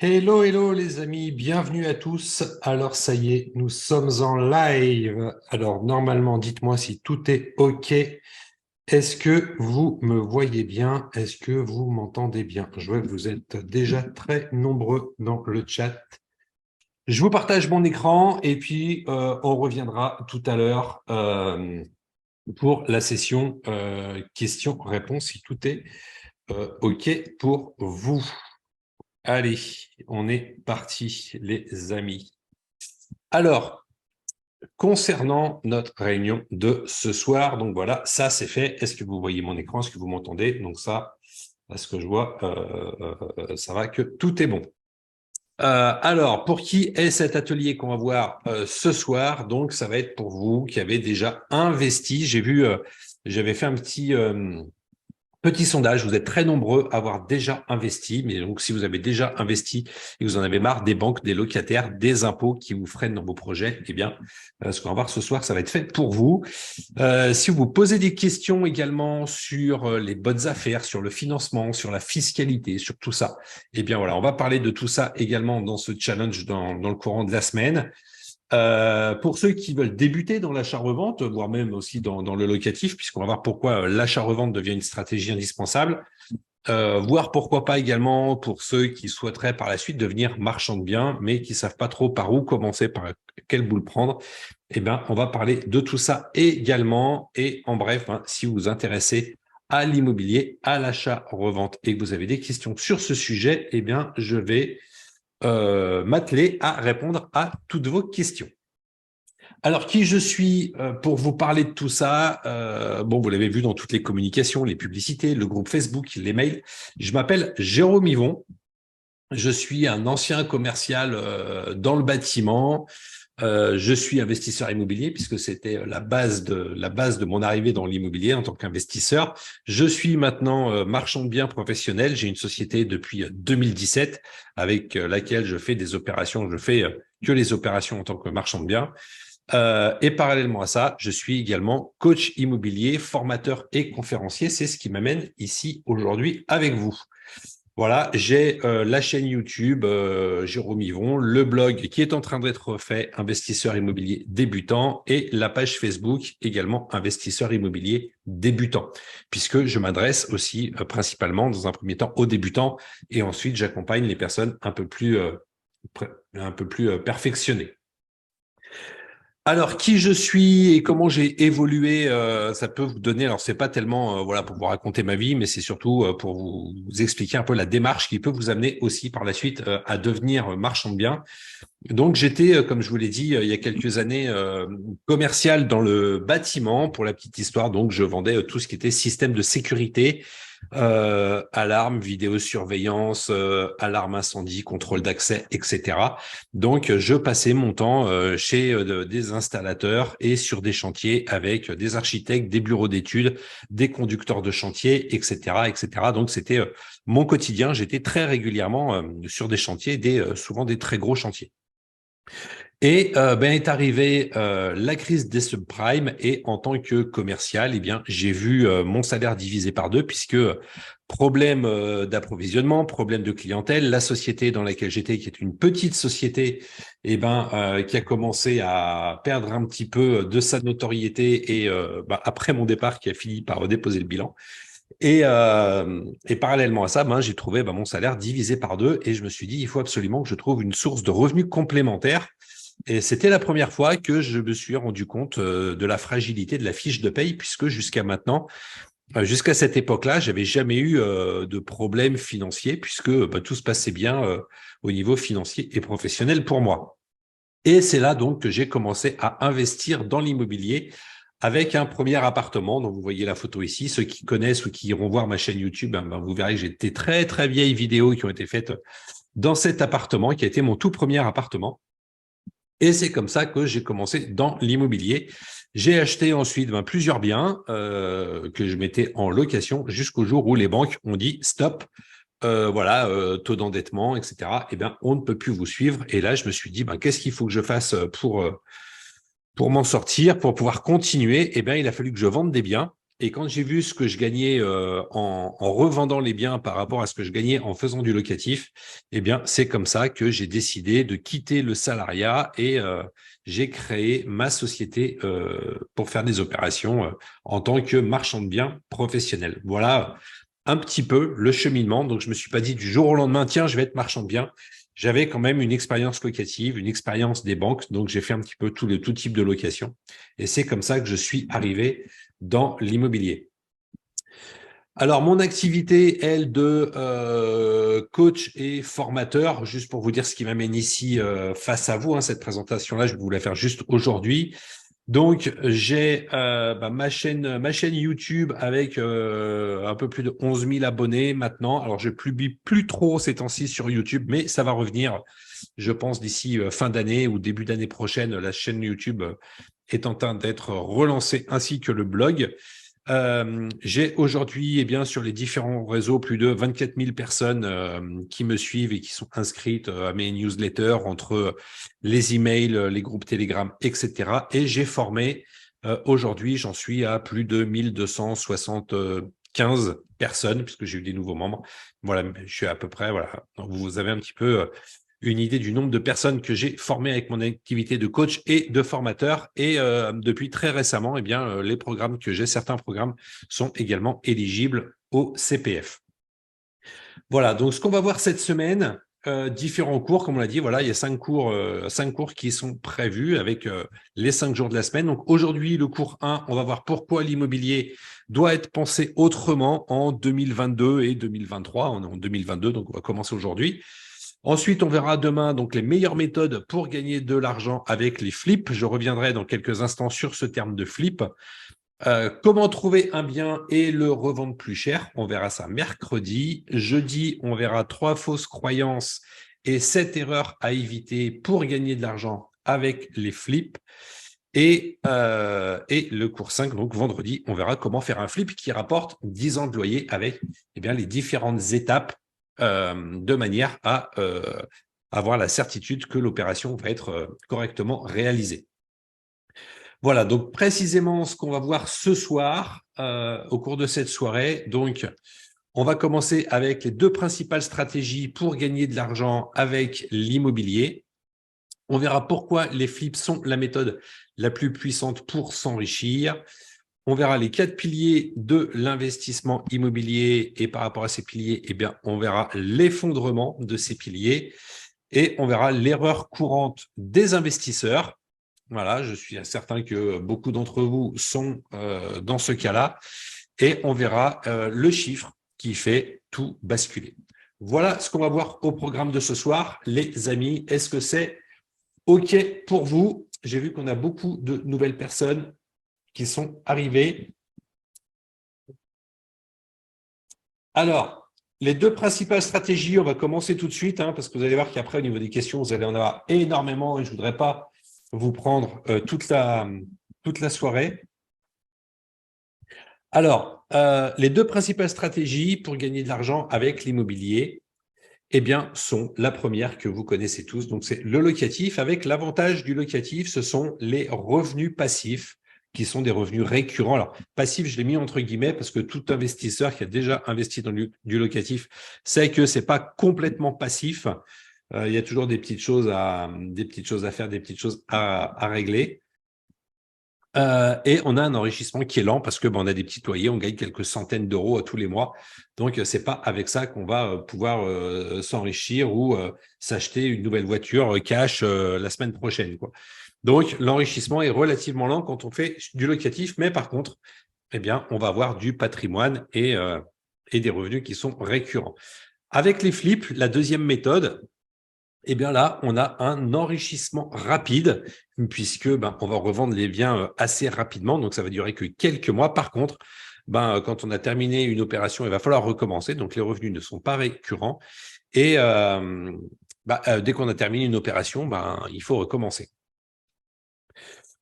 Hello, hello les amis, bienvenue à tous. Alors ça y est, nous sommes en live. Alors normalement, dites-moi si tout est OK. Est-ce que vous me voyez bien? Est-ce que vous m'entendez bien? Je vois que vous êtes déjà très nombreux dans le chat. Je vous partage mon écran et puis on reviendra tout à l'heure pour la session questions-réponses si tout est OK pour vous. Allez, on est parti, les amis. Alors, concernant notre réunion de ce soir, donc voilà, ça c'est fait. Est-ce que vous voyez mon écran? Est-ce que vous m'entendez? Donc ça, à ce que je vois, ça va que tout est bon. Alors, pour qui est cet atelier qu'on va voir ce soir? Donc, ça va être pour vous qui avez déjà investi. J'ai vu, j'avais fait un petit sondage, vous êtes très nombreux à avoir déjà investi, mais donc si vous avez déjà investi et vous en avez marre des banques, des locataires, des impôts qui vous freinent dans vos projets, eh bien, ce qu'on va voir ce soir, ça va être fait pour vous. Si vous posez des questions également sur les bonnes affaires, sur le financement, sur la fiscalité, sur tout ça, eh bien voilà, on va parler de tout ça également dans ce challenge dans le courant de la semaine. Pour ceux qui veulent débuter dans l'achat-revente, voire même aussi dans le locatif, puisqu'on va voir pourquoi l'achat-revente devient une stratégie indispensable, voire pourquoi pas également pour ceux qui souhaiteraient par la suite devenir marchands de biens, mais qui savent pas trop par où commencer, par quelle boule prendre. Eh bien, on va parler de tout ça également. Et en bref, si vous vous intéressez à l'immobilier, à l'achat-revente et que vous avez des questions sur ce sujet, eh bien, je vais m'atteler à répondre à toutes vos questions. Alors, qui je suis pour vous parler de tout ça? Bon, vous l'avez vu dans toutes les communications, les publicités, le groupe Facebook, les mails. Je m'appelle Jérôme Yvon. Je suis un ancien commercial dans le bâtiment. Je suis investisseur immobilier puisque c'était la base de mon arrivée dans l'immobilier en tant qu'investisseur. Je suis maintenant marchand de biens professionnel. J'ai une société depuis 2017 avec laquelle je fais des opérations. Je fais que les opérations en tant que marchand de biens. Et parallèlement à ça, je suis également coach immobilier, formateur et conférencier. C'est ce qui m'amène ici aujourd'hui avec vous. Voilà, j'ai la chaîne YouTube Jérôme Yvon, le blog qui est en train d'être refait, investisseur immobilier débutant, et la page Facebook également investisseur immobilier débutant, puisque je m'adresse aussi principalement dans un premier temps aux débutants et ensuite j'accompagne les personnes un peu plus perfectionnées. Alors, qui je suis et comment j'ai évolué, ça peut vous donner. Alors, c'est pas tellement voilà pour vous raconter ma vie, mais c'est surtout pour vous expliquer un peu la démarche qui peut vous amener aussi par la suite à devenir marchand de biens. Donc, j'étais, comme je vous l'ai dit, il y a quelques années, commercial dans le bâtiment. Pour la petite histoire, donc je vendais tout ce qui était système de sécurité, alarme, vidéosurveillance, alarme incendie, contrôle d'accès, etc. Donc, je passais mon temps chez des installateurs et sur des chantiers avec des architectes, des bureaux d'études, des conducteurs de chantier, etc., etc. Donc, c'était mon quotidien. J'étais très régulièrement sur des chantiers, souvent des très gros chantiers. Et est arrivée la crise des subprimes et en tant que commercial, eh bien, j'ai vu mon salaire divisé par deux puisque problème d'approvisionnement, problème de clientèle, la société dans laquelle j'étais, qui est une petite société, qui a commencé à perdre un petit peu de sa notoriété et après mon départ, qui a fini par déposer le bilan. Et parallèlement à ça, j'ai trouvé mon salaire divisé par deux et je me suis dit, il faut absolument que je trouve une source de revenus complémentaire. Et c'était la première fois que je me suis rendu compte de la fragilité de la fiche de paye, puisque jusqu'à maintenant, jusqu'à cette époque-là, j'avais jamais eu de problème financier, puisque tout se passait bien au niveau financier et professionnel pour moi. Et c'est là donc que j'ai commencé à investir dans l'immobilier avec un premier appartement dont vous voyez la photo ici. Ceux qui connaissent ou qui iront voir ma chaîne YouTube, vous verrez que j'ai des très très vieilles vidéos qui ont été faites dans cet appartement, qui a été mon tout premier appartement. Et c'est comme ça que j'ai commencé dans l'immobilier. J'ai acheté ensuite plusieurs biens que je mettais en location jusqu'au jour où les banques ont dit stop, taux d'endettement, etc. Eh bien, on ne peut plus vous suivre. Et là, je me suis dit, qu'est-ce qu'il faut que je fasse pour m'en sortir, pour pouvoir continuer? Eh bien, il a fallu que je vende des biens. Et quand j'ai vu ce que je gagnais en revendant les biens par rapport à ce que je gagnais en faisant du locatif, eh bien, c'est comme ça que j'ai décidé de quitter le salariat et j'ai créé ma société pour faire des opérations en tant que marchand de biens professionnel. Voilà un petit peu le cheminement. Donc, je me suis pas dit du jour au lendemain, tiens, je vais être marchand de biens. J'avais quand même une expérience locative, une expérience des banques. Donc, j'ai fait un petit peu tout type de location. Et c'est comme ça que je suis arrivé dans l'immobilier. Alors, mon activité, elle, de coach et formateur, juste pour vous dire ce qui m'amène ici face à vous, cette présentation-là, je vais vous la faire juste aujourd'hui. Donc, j'ai ma chaîne YouTube avec un peu plus de 11 000 abonnés maintenant. Alors, je ne publie plus trop ces temps-ci sur YouTube, mais ça va revenir, je pense, d'ici fin d'année ou début d'année prochaine. La chaîne YouTube est en train d'être relancée, ainsi que le blog. J'ai aujourd'hui, sur les différents réseaux, plus de 24 000 personnes qui me suivent et qui sont inscrites à mes newsletters, entre les emails, les groupes Telegram, etc. Et j'ai formé, aujourd'hui, j'en suis à plus de 1275 personnes, puisque j'ai eu des nouveaux membres. Voilà, je suis à peu près, voilà. Donc, vous avez un petit peu une idée du nombre de personnes que j'ai formées avec mon activité de coach et de formateur. Et depuis très récemment, les programmes que j'ai, certains programmes sont également éligibles au CPF. Voilà, donc ce qu'on va voir cette semaine, différents cours, comme on l'a dit, voilà, il y a 5 cours qui sont prévus avec les 5 jours de la semaine. Donc aujourd'hui, le cours 1, on va voir pourquoi l'immobilier doit être pensé autrement en 2022 et 2023. On est en 2022, donc on va commencer aujourd'hui. Ensuite, on verra demain donc les meilleures méthodes pour gagner de l'argent avec les flips. Je reviendrai dans quelques instants sur ce terme de flip. Comment trouver un bien et le revendre plus cher? On verra ça mercredi. Jeudi, on verra 3 fausses croyances et 7 erreurs à éviter pour gagner de l'argent avec les flips. Et le cours 5, donc vendredi, on verra comment faire un flip qui rapporte 10 ans de loyer avec les différentes étapes de manière à avoir la certitude que l'opération va être correctement réalisée. Voilà, donc précisément ce qu'on va voir ce soir au cours de cette soirée. Donc, on va commencer avec les 2 principales stratégies pour gagner de l'argent avec l'immobilier. On verra pourquoi les flips sont la méthode la plus puissante pour s'enrichir. On verra les 4 piliers de l'investissement immobilier et par rapport à ces piliers, on verra l'effondrement de ces piliers et on verra l'erreur courante des investisseurs. Voilà, je suis certain que beaucoup d'entre vous sont dans ce cas-là et on verra le chiffre qui fait tout basculer. Voilà ce qu'on va voir au programme de ce soir. Les amis, est-ce que c'est OK pour vous? J'ai vu qu'on a beaucoup de nouvelles personnes qui sont arrivées. Alors, les 2 principales stratégies, on va commencer tout de suite, parce que vous allez voir qu'après, au niveau des questions, vous allez en avoir énormément et je ne voudrais pas vous prendre toute la soirée. Alors, les 2 principales stratégies pour gagner de l'argent avec l'immobilier, sont la première que vous connaissez tous. Donc, c'est le locatif. Avec l'avantage du locatif, ce sont les revenus passifs qui sont des revenus récurrents. Alors, passif, je l'ai mis entre guillemets parce que tout investisseur qui a déjà investi dans du locatif sait que c'est pas complètement passif. Il y a toujours des petites choses à faire, des petites choses à régler. Et on a un enrichissement qui est lent parce que on a des petits loyers, on gagne quelques centaines d'euros tous les mois. Donc, c'est pas avec ça qu'on va pouvoir s'enrichir ou s'acheter une nouvelle voiture cash la semaine prochaine, quoi. Donc, l'enrichissement est relativement lent quand on fait du locatif, mais par contre, on va avoir du patrimoine et des revenus qui sont récurrents. Avec les flips, la deuxième méthode, là, on a un enrichissement rapide puisque on va revendre les biens assez rapidement. Donc, ça va durer que quelques mois. Par contre, quand on a terminé une opération, il va falloir recommencer. Donc, les revenus ne sont pas récurrents. Et dès qu'on a terminé une opération, il faut recommencer.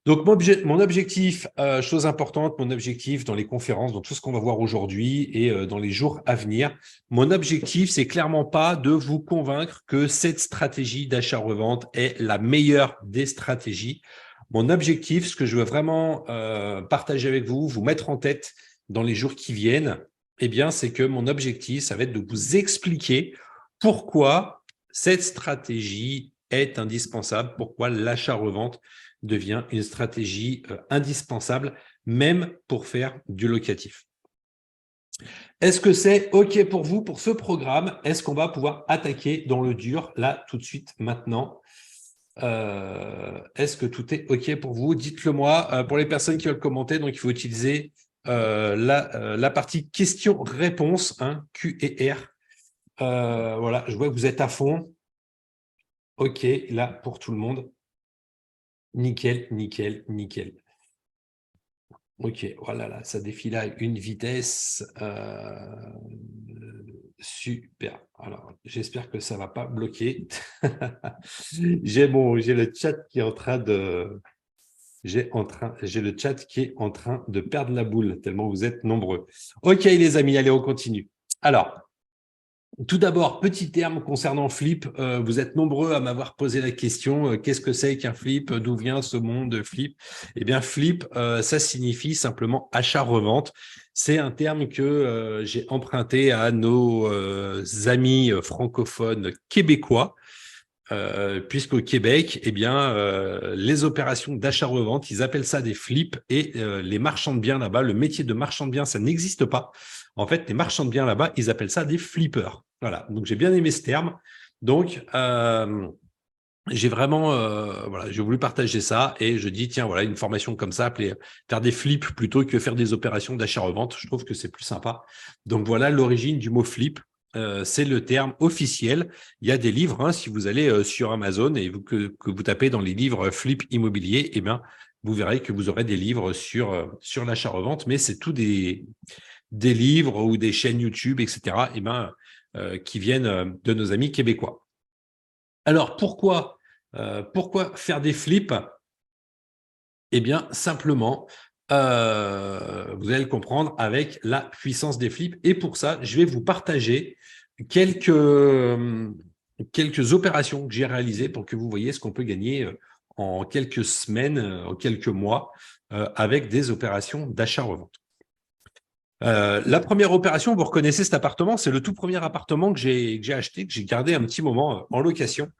Donc, mon objectif, chose importante, mon objectif dans les conférences, dans tout ce qu'on va voir aujourd'hui et dans les jours à venir, mon objectif, c'est clairement pas de vous convaincre que cette stratégie d'achat-revente est la meilleure des stratégies. Mon objectif, ce que je veux vraiment partager avec vous, vous mettre en tête dans les jours qui viennent, eh bien, c'est que mon objectif, ça va être de vous expliquer pourquoi cette stratégie est indispensable, pourquoi l'achat-revente devient une stratégie indispensable, même pour faire du locatif. Est-ce que c'est OK pour vous, pour ce programme? Est-ce qu'on va pouvoir attaquer dans le dur, là, tout de suite, maintenant? Est-ce que tout est OK pour vous? Dites-le moi. Pour les personnes qui veulent commenter, donc il faut utiliser la partie questions-réponses, hein, Q et R. Voilà, je vois que vous êtes à fond. OK, là, pour tout le monde. Nickel, nickel, nickel. OK, voilà, là, ça défile à une vitesse super. Alors, j'espère que ça ne va pas bloquer. J'ai le chat qui est en train de... J'ai le chat qui est en train de perdre la boule, tellement vous êtes nombreux. OK, les amis, allez, on continue. Alors, tout d'abord, petit terme concernant Flip. Vous êtes nombreux à m'avoir posé la question, qu'est-ce que c'est qu'un Flip? D'où vient ce monde Flip? Eh bien, Flip, ça signifie simplement achat-revente. C'est un terme que j'ai emprunté à nos amis francophones québécois. Puisqu'au Québec, eh bien, les opérations d'achat-revente, ils appellent ça des flips, et les marchands de biens là-bas, le métier de marchand de biens, ça n'existe pas. En fait, les marchands de biens là-bas, ils appellent ça des flippers. Voilà, donc j'ai bien aimé ce terme. Donc, j'ai vraiment, voilà, j'ai voulu partager ça, et je dis, tiens, voilà, une formation comme ça, faire des flips plutôt que faire des opérations d'achat-revente. Je trouve que c'est plus sympa. Donc voilà l'origine du mot flip. C'est le terme officiel. Il y a des livres, hein, si vous allez sur Amazon et que vous tapez dans les livres flip immobilier, eh bien, vous verrez que vous aurez des livres sur l'achat-revente, mais c'est tout des livres ou des chaînes YouTube, etc., eh bien, qui viennent de nos amis québécois. Alors, pourquoi faire des flips? Eh bien, simplement, vous allez le comprendre avec la puissance des flips. Et pour ça, je vais vous partager quelques opérations que j'ai réalisées pour que vous voyez ce qu'on peut gagner en quelques semaines, en quelques mois, avec des opérations d'achat-revente. La première opération, vous reconnaissez cet appartement, c'est le tout premier appartement que j'ai acheté, que j'ai gardé un petit moment en location.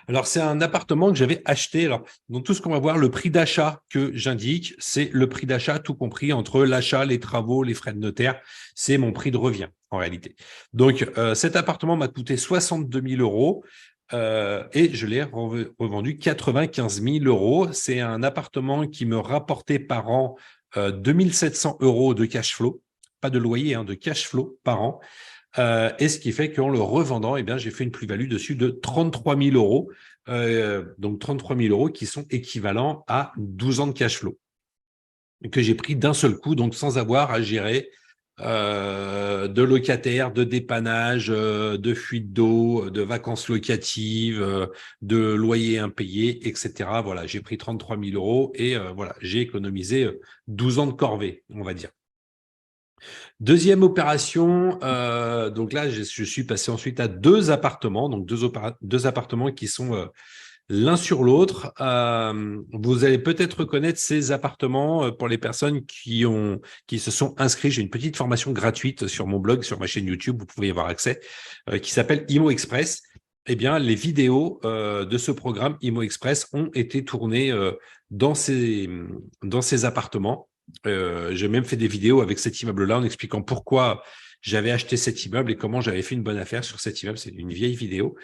Alors, c'est un appartement que j'avais acheté. Alors, dans tout ce qu'on va voir, le prix d'achat que j'indique, c'est le prix d'achat tout compris entre l'achat, les travaux, les frais de notaire. C'est mon prix de revient, en réalité. Donc, cet appartement m'a coûté 62 000 euros et je l'ai revendu 95 000 euros. C'est un appartement qui me rapportait par an 2 700 euros de cash flow, pas de loyer, hein, de cash flow par an. Et ce qui fait qu'en le revendant, eh bien, j'ai fait une plus-value dessus de 33 000 euros. Donc 33 000 euros qui sont équivalents à 12 ans de cash flow que j'ai pris d'un seul coup, donc sans avoir à gérer de locataires, de dépannage, de fuite d'eau, de vacances locatives, de loyers impayés, etc. Voilà, j'ai pris 33 000 euros et voilà, j'ai économisé 12 ans de corvée, on va dire. Deuxième opération, donc là, je suis passé ensuite à deux appartements, donc deux appartements qui sont l'un sur l'autre. Vous allez peut-être reconnaître ces appartements pour les personnes qui se sont inscrits. J'ai une petite formation gratuite sur mon blog, sur ma chaîne YouTube, vous pouvez y avoir accès, qui s'appelle Imo Express. Eh bien, les vidéos de ce programme Imo Express ont été tournées dans ces appartements. J'ai même fait des vidéos avec cet immeuble-là en expliquant pourquoi j'avais acheté cet immeuble et comment j'avais fait une bonne affaire sur cet immeuble. C'est une vieille vidéo.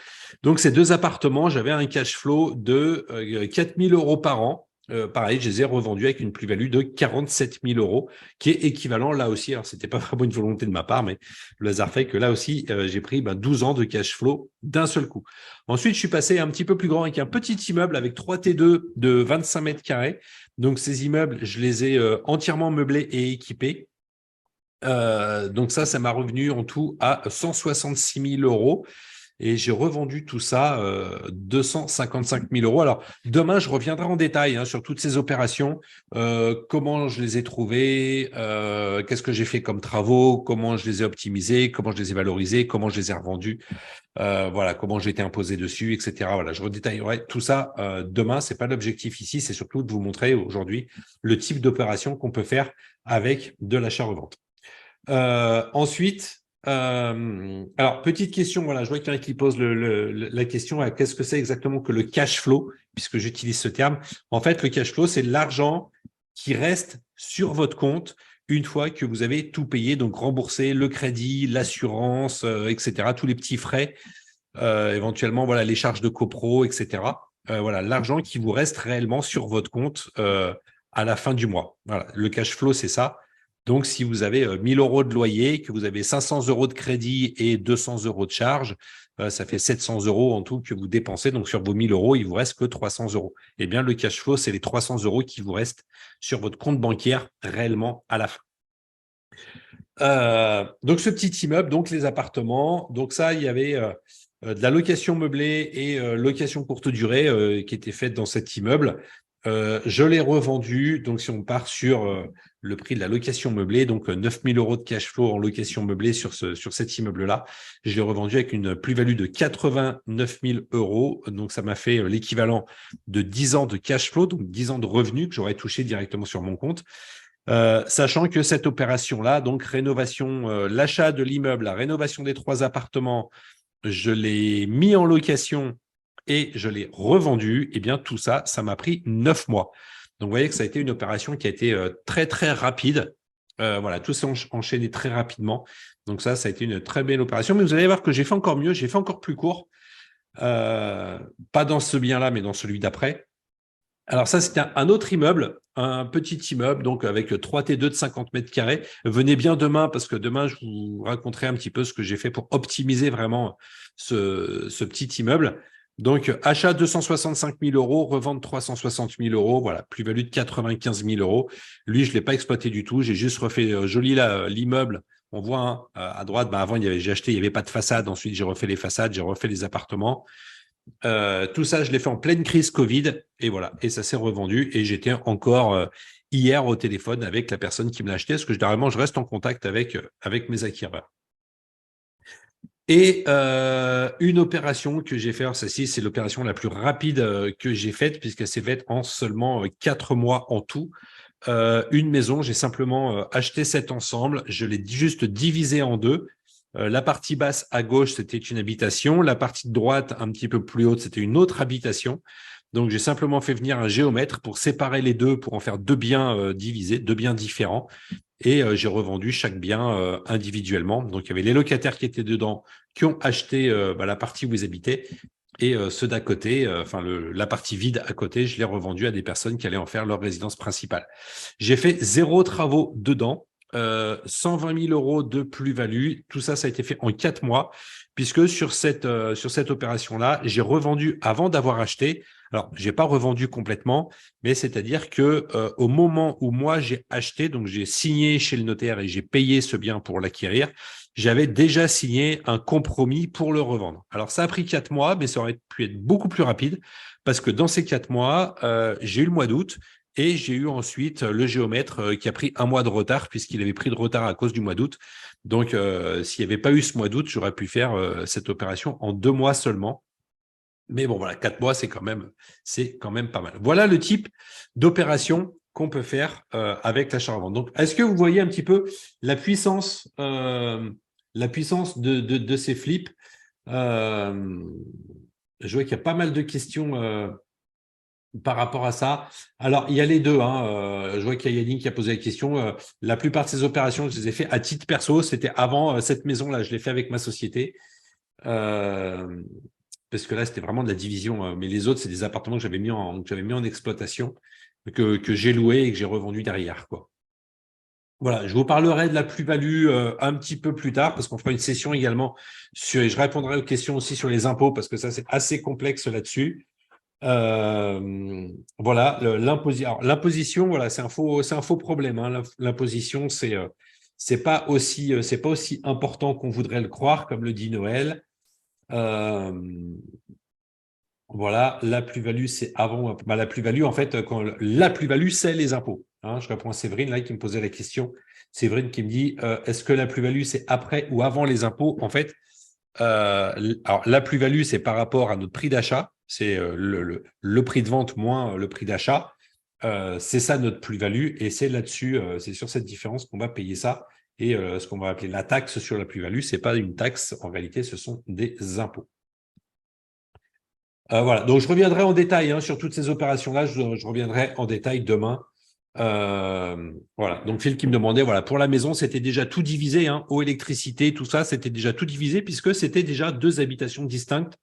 Donc, ces deux appartements, j'avais un cash flow de 4 000 euros par an. Pareil, je les ai revendus avec une plus-value de 47 000 euros, qui est équivalent là aussi. Alors, c'était pas vraiment une volonté de ma part, mais le hasard fait que là aussi, j'ai pris 12 ans de cash flow d'un seul coup. Ensuite, je suis passé un petit peu plus grand avec un petit immeuble avec 3 T2 de 25 mètres carrés. Donc, ces immeubles, je les ai entièrement meublés et équipés. Donc ça m'a revenu en tout à 166 000 euros. et j'ai revendu tout ça 255 000 euros. Alors, demain, je reviendrai en détail sur toutes ces opérations, comment je les ai trouvées, qu'est-ce que j'ai fait comme travaux, comment je les ai optimisés, comment je les ai valorisés, comment je les ai revendus, voilà, comment j'ai été imposé dessus, etc. Voilà, je redétaillerai tout ça demain. C'est pas l'objectif ici, c'est surtout de vous montrer aujourd'hui le type d'opération qu'on peut faire avec de l'achat-revente. Ensuite, alors petite question, voilà, je vois qu'il y en a qui pose la question, qu'est-ce que c'est exactement que le cash flow, puisque j'utilise ce terme. En fait, le cash flow, c'est l'argent qui reste sur votre compte une fois que vous avez tout payé, donc remboursé le crédit, l'assurance, etc., tous les petits frais, éventuellement, voilà, les charges de copro, etc. Voilà, l'argent qui vous reste réellement sur votre compte à la fin du mois. Voilà, le cash flow, c'est ça. Donc, si vous avez 1 000 euros de loyer, que vous avez 500 euros de crédit et 200 euros de charge, ça fait 700 euros en tout que vous dépensez. Donc, sur vos 1 000 euros, il vous reste que 300 euros. Eh bien, le cash flow, c'est les 300 euros qui vous restent sur votre compte bancaire réellement à la fin. Donc, ce petit immeuble, donc les appartements. Donc, ça, il y avait de la location meublée et location courte durée qui était faite dans cet immeuble. Je l'ai revendu. Donc, si on part sur le prix de la location meublée, donc 9 000 euros de cash flow en location meublée sur cet immeuble-là, je l'ai revendu avec une plus-value de 89 000 euros. Donc, ça m'a fait l'équivalent de 10 ans de cash flow, donc 10 ans de revenus que j'aurais touché directement sur mon compte. Sachant que cette opération-là, donc rénovation, l'achat de l'immeuble, la rénovation des 3 appartements, je l'ai mis en location et je l'ai revendu, et bien tout ça, ça m'a pris 9 mois. Donc vous voyez que ça a été une opération qui a été très très rapide. Voilà, tout s'est enchaîné très rapidement. Donc ça a été une très belle opération. Mais vous allez voir que j'ai fait encore mieux, j'ai fait encore plus court. Pas dans ce bien-là, mais dans celui d'après. Alors ça, c'était un autre immeuble, un petit immeuble, donc avec 3 T2 de 50 mètres carrés. Venez bien demain, parce que demain, je vous raconterai un petit peu ce que j'ai fait pour optimiser vraiment ce petit immeuble. Donc, achat 265 000 euros, revente 360 000 euros, voilà, plus-value de 95 000 euros. Lui, je ne l'ai pas exploité du tout, j'ai juste refait joli l'immeuble. On voit à droite, avant, j'ai acheté, il n'y avait pas de façade. Ensuite, j'ai refait les façades, j'ai refait les appartements. Tout ça, je l'ai fait en pleine crise Covid et voilà, et ça s'est revendu et j'étais encore hier au téléphone avec la personne qui me l'a acheté parce que généralement je reste en contact avec mes acquéreurs. Et une opération que j'ai faite, celle-ci, c'est l'opération la plus rapide que j'ai faite puisqu'elle s'est faite en seulement 4 mois en tout. Une maison, j'ai simplement acheté cet ensemble, je l'ai juste divisé en deux. La partie basse à gauche, c'était une habitation. La partie de droite, un petit peu plus haute, c'était une autre habitation. Donc, j'ai simplement fait venir un géomètre pour séparer les deux, pour en faire 2 biens divisés, 2 biens différents. Et j'ai revendu chaque bien individuellement. Donc, il y avait les locataires qui étaient dedans, qui ont acheté la partie où ils habitaient. Et ceux d'à côté, la partie vide à côté, je l'ai revendu à des personnes qui allaient en faire leur résidence principale. J'ai fait 0 travaux dedans. 120 000 euros de plus-value. Tout ça, ça a été fait en 4 mois, puisque sur cette opération-là, j'ai revendu avant d'avoir acheté. Alors, je n'ai pas revendu complètement, mais c'est-à-dire que au moment où moi j'ai acheté, donc j'ai signé chez le notaire et j'ai payé ce bien pour l'acquérir, j'avais déjà signé un compromis pour le revendre. Alors, ça a pris 4 mois, mais ça aurait pu être beaucoup plus rapide, parce que dans ces 4 mois, j'ai eu le mois d'août, et j'ai eu ensuite le géomètre qui a pris 1 mois de retard puisqu'il avait pris de retard à cause du mois d'août. Donc, s'il n'y avait pas eu ce mois d'août, j'aurais pu faire cette opération en 2 mois seulement. Mais bon, voilà, 4 mois, c'est quand même pas mal. Voilà le type d'opération qu'on peut faire avec l'achat-revente. Donc, est-ce que vous voyez un petit peu la puissance de ces flips? Je vois qu'il y a pas mal de questions par rapport à ça. Alors, il y a les deux. Je vois qu'il y a Yannick qui a posé la question. La plupart de ces opérations, je les ai fait à titre perso. C'était avant cette maison-là. Je l'ai fait avec ma société. Parce que là, c'était vraiment de la division. Mais les autres, c'est des appartements que j'avais mis en exploitation, que j'ai loué et que j'ai revendu derrière, quoi. Voilà, je vous parlerai de la plus-value un petit peu plus tard parce qu'on fera une session également et je répondrai aux questions aussi sur les impôts parce que ça, c'est assez complexe là-dessus. Voilà, l'imposition, voilà, c'est un faux problème. L'imposition, c'est pas aussi important qu'on voudrait le croire, comme le dit Noël. Voilà, la plus-value, c'est avant. La plus-value, en fait, la plus-value, c'est les impôts. Je réponds à Séverine, là, qui me posait la question. Séverine qui me dit, est-ce que la plus-value, c'est après ou avant les impôts? En fait, alors, la plus-value, c'est par rapport à notre prix d'achat. C'est le prix de vente moins le prix d'achat. C'est ça notre plus-value. Et c'est là-dessus, c'est sur cette différence qu'on va payer ça. Et ce qu'on va appeler la taxe sur la plus-value, ce n'est pas une taxe. En réalité, ce sont des impôts. Voilà, donc je reviendrai en détail sur toutes ces opérations-là. Je reviendrai en détail demain. Voilà, donc Phil qui me demandait, voilà, pour la maison, c'était déjà tout divisé, eau, électricité, tout ça, c'était déjà tout divisé puisque c'était déjà 2 habitations distinctes.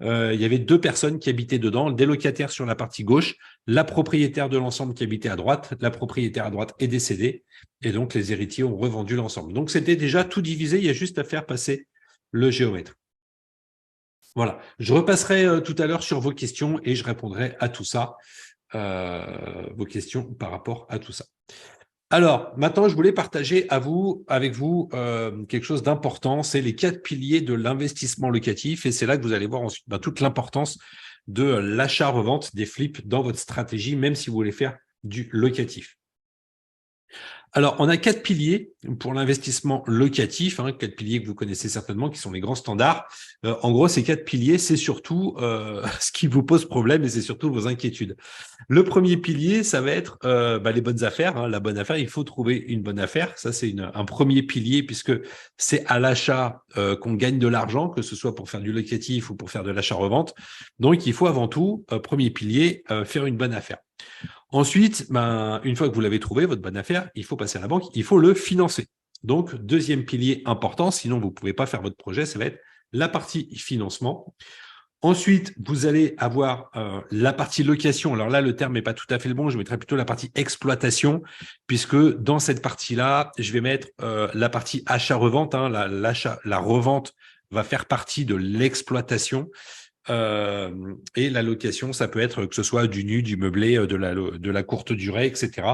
Il y avait 2 personnes qui habitaient dedans, des locataires sur la partie gauche, la propriétaire de l'ensemble qui habitait à droite, la propriétaire à droite est décédée, et donc les héritiers ont revendu l'ensemble. Donc c'était déjà tout divisé, il y a juste à faire passer le géomètre. Voilà, je repasserai tout à l'heure sur vos questions et je répondrai à tout ça, vos questions par rapport à tout ça. Alors, maintenant, je voulais partager avec vous quelque chose d'important, c'est les 4 piliers de l'investissement locatif et c'est là que vous allez voir ensuite toute l'importance de l'achat-revente des flips dans votre stratégie, même si vous voulez faire du locatif. Alors, on a 4 piliers pour l'investissement locatif, 4 piliers que vous connaissez certainement, qui sont les grands standards. En gros, ces 4 piliers, c'est surtout ce qui vous pose problème et c'est surtout vos inquiétudes. Le premier pilier, ça va être les bonnes affaires. La bonne affaire, il faut trouver une bonne affaire. Ça, c'est un premier pilier puisque c'est à l'achat qu'on gagne de l'argent, que ce soit pour faire du locatif ou pour faire de l'achat-revente. Donc, il faut avant tout, premier pilier, faire une bonne affaire. Ensuite, une fois que vous l'avez trouvé, votre bonne affaire, il faut passer à la banque, il faut le financer. Donc, deuxième pilier important, sinon vous ne pouvez pas faire votre projet, ça va être la partie financement. Ensuite, vous allez avoir la partie location. Alors là, le terme n'est pas tout à fait le bon, je mettrai plutôt la partie exploitation, puisque dans cette partie-là, je vais mettre la partie achat-revente. La revente va faire partie de l'exploitation. Et la location, ça peut être que ce soit du nu, du meublé, de la courte durée, etc.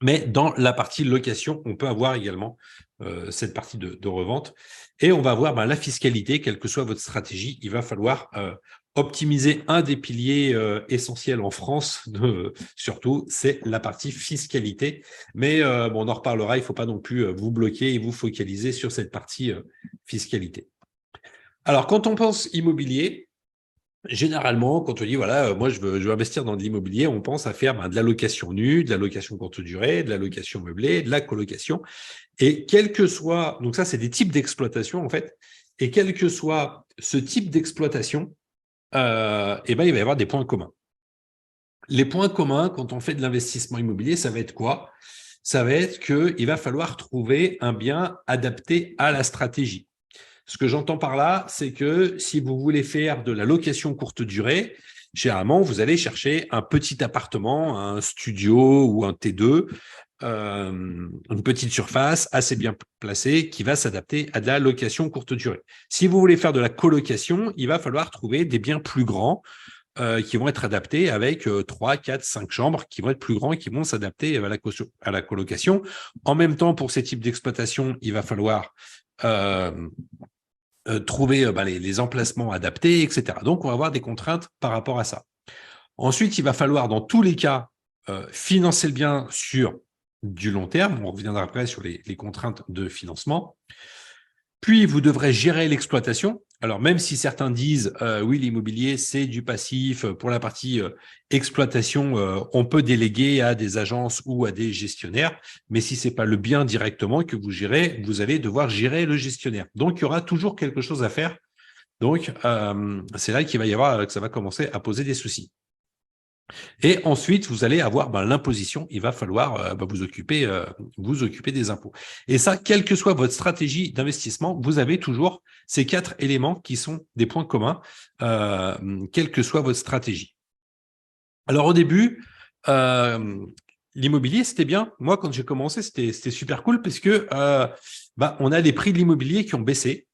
Mais dans la partie location, on peut avoir également cette partie de revente. Et on va avoir la fiscalité, quelle que soit votre stratégie, il va falloir optimiser un des piliers essentiels en France, surtout, c'est la partie fiscalité. Mais on en reparlera, il ne faut pas non plus vous bloquer et vous focaliser sur cette partie fiscalité. Alors, quand on pense immobilier, généralement, quand on dit, voilà, moi, je veux investir dans de l'immobilier, on pense à faire de la location nue, de la location courte durée, de la location meublée, de la colocation. Et quel que soit, donc ça, c'est des types d'exploitation, en fait. Et quel que soit ce type d'exploitation, il va y avoir des points communs. Les points communs, quand on fait de l'investissement immobilier, ça va être quoi? Ça va être qu'il va falloir trouver un bien adapté à la stratégie. Ce que j'entends par là, c'est que si vous voulez faire de la location courte durée, généralement, vous allez chercher un petit appartement, un studio ou un T2, une petite surface assez bien placée qui va s'adapter à de la location courte durée. Si vous voulez faire de la colocation, il va falloir trouver des biens plus grands qui vont être adaptés avec 3, 4, 5 chambres qui vont être plus grands et qui vont s'adapter à la colocation. En même temps, pour ces types d'exploitation, il va falloir trouver les emplacements adaptés, etc. Donc, on va avoir des contraintes par rapport à ça. Ensuite, il va falloir, dans tous les cas, financer le bien sur du long terme. On reviendra après sur les contraintes de financement. Puis, vous devrez gérer l'exploitation. Alors, même si certains disent oui, l'immobilier, c'est du passif, pour la partie exploitation, on peut déléguer à des agences ou à des gestionnaires, mais si ce n'est pas le bien directement que vous gérez, vous allez devoir gérer le gestionnaire. Donc, il y aura toujours quelque chose à faire. Donc, c'est là qu'il va y avoir, que ça va commencer à poser des soucis. Et ensuite, vous allez avoir l'imposition. Il va falloir vous occuper des impôts. Et ça, quelle que soit votre stratégie d'investissement, vous avez toujours ces 4 éléments qui sont des points communs, quelle que soit votre stratégie. Alors, au début, l'immobilier, c'était bien. Moi, quand j'ai commencé, c'était super cool parce que on a les prix de l'immobilier qui ont baissé.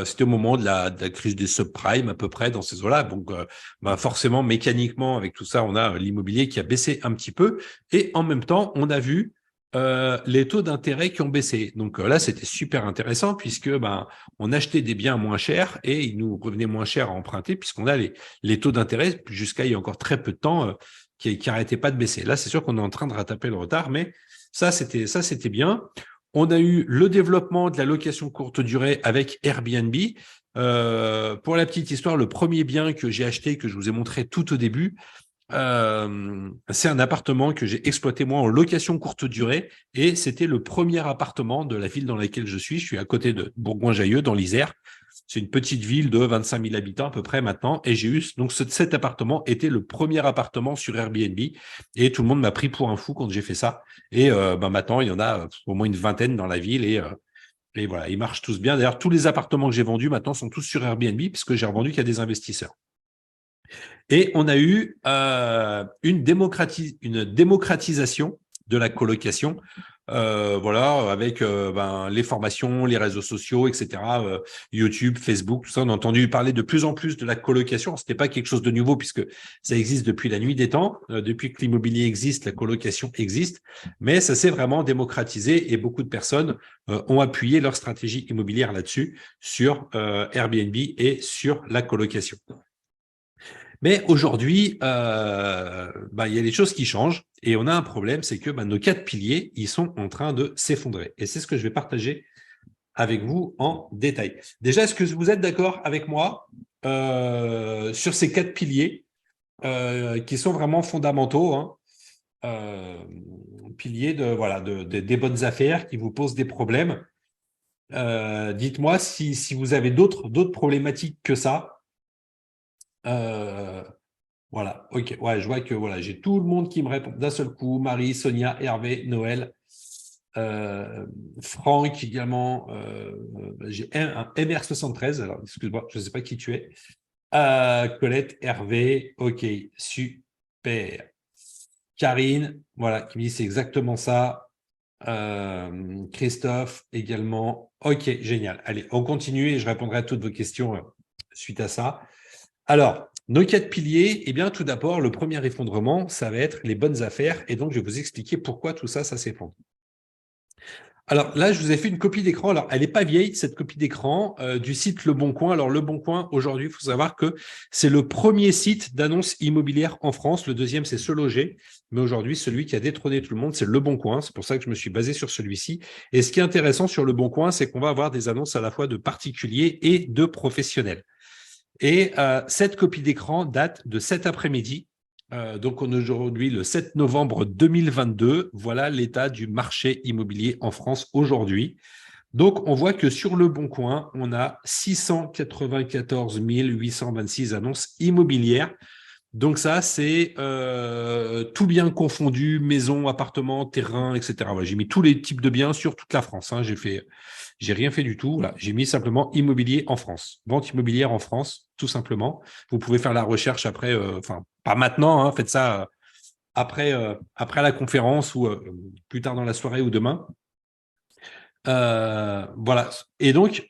C'était au moment de la crise des subprimes à peu près dans ces eaux-là. Donc, forcément, mécaniquement, avec tout ça, on a l'immobilier qui a baissé un petit peu. Et en même temps, on a vu les taux d'intérêt qui ont baissé. Donc là, c'était super intéressant puisque on achetait des biens moins chers et il nous revenait moins cher à emprunter puisqu'on a les taux d'intérêt jusqu'à il y a encore très peu de temps qui n'arrêtaient pas de baisser. Là, c'est sûr qu'on est en train de rattraper le retard, mais ça, c'était bien. On a eu le développement de la location courte durée avec Airbnb. Pour la petite histoire, le premier bien que j'ai acheté, que je vous ai montré tout au début, c'est un appartement que j'ai exploité moi en location courte durée et c'était le premier appartement de la ville dans laquelle je suis. Je suis à côté de Bourgoin-Jallieu dans l'Isère. C'est une petite ville de 25 000 habitants à peu près maintenant et j'ai eu donc cet appartement était le premier appartement sur Airbnb et tout le monde m'a pris pour un fou quand j'ai fait ça et maintenant il y en a au moins une vingtaine dans la ville et voilà, ils marchent tous bien. D'ailleurs, tous les appartements que j'ai vendus maintenant sont tous sur Airbnb puisque j'ai revendu qu'il y a des investisseurs. Et on a eu une démocratisation de la colocation, voilà, avec les formations, les réseaux sociaux, etc., YouTube, Facebook, tout ça. On a entendu parler de plus en plus de la colocation. C'était pas quelque chose de nouveau puisque ça existe depuis la nuit des temps. Depuis que l'immobilier existe, la colocation existe, mais ça s'est vraiment démocratisé et beaucoup de personnes ont appuyé leur stratégie immobilière là-dessus, sur Airbnb et sur la colocation. Mais aujourd'hui, il y a des choses qui changent et on a un problème, c'est que nos 4 piliers, ils sont en train de s'effondrer. Et c'est ce que je vais partager avec vous en détail. Déjà, est-ce que vous êtes d'accord avec moi sur ces 4 piliers qui sont vraiment fondamentaux, hein, piliers des bonnes affaires qui vous posent des problèmes. Dites-moi si vous avez d'autres problématiques que ça. Voilà, ok. Ouais, je vois que voilà, j'ai tout le monde qui me répond d'un seul coup. Marie, Sonia, Hervé, Noël, Franck également. J'ai un MR73. Alors, excuse-moi, je ne sais pas qui tu es. Colette, Hervé, ok, super. Karine, voilà, qui me dit c'est exactement ça. Christophe également. Ok, génial. Allez, on continue et je répondrai à toutes vos questions suite à ça. Alors, nos 4 piliers, eh bien, tout d'abord, le premier effondrement, ça va être les bonnes affaires. Et donc, je vais vous expliquer pourquoi tout ça, ça s'effondre. Alors là, je vous ai fait une copie d'écran. Alors, elle n'est pas vieille, cette copie d'écran du site Le Bon Coin. Alors, Le Bon Coin, aujourd'hui, il faut savoir que c'est le premier site d'annonces immobilières en France. Le deuxième, c'est Se Loger. Mais aujourd'hui, celui qui a détrôné tout le monde, c'est Le Bon Coin. C'est pour ça que je me suis basé sur celui-ci. Et ce qui est intéressant sur Le Bon Coin, c'est qu'on va avoir des annonces à la fois de particuliers et de professionnels. Et cette copie d'écran date de cet après-midi. Donc, on est aujourd'hui le 7 novembre 2022. Voilà l'état du marché immobilier en France aujourd'hui. Donc, on voit que sur Le Bon Coin, on a 694 826 annonces immobilières. Donc ça, c'est tout bien confondu, maison, appartement, terrain, etc. Voilà, j'ai mis tous les types de biens sur toute la France. Hein. J'ai rien fait du tout. Voilà. J'ai mis simplement immobilier en France, vente immobilière en France, tout simplement. Vous pouvez faire la recherche après, pas maintenant, hein, faites ça après la conférence ou plus tard dans la soirée ou demain. Voilà. Et donc,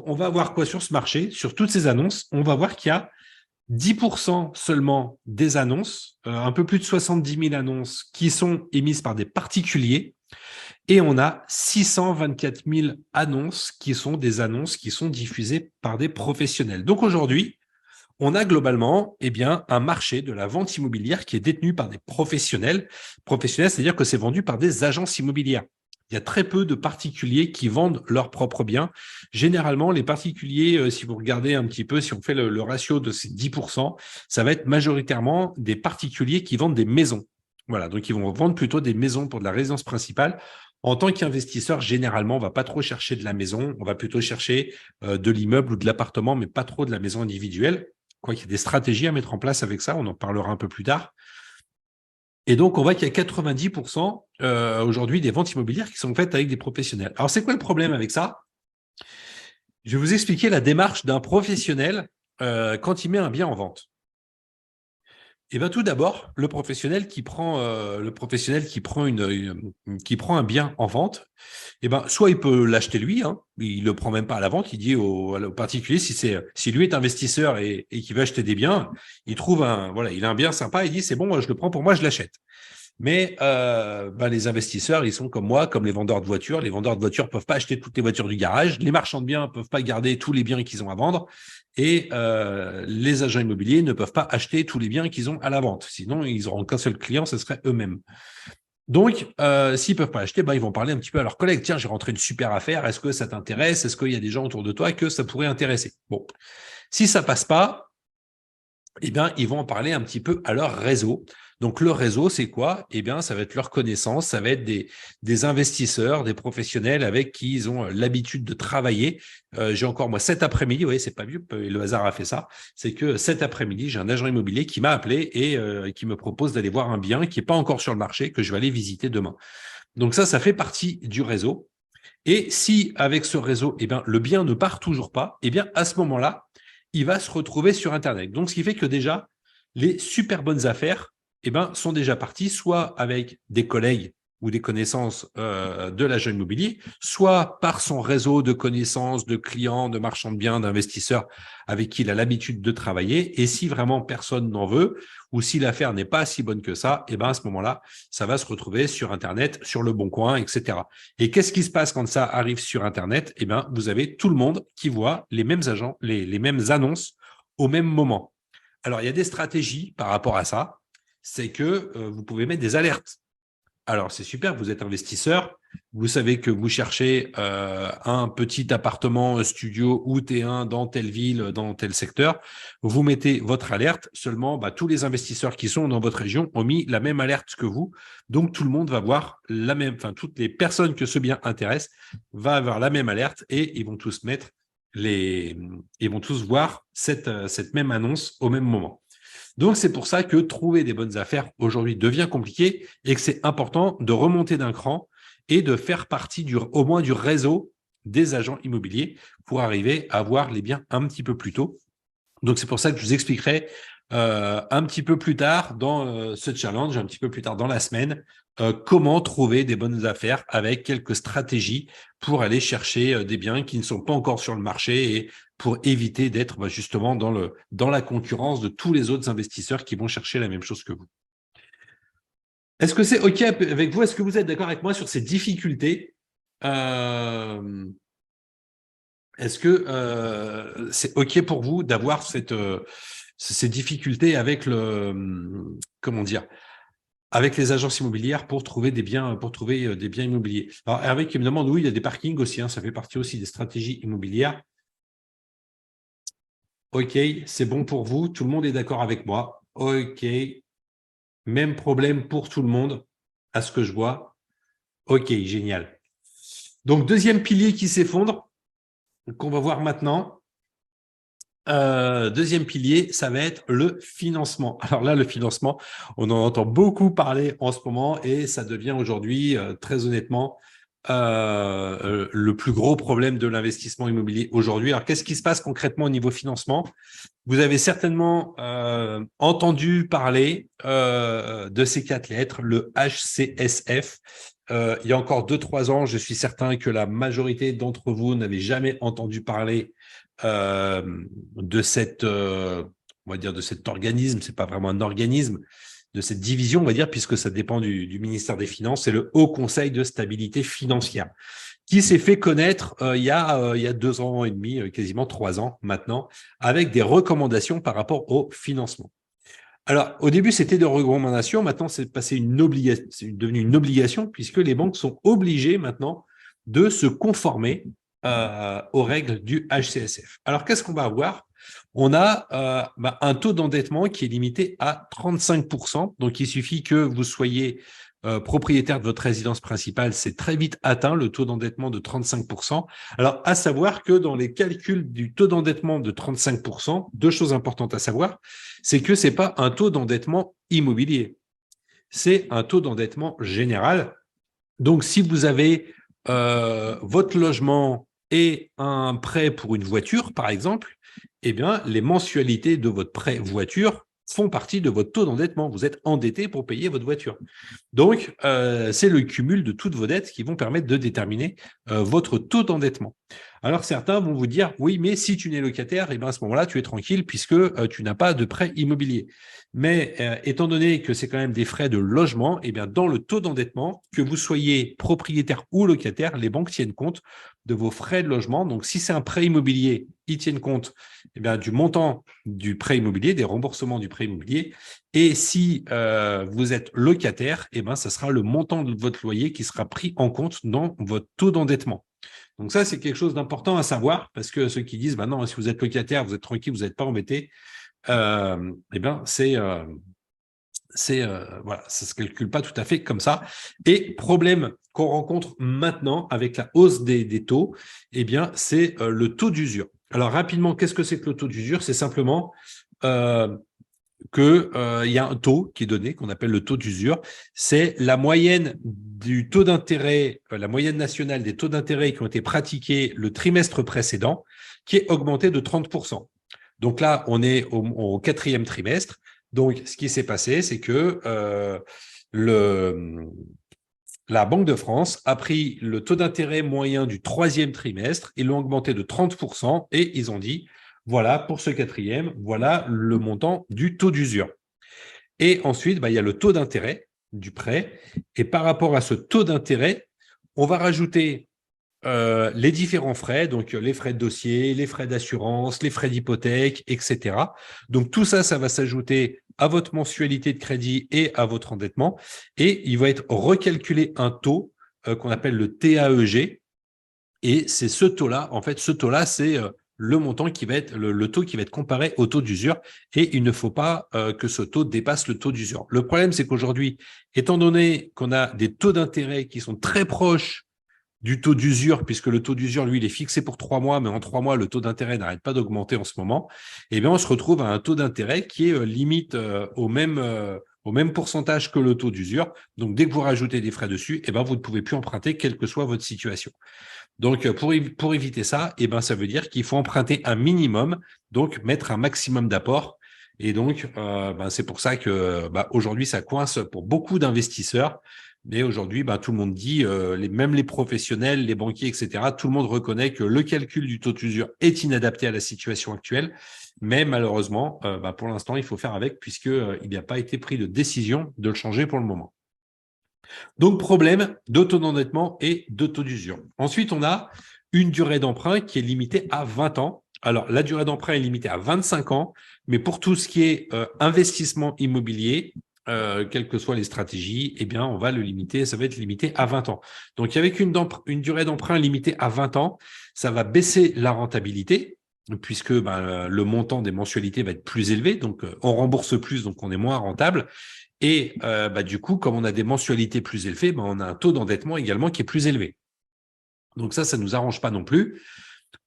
on va voir quoi sur ce marché, sur toutes ces annonces. On va voir qu'il y a 10% seulement des annonces, un peu plus de 70 000 annonces qui sont émises par des particuliers et on a 624 000 annonces qui sont des annonces qui sont diffusées par des professionnels. Donc aujourd'hui, on a globalement un marché de la vente immobilière qui est détenu par des professionnels. Professionnels, c'est-à-dire que c'est vendu par des agences immobilières. Il y a très peu de particuliers qui vendent leurs propres biens. Généralement, les particuliers, si vous regardez un petit peu, si on fait le ratio de ces 10%, ça va être majoritairement des particuliers qui vendent des maisons. Voilà, donc ils vont vendre plutôt des maisons pour de la résidence principale. En tant qu'investisseur, généralement, on ne va pas trop chercher de la maison, on va plutôt chercher de l'immeuble ou de l'appartement, mais pas trop de la maison individuelle. Quoi qu'il y ait des stratégies à mettre en place avec ça, on en parlera un peu plus tard. Et donc, on voit qu'il y a 90% aujourd'hui des ventes immobilières qui sont faites avec des professionnels. Alors, c'est quoi le problème avec ça? Je vais vous expliquer la démarche d'un professionnel quand il met un bien en vente. Et bien, tout d'abord, le professionnel qui prend un bien en vente, soit il peut l'acheter lui, hein, il le prend même pas à la vente, il dit au particulier si lui est investisseur et qu'il veut acheter des biens, il trouve il a un bien sympa, il dit c'est bon, je le prends pour moi, je l'achète. Mais les investisseurs, ils sont comme moi, comme les vendeurs de voitures. Les vendeurs de voitures peuvent pas acheter toutes les voitures du garage. Les marchands de biens peuvent pas garder tous les biens qu'ils ont à vendre. Et les agents immobiliers ne peuvent pas acheter tous les biens qu'ils ont à la vente. Sinon, ils n'auront qu'un seul client, ce serait eux-mêmes. Donc, s'ils peuvent pas acheter, ils vont parler un petit peu à leurs collègues. Tiens, j'ai rentré une super affaire. Est-ce que ça t'intéresse? Est-ce qu'il y a des gens autour de toi que ça pourrait intéresser? Bon, si ça passe pas, eh bien, ils vont en parler un petit peu à leur réseau. Donc, le réseau, c'est quoi? Eh bien, ça va être leur connaissance, ça va être des investisseurs, des professionnels avec qui ils ont l'habitude de travailler. J'ai encore, moi, cet après-midi, vous voyez, c'est pas vieux, le hasard a fait ça, c'est que cet après-midi, j'ai un agent immobilier qui m'a appelé et qui me propose d'aller voir un bien qui n'est pas encore sur le marché, que je vais aller visiter demain. Donc ça fait partie du réseau. Et si, avec ce réseau, eh bien, le bien ne part toujours pas, eh bien, à ce moment-là, il va se retrouver sur Internet. Donc, ce qui fait que déjà, les super bonnes affaires sont déjà parties, soit avec des collègues ou des connaissances de l'agent immobilier, soit par son réseau de connaissances, de clients, de marchands de biens, d'investisseurs avec qui il a l'habitude de travailler. Et si vraiment personne n'en veut, ou si l'affaire n'est pas si bonne que ça, à ce moment-là, ça va se retrouver sur Internet, sur Le Bon Coin, etc. Et qu'est-ce qui se passe quand ça arrive sur Internet? Vous avez tout le monde qui voit les mêmes agents, les mêmes annonces au même moment. Alors, il y a des stratégies par rapport à ça. C'est que vous pouvez mettre des alertes. Alors, c'est super, vous êtes investisseur, vous savez que vous cherchez un petit appartement studio ou T1 dans telle ville, dans tel secteur. Vous mettez votre alerte, seulement tous les investisseurs qui sont dans votre région ont mis la même alerte que vous. Donc, tout le monde va voir la même, toutes les personnes que ce bien intéresse vont avoir la même alerte et ils vont tous ils vont tous voir cette même annonce au même moment. Donc, c'est pour ça que trouver des bonnes affaires aujourd'hui devient compliqué et que c'est important de remonter d'un cran et de faire partie au moins du réseau des agents immobiliers pour arriver à voir les biens un petit peu plus tôt. Donc, c'est pour ça que je vous expliquerai un petit peu plus tard dans ce challenge, un petit peu plus tard dans la semaine, comment trouver des bonnes affaires avec quelques stratégies pour aller chercher des biens qui ne sont pas encore sur le marché et pour éviter d'être justement dans la concurrence de tous les autres investisseurs qui vont chercher la même chose que vous. Est-ce que c'est OK avec vous? Est-ce que vous êtes d'accord avec moi sur ces difficultés? Est-ce que c'est OK pour vous d'avoir ces difficultés avec avec les agences immobilières pour trouver des biens immobiliers? Alors, Hervé qui me demande, oui, il y a des parkings aussi, ça fait partie aussi des stratégies immobilières. OK, c'est bon pour vous, tout le monde est d'accord avec moi. OK, même problème pour tout le monde, à ce que je vois. OK, génial. Donc, deuxième pilier qui s'effondre, qu'on va voir maintenant. Deuxième pilier, ça va être le financement. Alors là, le financement, on en entend beaucoup parler en ce moment et ça devient aujourd'hui, très honnêtement, le plus gros problème de l'investissement immobilier aujourd'hui. Alors, qu'est-ce qui se passe concrètement au niveau financement? Vous avez certainement entendu parler de ces 4 lettres, le HCSF. Il y a encore 2-3 ans, je suis certain que la majorité d'entre vous n'avait jamais entendu parler de on va dire de cet organisme. C'est pas vraiment un organisme, de cette division, on va dire, puisque ça dépend du ministère des Finances. C'est le Haut Conseil de stabilité financière, qui s'est fait connaître il y a 2 ans et demi, quasiment 3 ans maintenant, avec des recommandations par rapport au financement. Alors, au début, c'était des recommandations. Maintenant, c'est devenu une obligation, puisque les banques sont obligées maintenant de se conformer aux règles du HCSF. Alors, qu'est-ce qu'on va avoir? On a un taux d'endettement qui est limité à 35%. Donc, il suffit que vous soyez propriétaire de votre résidence principale, c'est très vite atteint le taux d'endettement de 35%. Alors, à savoir que dans les calculs du taux d'endettement de 35%, 2 choses importantes à savoir, c'est que ce n'est pas un taux d'endettement immobilier, c'est un taux d'endettement général. Donc, si vous avez votre logement et un prêt pour une voiture, par exemple, eh bien, les mensualités de votre prêt voiture font partie de votre taux d'endettement. Vous êtes endetté pour payer votre voiture. Donc, c'est le cumul de toutes vos dettes qui vont permettre de déterminer votre taux d'endettement. Alors certains vont vous dire, oui, mais si tu n'es locataire, eh ben, à ce moment-là, tu es tranquille puisque tu n'as pas de prêt immobilier. Mais étant donné que c'est quand même des frais de logement, eh bien, dans le taux d'endettement, que vous soyez propriétaire ou locataire, les banques tiennent compte de vos frais de logement. Donc, si c'est un prêt immobilier, ils tiennent compte du montant du prêt immobilier, des remboursements du prêt immobilier. Et si vous êtes locataire, eh ben, ça sera le montant de votre loyer qui sera pris en compte dans votre taux d'endettement. Donc ça, c'est quelque chose d'important à savoir parce que ceux qui disent, bah non, si vous êtes locataire, vous êtes tranquille, vous n'êtes pas embêté, eh bien, voilà, ça se calcule pas tout à fait comme ça. Et problème qu'on rencontre maintenant avec la hausse des taux, eh bien, c'est le taux d'usure. Alors rapidement, qu'est-ce que c'est que le taux d'usure? C'est simplement qu'il y a un taux qui est donné, qu'on appelle le taux d'usure. C'est la moyenne du taux d'intérêt, la moyenne nationale des taux d'intérêt qui ont été pratiqués le trimestre précédent, qui est augmenté de 30%. Donc là, on est au quatrième trimestre. Donc, ce qui s'est passé, c'est que la Banque de France a pris le taux d'intérêt moyen du troisième trimestre, ils l'ont augmenté de 30% et ils ont dit, voilà, pour ce quatrième, voilà le montant du taux d'usure. Et ensuite, il y a le taux d'intérêt du prêt. Et par rapport à ce taux d'intérêt, on va rajouter les différents frais, donc les frais de dossier, les frais d'assurance, les frais d'hypothèque, etc. Donc tout ça, ça va s'ajouter à votre mensualité de crédit et à votre endettement. Et il va être recalculé un taux qu'on appelle le TAEG. Et c'est ce taux-là, en fait, ce taux-là, c'est le montant qui va être le taux qui va être comparé au taux d'usure. Et il ne faut pas que ce taux dépasse le taux d'usure. Le problème, c'est qu'aujourd'hui, étant donné qu'on a des taux d'intérêt qui sont très proches du taux d'usure, puisque le taux d'usure, lui, il est fixé pour 3 mois, mais en 3 mois, le taux d'intérêt n'arrête pas d'augmenter en ce moment, eh bien, on se retrouve à un taux d'intérêt qui est limite au même pourcentage que le taux d'usure. Donc, dès que vous rajoutez des frais dessus, eh ben, vous ne pouvez plus emprunter, quelle que soit votre situation. Donc, pour éviter ça, eh ben, ça veut dire qu'il faut emprunter un minimum, donc mettre un maximum d'apport. Et donc, c'est pour ça que aujourd'hui, ça coince pour beaucoup d'investisseurs. Mais aujourd'hui, tout le monde dit, même les professionnels, les banquiers, etc., tout le monde reconnaît que le calcul du taux d'usure est inadapté à la situation actuelle. Mais malheureusement, pour l'instant, il faut faire avec puisqu'il n'y a pas été pris de décision de le changer pour le moment. Donc, problème de taux d'endettement et de taux d'usure. Ensuite, on a une durée d'emprunt qui est limitée à 20 ans. Alors, la durée d'emprunt est limitée à 25 ans, mais pour tout ce qui est investissement immobilier, quelles que soient les stratégies, eh bien, on va le limiter, ça va être limité à 20 ans. Donc, avec une durée d'emprunt limitée à 20 ans, ça va baisser la rentabilité, puisque le montant des mensualités va être plus élevé, donc on rembourse plus, donc on est moins rentable. Et du coup, comme on a des mensualités plus élevées, on a un taux d'endettement également qui est plus élevé. Donc ça ne nous arrange pas non plus.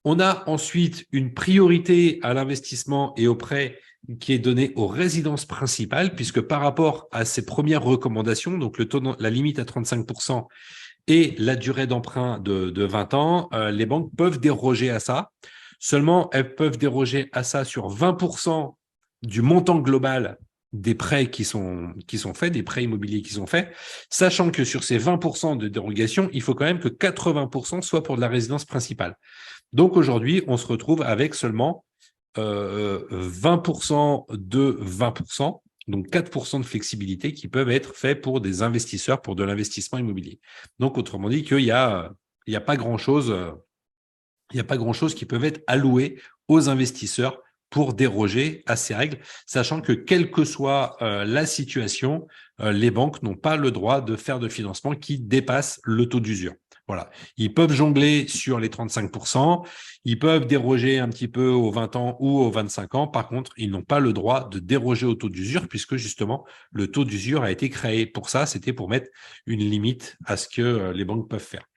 On a ensuite une priorité à l'investissement et au prêt qui est donnée aux résidences principales, puisque par rapport à ces premières recommandations, donc le taux, la limite à 35% et la durée d'emprunt de 20 ans, les banques peuvent déroger à ça. Seulement, elles peuvent déroger à ça sur 20% du montant global des prêts qui sont faits, des prêts immobiliers qui sont faits, sachant que sur ces 20% de dérogation, il faut quand même que 80% soit pour de la résidence principale. Donc aujourd'hui, on se retrouve avec seulement 20% de 20%, donc 4% de flexibilité qui peuvent être faits pour des investisseurs, pour de l'investissement immobilier. Donc autrement dit qu'il y a pas grand-chose, qui peuvent être alloués aux investisseurs pour déroger à ces règles, sachant que quelle que soit la situation, les banques n'ont pas le droit de faire de financement qui dépasse le taux d'usure. Voilà. Ils peuvent jongler sur les 35%, ils peuvent déroger un petit peu aux 20 ans ou aux 25 ans. Par contre, ils n'ont pas le droit de déroger au taux d'usure puisque justement, le taux d'usure a été créé pour ça. C'était pour mettre une limite à ce que les banques peuvent faire.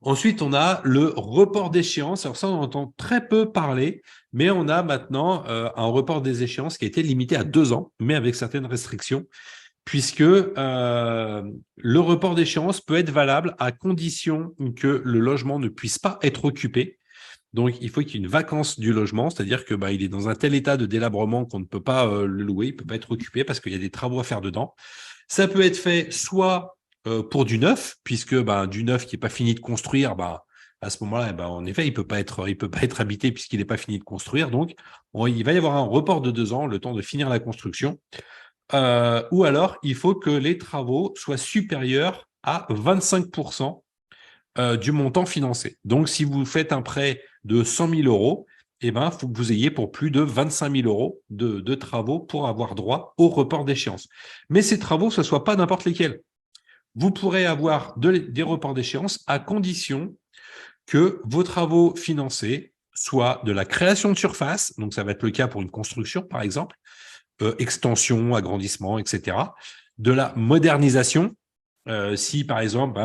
Ensuite, on a le report d'échéance. Alors ça, on entend très peu parler, mais on a maintenant un report des échéances qui a été limité à 2 ans, mais avec certaines restrictions, puisque le report d'échéance peut être valable à condition que le logement ne puisse pas être occupé. Donc, il faut qu'il y ait une vacance du logement, c'est-à-dire que il est dans un tel état de délabrement qu'on ne peut pas le louer, il ne peut pas être occupé parce qu'il y a des travaux à faire dedans. Ça peut être fait soit pour du neuf, puisque du neuf qui n'est pas fini de construire, à ce moment-là, en effet, il peut pas être habité puisqu'il n'est pas fini de construire. Donc, il va y avoir un report de 2 ans, le temps de finir la construction. Ou alors, il faut que les travaux soient supérieurs à 25% du montant financé. Donc, si vous faites un prêt de 100 000 euros, il faut que vous ayez pour plus de 25 000 euros de travaux pour avoir droit au report d'échéance. Mais ces travaux, ce ne soient pas n'importe lesquels. Vous pourrez avoir des reports d'échéance à condition que vos travaux financés soient de la création de surface, donc ça va être le cas pour une construction par exemple, extension, agrandissement, etc. De la modernisation, si par exemple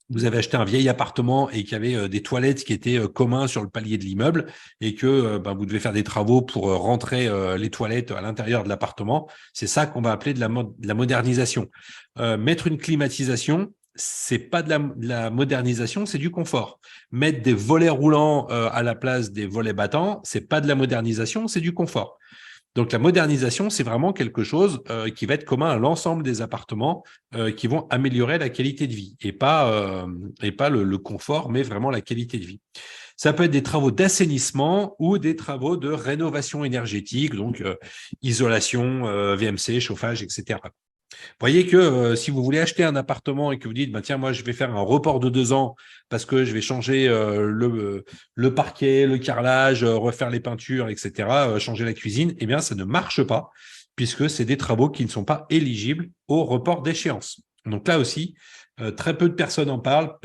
vous avez acheté un vieil appartement et qu'il y avait des toilettes qui étaient communs sur le palier de l'immeuble et que vous devez faire des travaux pour rentrer les toilettes à l'intérieur de l'appartement, c'est ça qu'on va appeler de la modernisation. Mettre une climatisation, c'est pas de la modernisation, c'est du confort. Mettre des volets roulants à la place des volets battants, c'est pas de la modernisation, c'est du confort. Donc, la modernisation, c'est vraiment quelque chose qui va être commun à l'ensemble des appartements qui vont améliorer la qualité de vie et pas le confort, mais vraiment la qualité de vie. Ça peut être des travaux d'assainissement ou des travaux de rénovation énergétique, donc isolation, VMC, chauffage, etc. Voyez que si vous voulez acheter un appartement et que vous dites, tiens, moi, je vais faire un report de 2 ans parce que je vais changer le parquet, le carrelage, refaire les peintures, etc., changer la cuisine, eh bien, ça ne marche pas puisque c'est des travaux qui ne sont pas éligibles au report d'échéance. Donc là aussi, très peu de personnes en parlent,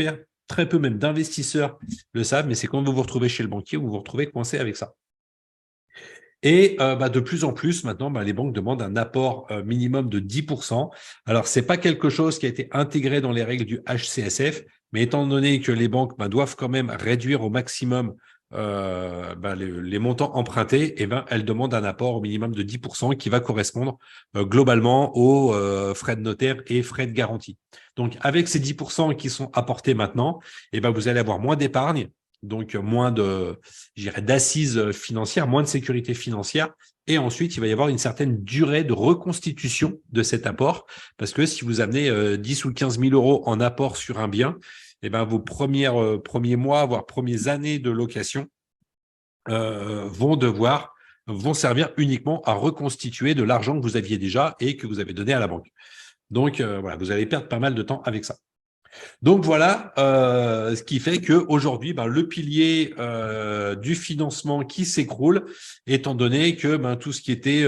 très peu même d'investisseurs le savent, mais c'est quand vous vous retrouvez chez le banquier où vous vous retrouvez coincé avec ça. Et de plus en plus, maintenant, les banques demandent un apport minimum de 10%. Alors, ce n'est pas quelque chose qui a été intégré dans les règles du HCSF, mais étant donné que les banques doivent quand même réduire au maximum les montants empruntés, elles demandent un apport au minimum de 10% qui va correspondre globalement aux frais de notaire et frais de garantie. Donc, avec ces 10% qui sont apportés maintenant, vous allez avoir moins d'épargne, donc moins d'assises financières, moins de sécurité financière. Et ensuite, il va y avoir une certaine durée de reconstitution de cet apport, parce que si vous amenez 10 ou 15 000 euros en apport sur un bien, vos premiers mois, voire premières années de location vont servir uniquement à reconstituer de l'argent que vous aviez déjà et que vous avez donné à la banque. Donc, vous allez perdre pas mal de temps avec ça. Donc voilà, ce qui fait qu'aujourd'hui, le pilier du financement qui s'écroule, étant donné que tout ce qui était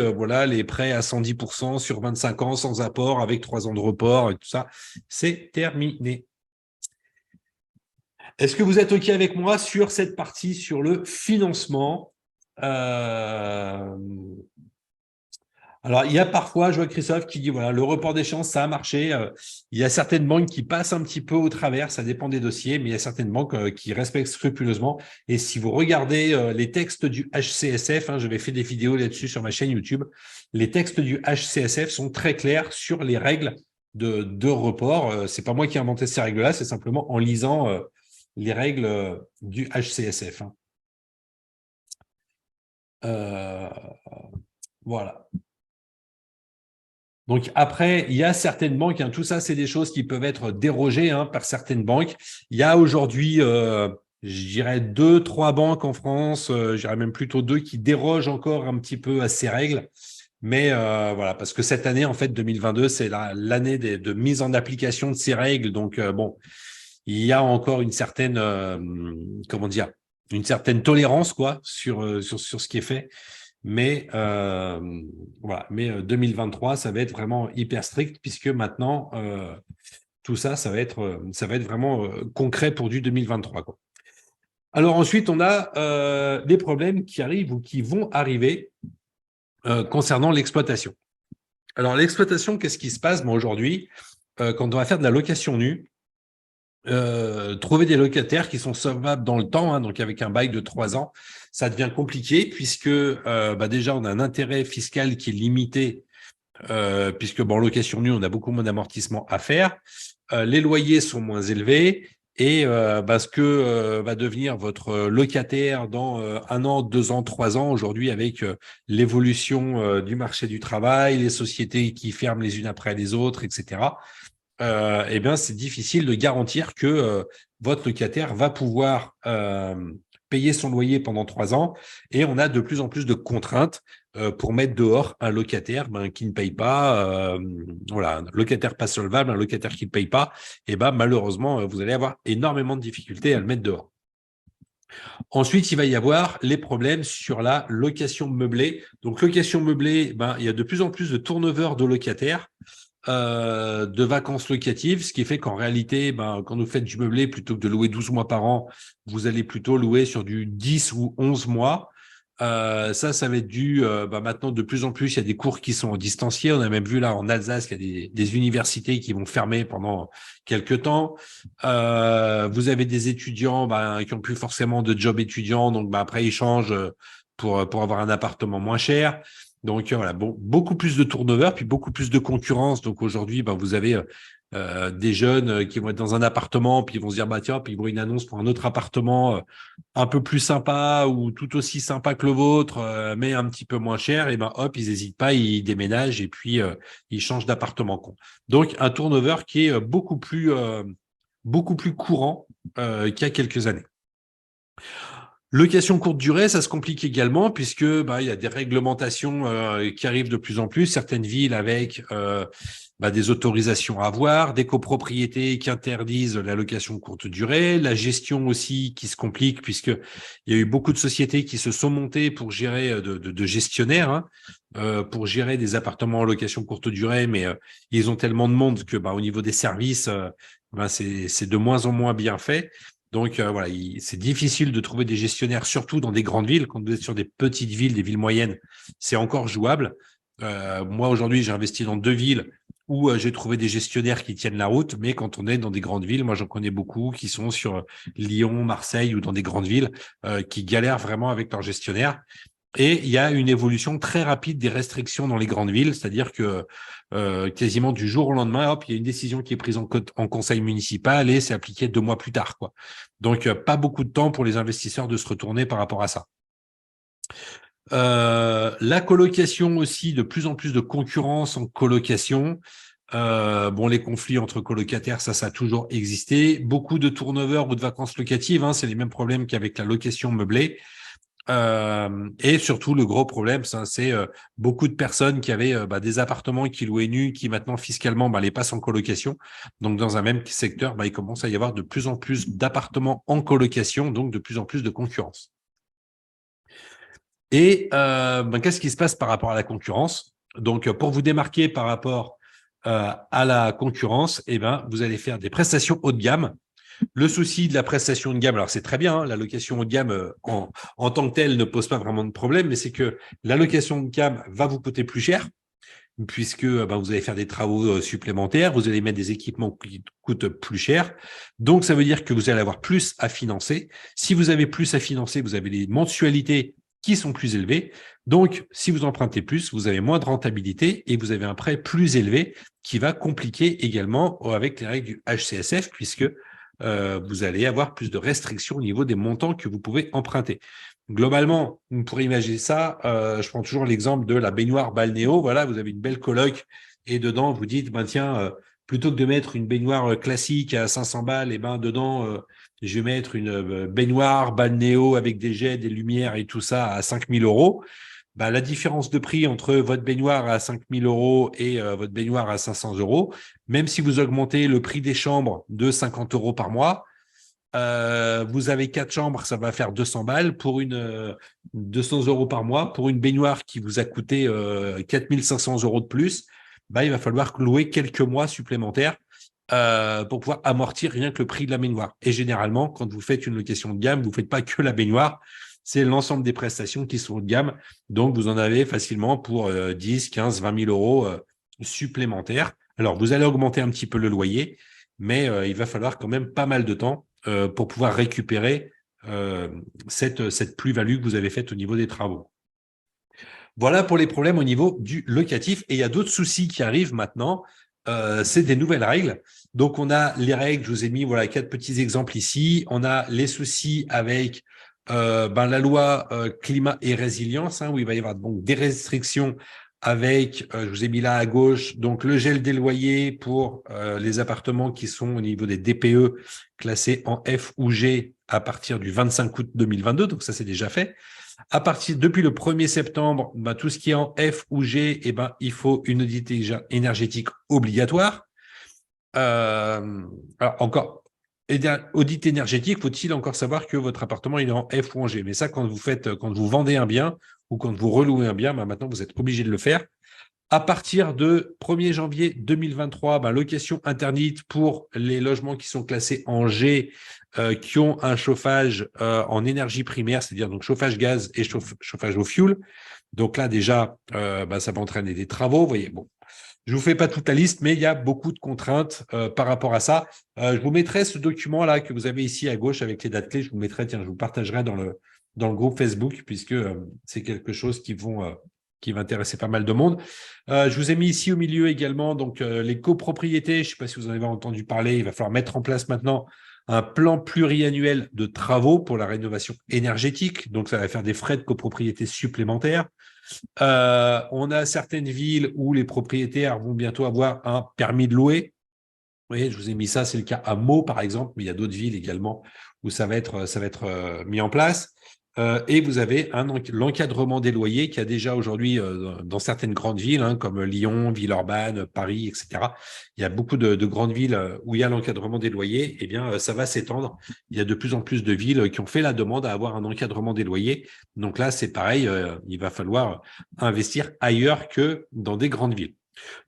les prêts à 110% sur 25 ans sans apport avec 3 ans de report et tout ça, c'est terminé. Est-ce que vous êtes OK avec moi sur cette partie sur le financement Alors, il y a parfois, je vois Christophe qui dit, le report d'échéance, ça a marché. Il y a certaines banques qui passent un petit peu au travers, ça dépend des dossiers, mais il y a certaines banques qui respectent scrupuleusement. Et si vous regardez les textes du HCSF, j'avais fait des vidéos là-dessus sur ma chaîne YouTube, les textes du HCSF sont très clairs sur les règles de report. C'est pas moi qui ai inventé ces règles-là, c'est simplement en lisant les règles du HCSF. Voilà. Donc après, il y a certaines banques, tout ça, c'est des choses qui peuvent être dérogées par certaines banques. Il y a aujourd'hui, je dirais 2, 3 banques en France, je dirais même plutôt 2 qui dérogent encore un petit peu à ces règles. Mais parce que cette année, en fait, 2022, c'est l'année de mise en application de ces règles. Donc il y a encore une certaine, une certaine tolérance sur ce qui est fait. Mais 2023, ça va être vraiment hyper strict puisque maintenant, tout ça, ça va être vraiment concret pour du 2023. Alors ensuite, on a des problèmes qui arrivent ou qui vont arriver concernant l'exploitation. Alors l'exploitation, qu'est-ce qui se passe aujourd'hui quand on va faire de la location nue? Trouver des locataires qui sont solvables dans le temps, donc avec un bail de 3 ans, ça devient compliqué puisque déjà on a un intérêt fiscal qui est limité puisque en location nue on a beaucoup moins d'amortissement à faire, les loyers sont moins élevés et ce que va devenir votre locataire dans 1 an, 2 ans, 3 ans aujourd'hui avec l'évolution du marché du travail, les sociétés qui ferment les unes après les autres, etc. eh bien, c'est difficile de garantir que votre locataire va pouvoir payer son loyer pendant 3 ans. Et on a de plus en plus de contraintes pour mettre dehors un locataire qui ne paye pas. Voilà, un locataire pas solvable, un locataire qui ne paye pas. Et malheureusement, vous allez avoir énormément de difficultés à le mettre dehors. Ensuite, il va y avoir les problèmes sur la location meublée. Donc, location meublée, il y a de plus en plus de turnover de locataires, de vacances locatives, ce qui fait qu'en réalité, quand vous faites du meublé, plutôt que de louer 12 mois par an, vous allez plutôt louer sur du 10 ou 11 mois. Ça va être dû maintenant de plus en plus, il y a des cours qui sont en distanciel. On a même vu là en Alsace qu'il y a des universités qui vont fermer pendant quelques temps. Vous avez des étudiants qui ont plus forcément de job étudiant, donc après ils changent pour avoir un appartement moins cher. Donc voilà, beaucoup plus de turnover, puis beaucoup plus de concurrence. Donc aujourd'hui, vous avez des jeunes qui vont être dans un appartement, puis ils vont se dire tiens, puis ils voient une annonce pour un autre appartement un peu plus sympa ou tout aussi sympa que le vôtre, mais un petit peu moins cher. Et hop, ils n'hésitent pas, ils déménagent et puis ils changent d'appartement. Donc un turnover qui est beaucoup plus courant qu'il y a quelques années. Location courte durée, ça se complique également puisque il y a des réglementations qui arrivent de plus en plus. Certaines villes avec des autorisations à avoir, des copropriétés qui interdisent la location courte durée, la gestion aussi qui se complique puisque il y a eu beaucoup de sociétés qui se sont montées pour gérer de gestionnaires, pour gérer des appartements en location courte durée, mais ils ont tellement de monde que au niveau des services, c'est de moins en moins bien fait. Donc voilà, c'est difficile de trouver des gestionnaires, surtout dans des grandes villes. Quand vous êtes sur des petites villes, des villes moyennes, c'est encore jouable. Moi, aujourd'hui, j'ai investi dans 2 villes où j'ai trouvé des gestionnaires qui tiennent la route. Mais quand on est dans des grandes villes, moi, j'en connais beaucoup qui sont sur Lyon, Marseille ou dans des grandes villes qui galèrent vraiment avec leurs gestionnaires. Et il y a une évolution très rapide des restrictions dans les grandes villes, c'est-à-dire que quasiment du jour au lendemain, hop, il y a une décision qui est prise en conseil municipal et c'est appliqué 2 mois plus tard, quoi. Donc, pas beaucoup de temps pour les investisseurs de se retourner par rapport à ça. La colocation aussi, de plus en plus de concurrence en colocation. Les conflits entre colocataires, ça a toujours existé. Beaucoup de turnover ou de vacances locatives, c'est les mêmes problèmes qu'avec la location meublée. Et surtout, le gros problème, c'est beaucoup de personnes qui avaient des appartements qui louaient nus, qui maintenant fiscalement les passent en colocation. Donc, dans un même secteur, il commence à y avoir de plus en plus d'appartements en colocation, donc de plus en plus de concurrence. Et qu'est-ce qui se passe par rapport à la concurrence? Donc, pour vous démarquer par rapport à la concurrence, vous allez faire des prestations haut de gamme. Le souci de la prestation de gamme, alors c'est très bien, la location haut de gamme en tant que telle ne pose pas vraiment de problème, mais c'est que la location de gamme va vous coûter plus cher puisque vous allez faire des travaux supplémentaires, vous allez mettre des équipements qui coûtent plus cher. Donc, ça veut dire que vous allez avoir plus à financer. Si vous avez plus à financer, vous avez des mensualités qui sont plus élevées. Donc, si vous empruntez plus, vous avez moins de rentabilité et vous avez un prêt plus élevé qui va compliquer également avec les règles du HCSF puisque vous allez avoir plus de restrictions au niveau des montants que vous pouvez emprunter. Globalement, vous pourrez imaginer ça. Je prends toujours l'exemple de la baignoire balnéo. Voilà, vous avez une belle coloc et dedans, vous dites, tiens, plutôt que de mettre une baignoire classique à 500 balles, dedans, je vais mettre une baignoire balnéo avec des jets, des lumières et tout ça à 5000 €. La différence de prix entre votre baignoire à 5000 € et votre baignoire à 500 €, même si vous augmentez le prix des chambres de 50 € par mois, vous avez 4 chambres, ça va faire 200 balles pour 200 € par mois. Pour une baignoire qui vous a coûté 4500 € de plus, il va falloir louer quelques mois supplémentaires pour pouvoir amortir rien que le prix de la baignoire. Et généralement, quand vous faites une location de gamme, vous ne faites pas que la baignoire, c'est l'ensemble des prestations qui sont haut de gamme. Donc, vous en avez facilement pour 10, 15, 20 000 € supplémentaires. Alors, vous allez augmenter un petit peu le loyer, mais il va falloir quand même pas mal de temps pour pouvoir récupérer cette plus-value que vous avez faite au niveau des travaux. Voilà pour les problèmes au niveau du locatif. Et il y a d'autres soucis qui arrivent maintenant. C'est des nouvelles règles. Donc, on a les règles, je vous ai mis 4 petits exemples ici. On a les soucis avec la loi climat et résilience, où il va y avoir donc des restrictions avec, je vous ai mis là à gauche, donc le gel des loyers pour les appartements qui sont au niveau des DPE classés en F ou G à partir du 25 août 2022. Donc ça, c'est déjà fait. Depuis le 1er septembre, tout ce qui est en F ou G, il faut une audit énergétique obligatoire. Alors encore, audit énergétique, faut-il encore savoir que votre appartement il est en F ou en G. Mais ça, quand vous vendez un bien ou quand vous relouez un bien, maintenant vous êtes obligé de le faire. À partir de 1er janvier 2023, location interdite pour les logements qui sont classés en G, qui ont un chauffage en énergie primaire, c'est-à-dire donc chauffage gaz et chauffage au fioul. Donc là déjà, ça va entraîner des travaux. Vous voyez, bon, je vous fais pas toute la liste, mais il y a beaucoup de contraintes par rapport à ça. Je vous mettrai ce document-là que vous avez ici à gauche avec les dates clés. Je vous mettrai, je vous partagerai dans le groupe Facebook puisque c'est quelque chose qui va intéresser pas mal de monde. Je vous ai mis ici au milieu également donc les copropriétés. Je ne sais pas si vous en avez entendu parler. Il va falloir mettre en place maintenant un plan pluriannuel de travaux pour la rénovation énergétique. Donc, ça va faire des frais de copropriété supplémentaires. On a certaines villes où les propriétaires vont bientôt avoir un permis de louer. Vous voyez, je vous ai mis ça, c'est le cas à Meaux, par exemple, mais il y a d'autres villes également où ça va être mis en place. Et vous avez l'encadrement des loyers qui a déjà aujourd'hui dans certaines grandes villes, comme Lyon, Villeurbanne, Paris, etc. Il y a beaucoup de grandes villes où il y a l'encadrement des loyers. Eh bien, ça va s'étendre. Il y a de plus en plus de villes qui ont fait la demande à avoir un encadrement des loyers. Donc là, c'est pareil, il va falloir investir ailleurs que dans des grandes villes.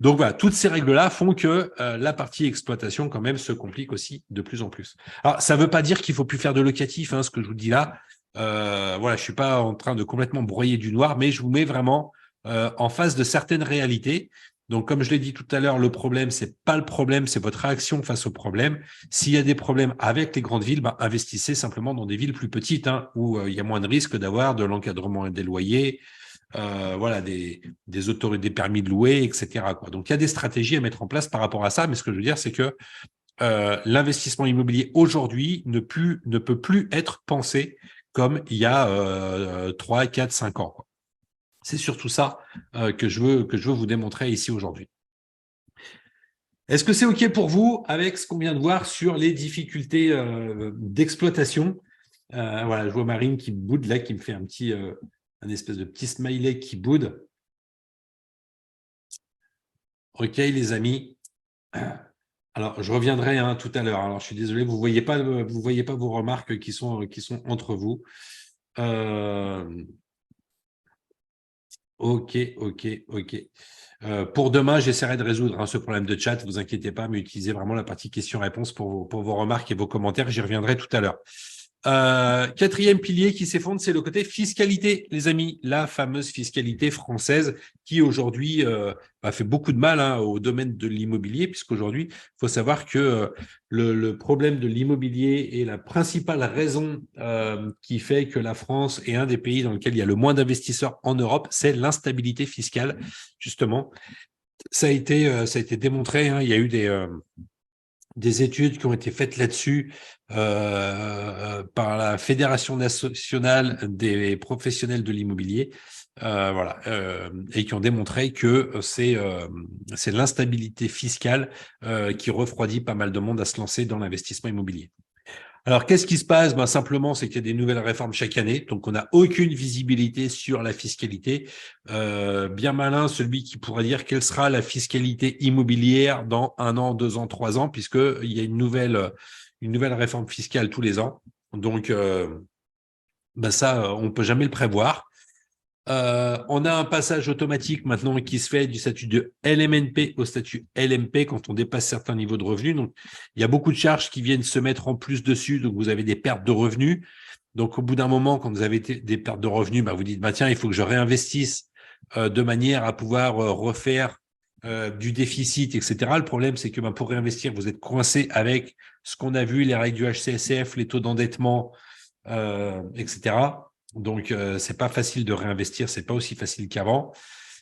Donc voilà, toutes ces règles-là font que la partie exploitation quand même se complique aussi de plus en plus. Alors, ça ne veut pas dire qu'il ne faut plus faire de locatif, ce que je vous dis là. Voilà, je suis pas en train de complètement broyer du noir, mais je vous mets vraiment en face de certaines réalités. Donc, comme je l'ai dit tout à l'heure, le problème, c'est pas le problème, c'est votre réaction face au problème. S'il y a des problèmes avec les grandes villes, investissez simplement dans des villes plus petites, où il y a moins de risques d'avoir de l'encadrement des loyers, voilà, des autorités, des permis de louer, etc., quoi. Donc, il y a des stratégies à mettre en place par rapport à ça, mais ce que je veux dire, c'est que l'investissement immobilier aujourd'hui ne peut plus être pensé comme il y a 3, 4, 5 ans. C'est surtout ça que je veux vous démontrer ici aujourd'hui. Est-ce que c'est OK pour vous avec ce qu'on vient de voir sur les difficultés d'exploitation? Voilà, je vois Marine qui boude là, qui me fait un espèce de petit smiley qui boude. OK, les amis. Alors, je reviendrai tout à l'heure. Alors, je suis désolé, vous voyez pas vos remarques qui sont entre vous. OK. Pour demain, j'essaierai de résoudre ce problème de chat. Vous inquiétez pas, mais utilisez vraiment la partie questions-réponses pour vos remarques et vos commentaires. J'y reviendrai tout à l'heure. Quatrième pilier qui s'effondre, c'est le côté fiscalité, les amis, la fameuse fiscalité française qui aujourd'hui fait beaucoup de mal au domaine de l'immobilier, puisqu'aujourd'hui, il faut savoir que le problème de l'immobilier est la principale raison qui fait que la France est un des pays dans lequel il y a le moins d'investisseurs en Europe, c'est l'instabilité fiscale, justement. Ça a été démontré, il y a eu des études qui ont été faites là-dessus par la Fédération nationale des professionnels de l'immobilier, et qui ont démontré que c'est l'instabilité fiscale qui refroidit pas mal de monde à se lancer dans l'investissement immobilier. Alors, qu'est-ce qui se passe? Simplement, c'est qu'il y a des nouvelles réformes chaque année, donc on n'a aucune visibilité sur la fiscalité. Bien malin celui qui pourra dire quelle sera la fiscalité immobilière dans 1 an, 2 ans, 3 ans, puisqu'il y a une nouvelle réforme fiscale tous les ans. Donc, ça, on ne peut jamais le prévoir. On a un passage automatique maintenant qui se fait du statut de LMNP au statut LMP quand on dépasse certains niveaux de revenus. Donc, il y a beaucoup de charges qui viennent se mettre en plus dessus. Donc, vous avez des pertes de revenus. Donc, au bout d'un moment, quand vous avez des pertes de revenus, vous dites, tiens, il faut que je réinvestisse de manière à pouvoir refaire du déficit, etc. Le problème, c'est que pour réinvestir, vous êtes coincé avec ce qu'on a vu, les règles du HCSF, les taux d'endettement, etc. Donc, c'est pas facile de réinvestir, c'est pas aussi facile qu'avant.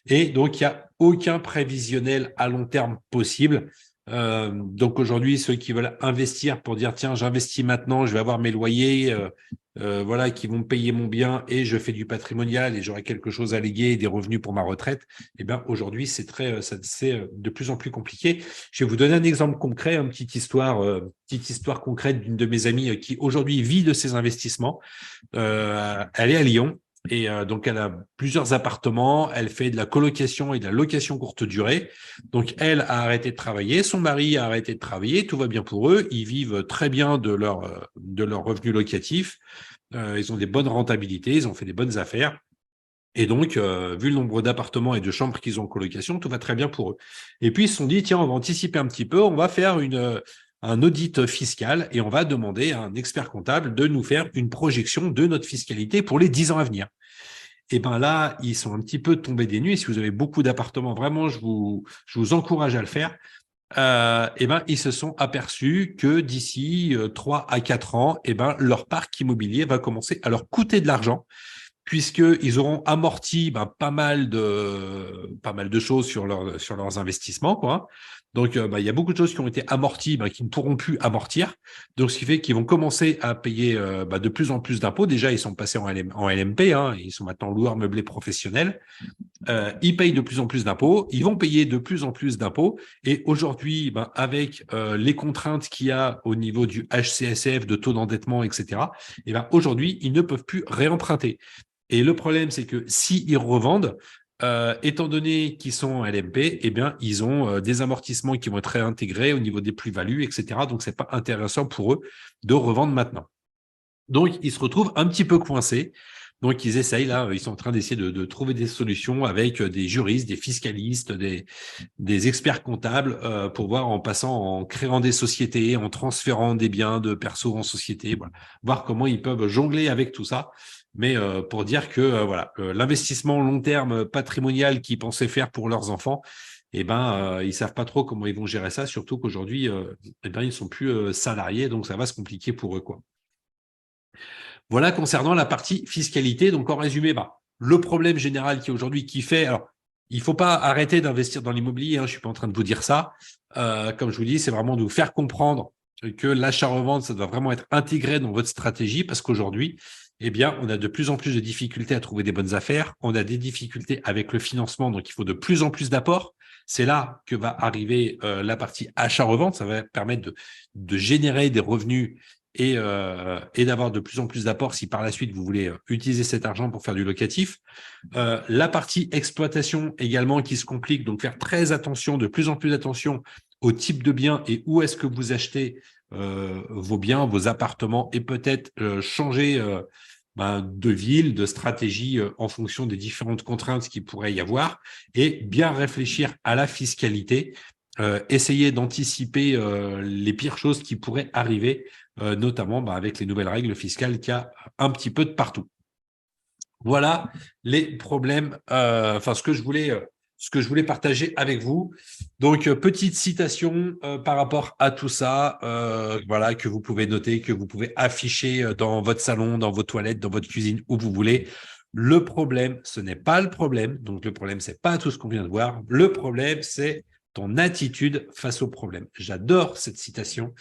Et donc, il n'y a aucun prévisionnel à long terme possible. Donc aujourd'hui, ceux qui veulent investir pour dire tiens, j'investis maintenant, je vais avoir mes loyers, voilà, qui vont me payer mon bien et je fais du patrimonial et j'aurai quelque chose à léguer et des revenus pour ma retraite. Eh bien aujourd'hui, c'est de plus en plus compliqué. Je vais vous donner un exemple concret, une petite histoire concrète d'une de mes amies qui aujourd'hui vit de ses investissements. Elle est à Lyon. Et donc, elle a plusieurs appartements, elle fait de la colocation et de la location courte durée. Donc, elle a arrêté de travailler, son mari a arrêté de travailler, tout va bien pour eux, ils vivent très bien de leur revenu locatif, ils ont des bonnes rentabilités, ils ont fait des bonnes affaires. Et donc, vu le nombre d'appartements et de chambres qu'ils ont en colocation, tout va très bien pour eux. Et puis, ils se sont dit, tiens, on va anticiper un petit peu, on va faire un audit fiscal et on va demander à un expert comptable de nous faire une projection de notre fiscalité pour les 10 ans à venir. Et bien là, ils sont un petit peu tombés des nues. Si vous avez beaucoup d'appartements, vraiment, je vous encourage à le faire. Et ben, ils se sont aperçus que d'ici 3 à 4 ans, et ben, leur parc immobilier va commencer à leur coûter de l'argent puisqu'ils auront amorti pas mal de choses sur leurs investissements, quoi. Donc, il y a beaucoup de choses qui ont été amorties, qui ne pourront plus amortir. Donc, ce qui fait qu'ils vont commencer à payer de plus en plus d'impôts. Déjà, ils sont passés en LMP, hein, ils sont maintenant loueurs meublés professionnels. Ils payent de plus en plus d'impôts, ils vont payer de plus en plus d'impôts. Et aujourd'hui, avec les contraintes qu'il y a au niveau du HCSF, de taux d'endettement, etc., et aujourd'hui, ils ne peuvent plus réemprunter. Et le problème, c'est que s'ils revendent, étant donné qu'ils sont en LMP, eh bien, ils ont des amortissements qui vont être réintégrés au niveau des plus-values, etc. Donc, c'est pas intéressant pour eux de revendre maintenant. Donc, ils se retrouvent un petit peu coincés. Donc, ils essayent là, ils sont en train d'essayer de trouver des solutions avec des juristes, des fiscalistes, des experts comptables pour voir en passant, en créant des sociétés, en transférant des biens de perso en société, voilà, voir comment ils peuvent jongler avec tout ça. Mais pour dire que l'investissement long terme patrimonial qu'ils pensaient faire pour leurs enfants, ils savent pas trop comment ils vont gérer ça, surtout qu'aujourd'hui, ils sont plus salariés, donc ça va se compliquer pour eux, quoi. Voilà concernant la partie fiscalité. Donc, en résumé, le problème général qui est aujourd'hui, qui fait… Alors, il ne faut pas arrêter d'investir dans l'immobilier, hein, je ne suis pas en train de vous dire ça. Comme je vous dis, c'est vraiment de vous faire comprendre que l'achat-revente, ça doit vraiment être intégré dans votre stratégie parce qu'aujourd'hui, on a de plus en plus de difficultés à trouver des bonnes affaires. On a des difficultés avec le financement, donc il faut de plus en plus d'apports. C'est là que va arriver la partie achat-revente. Ça va permettre de générer des revenus et d'avoir de plus en plus d'apports si par la suite vous voulez utiliser cet argent pour faire du locatif. La partie exploitation également qui se complique, donc faire très attention, de plus en plus attention au type de bien et où est-ce que vous achetez vos biens, vos appartements et peut-être changer de ville, de stratégie en fonction des différentes contraintes qu'il pourrait y avoir et bien réfléchir à la fiscalité, essayer d'anticiper les pires choses qui pourraient arriver notamment avec les nouvelles règles fiscales qu'il y a un petit peu de partout. Voilà les problèmes, ce que je voulais partager avec vous. Donc, petite citation par rapport à tout ça, que vous pouvez noter, que vous pouvez afficher dans votre salon, dans vos toilettes, dans votre cuisine, où vous voulez. Le problème, ce n'est pas le problème. Donc, le problème, c'est pas tout ce qu'on vient de voir. Le problème, c'est ton attitude face au problème. J'adore cette citation.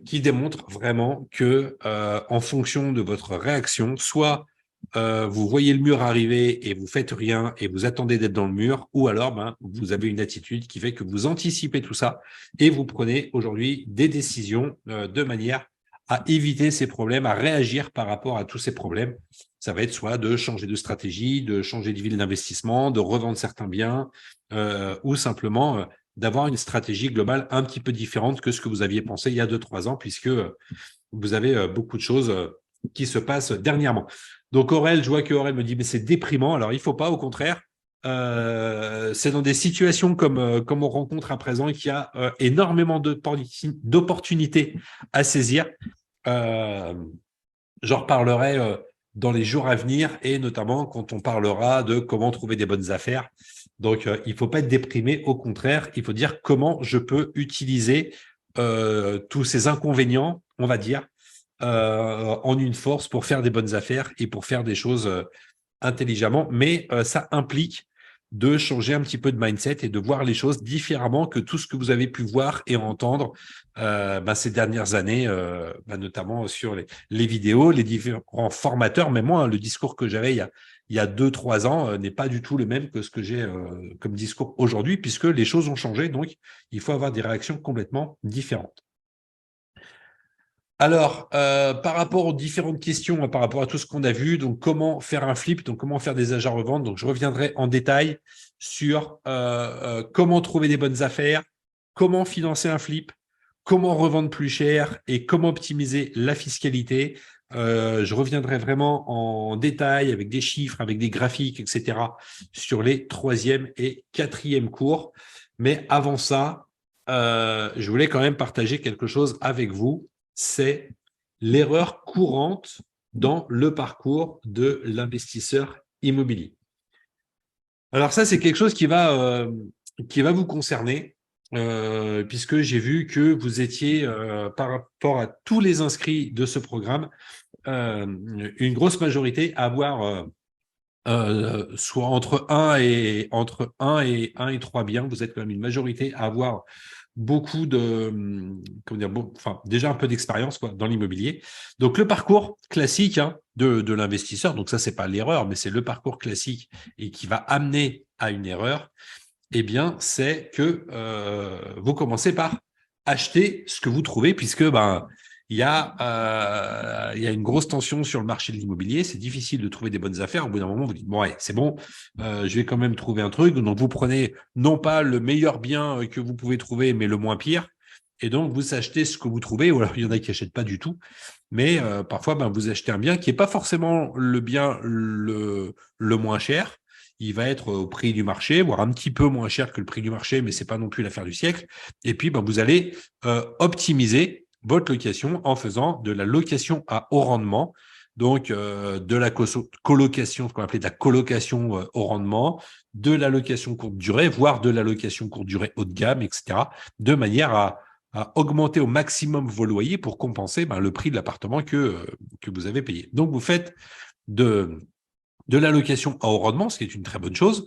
Qui démontre vraiment que en fonction de votre réaction, soit vous voyez le mur arriver et vous faites rien et vous attendez d'être dans le mur, ou alors vous avez une attitude qui fait que vous anticipez tout ça et vous prenez aujourd'hui des décisions de manière à éviter ces problèmes, à réagir par rapport à tous ces problèmes. Ça va être soit de changer de stratégie, de changer de ville d'investissement, de revendre certains biens ou simplement d'avoir une stratégie globale un petit peu différente que ce que vous aviez pensé il y a 2-3 ans, puisque vous avez beaucoup de choses qui se passent dernièrement. Donc Aurel, je vois que Aurel me dit, mais c'est déprimant. Alors, il ne faut pas, au contraire. C'est dans des situations comme on rencontre à présent qu'il y a énormément d'opportunités à saisir. J'en reparlerai dans les jours à venir et notamment quand on parlera de comment trouver des bonnes affaires. Donc, il ne faut pas être déprimé. Au contraire, il faut dire comment je peux utiliser tous ces inconvénients, on va dire, en une force pour faire des bonnes affaires et pour faire des choses intelligemment. Mais ça implique de changer un petit peu de mindset et de voir les choses différemment que tout ce que vous avez pu voir et entendre ces dernières années, notamment sur les vidéos, les différents formateurs. Mais moi, le discours que j'avais il y a 2-3 ans n'est pas du tout le même que ce que j'ai comme discours aujourd'hui, puisque les choses ont changé. Donc, il faut avoir des réactions complètement différentes. Alors, par rapport aux différentes questions, par rapport à tout ce qu'on a vu, donc comment faire un flip, donc comment faire des achats-reventes, donc je reviendrai en détail sur comment trouver des bonnes affaires, comment financer un flip, comment revendre plus cher et comment optimiser la fiscalité. Je reviendrai vraiment en détail avec des chiffres, avec des graphiques, etc. sur les 3e et 4e cours. Mais avant ça, je voulais quand même partager quelque chose avec vous. C'est l'erreur courante dans le parcours de l'investisseur immobilier. Alors ça, c'est quelque chose qui va vous concerner, puisque j'ai vu que vous étiez, par rapport à tous les inscrits de ce programme, une grosse majorité à avoir soit entre 1 et 1 et 3 biens. Vous êtes quand même une majorité à avoir beaucoup de, déjà un peu d'expérience dans l'immobilier. Donc le parcours classique de l'investisseur, donc ça c'est pas l'erreur, mais c'est le parcours classique et qui va amener à une erreur. Eh bien, c'est que vous commencez par acheter ce que vous trouvez, puisque il y a une grosse tension sur le marché de l'immobilier. C'est difficile de trouver des bonnes affaires. Au bout d'un moment, vous dites bon, ouais, c'est bon, je vais quand même trouver un truc. Donc, vous prenez non pas le meilleur bien que vous pouvez trouver, mais le moins pire. Et donc, vous achetez ce que vous trouvez, ou alors il y en a qui n'achètent pas du tout. Mais parfois, vous achetez un bien qui n'est pas forcément le bien le moins cher. Il va être au prix du marché, voire un petit peu moins cher que le prix du marché, mais c'est pas non plus l'affaire du siècle. Et puis, vous allez optimiser votre location en faisant de la location à haut rendement, donc de la colocation, ce qu'on appelait de la colocation au rendement, de la location courte durée, voire de la location courte durée haut de gamme, etc., de manière à augmenter au maximum vos loyers pour compenser le prix de l'appartement que vous avez payé. Donc, vous faites de la location à haut rendement, ce qui est une très bonne chose.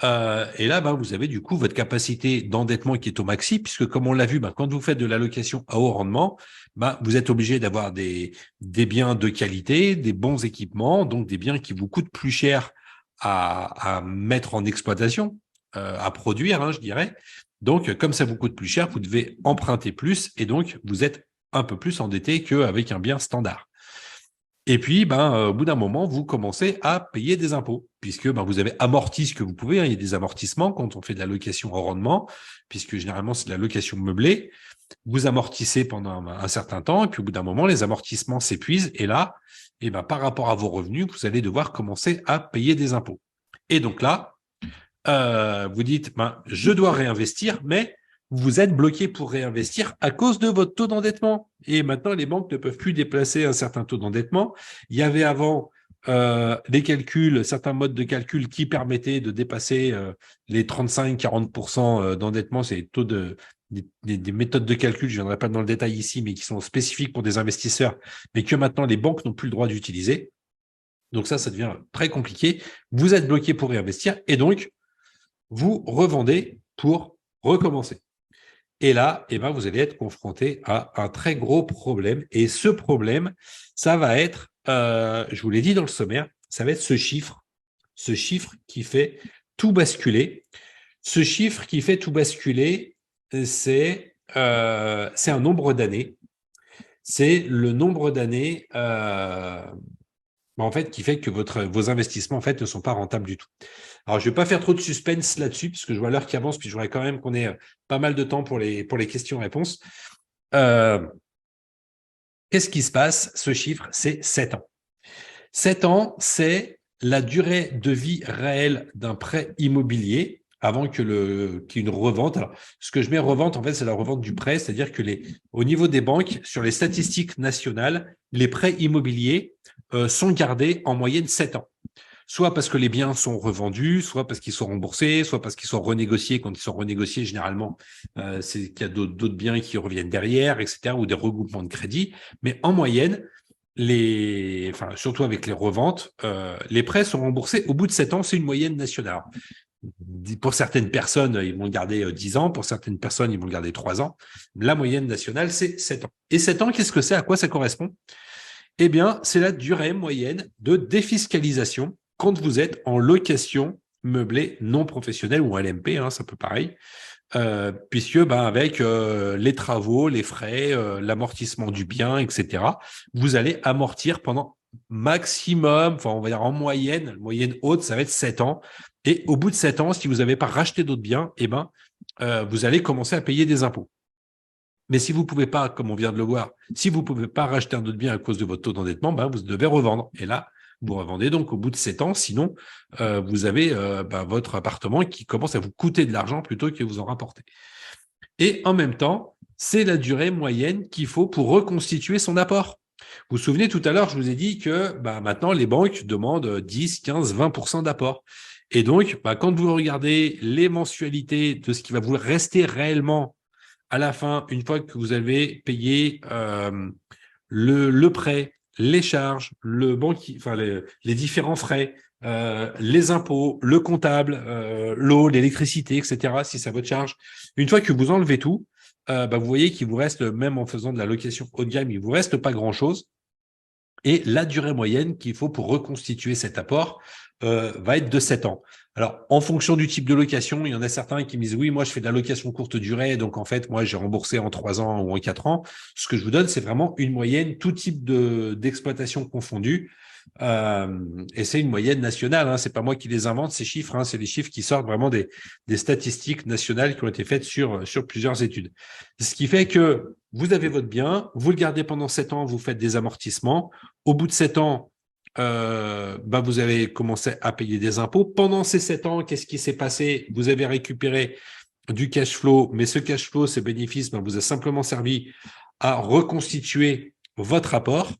Et là, vous avez du coup votre capacité d'endettement qui est au maxi, puisque comme on l'a vu, quand vous faites de la location à haut rendement, vous êtes obligé d'avoir des biens de qualité, des bons équipements, donc des biens qui vous coûtent plus cher à mettre en exploitation, à produire, je dirais. Donc, comme ça vous coûte plus cher, vous devez emprunter plus et donc vous êtes un peu plus endetté qu'avec un bien standard. Et puis, au bout d'un moment, vous commencez à payer des impôts, puisque vous avez amorti ce que vous pouvez. Il y a des amortissements quand on fait de la location au rendement, puisque généralement, c'est de la location meublée. Vous amortissez pendant un certain temps, et puis au bout d'un moment, les amortissements s'épuisent. Et là, par rapport à vos revenus, vous allez devoir commencer à payer des impôts. Et donc là, vous dites, je dois réinvestir, mais vous êtes bloqué pour réinvestir à cause de votre taux d'endettement. Et maintenant, les banques ne peuvent plus déplacer un certain taux d'endettement. Il y avait avant des calculs, certains modes de calcul qui permettaient de dépasser les 35-40% d'endettement. C'est les taux des méthodes de calcul, je ne viendrai pas dans le détail ici, mais qui sont spécifiques pour des investisseurs, mais que maintenant les banques n'ont plus le droit d'utiliser. Donc ça devient très compliqué. Vous êtes bloqué pour réinvestir et donc vous revendez pour recommencer. Et là, vous allez être confronté à un très gros problème. Et ce problème, ça va être, je vous l'ai dit dans le sommaire, ça va être ce chiffre qui fait tout basculer. Ce chiffre qui fait tout basculer, c'est un nombre d'années. C'est le nombre d'années qui fait que vos investissements ne sont pas rentables du tout. Alors, je ne vais pas faire trop de suspense là-dessus, parce que je vois l'heure qui avance, puis je voudrais quand même qu'on ait pas mal de temps pour les questions-réponses. Qu'est-ce qui se passe? Ce chiffre, c'est 7 ans. 7 ans, c'est la durée de vie réelle d'un prêt immobilier avant qu'il y ait une revente. Alors, ce que je mets revente, en fait, c'est la revente du prêt, c'est-à-dire que au niveau des banques, sur les statistiques nationales, les prêts immobiliers sont gardés en moyenne 7 ans. Soit parce que les biens sont revendus, soit parce qu'ils sont remboursés, soit parce qu'ils sont renégociés. Quand ils sont renégociés, généralement, c'est qu'il y a d'autres biens qui reviennent derrière, etc., ou des regroupements de crédits. Mais en moyenne, surtout avec les reventes, les prêts sont remboursés au bout de 7 ans. C'est une moyenne nationale. Pour certaines personnes, ils vont le garder 10 ans. Pour certaines personnes, ils vont le garder 3 ans. La moyenne nationale, c'est 7 ans. Et 7 ans, qu'est-ce que c'est? À quoi ça correspond? Eh bien, c'est la durée moyenne de défiscalisation quand vous êtes en location meublée non professionnelle ou LMP, hein, c'est un peu pareil, puisque avec les travaux, les frais, l'amortissement du bien, etc., vous allez amortir pendant maximum, enfin on va dire en moyenne haute, ça va être 7 ans. Et au bout de 7 ans, si vous n'avez pas racheté d'autres biens, vous allez commencer à payer des impôts. Mais si vous ne pouvez pas, comme on vient de le voir, si vous ne pouvez pas racheter un autre bien à cause de votre taux d'endettement, vous devez revendre. Et là, vous revendez donc au bout de 7 ans. Sinon, vous avez votre appartement qui commence à vous coûter de l'argent plutôt que vous en rapporter. Et en même temps, c'est la durée moyenne qu'il faut pour reconstituer son apport. Vous vous souvenez, tout à l'heure, je vous ai dit que maintenant, les banques demandent 10, 15, 20% d'apport. Et donc, quand vous regardez les mensualités de ce qui va vous rester réellement à la fin, une fois que vous avez payé le prêt, les charges, le banquier, enfin les différents frais, les impôts, le comptable, l'eau, l'électricité, etc., si c'est votre charge, une fois que vous enlevez tout, vous voyez qu'il vous reste, même en faisant de la location haut de gamme, il vous reste pas grand-chose. Et la durée moyenne qu'il faut pour reconstituer cet apport va être de 7 ans. Alors, en fonction du type de location, il y en a certains qui me disent, oui, moi, je fais de la location courte durée, donc en fait, moi, j'ai remboursé en 3 ans ou en 4 ans. Ce que je vous donne, c'est vraiment une moyenne, tout type d'exploitation confondue. Et c'est une moyenne nationale, hein. C'est pas moi qui les invente, ces chiffres, hein. C'est les chiffres qui sortent vraiment des statistiques nationales qui ont été faites sur plusieurs études. Ce qui fait que vous avez votre bien, vous le gardez pendant 7 ans, vous faites des amortissements. Au bout de 7 ans, vous avez commencé à payer des impôts. Pendant ces 7 ans, qu'est-ce qui s'est passé? Vous avez récupéré du cash flow, mais ce cash flow, ce bénéfice, vous a simplement servi à reconstituer votre apport.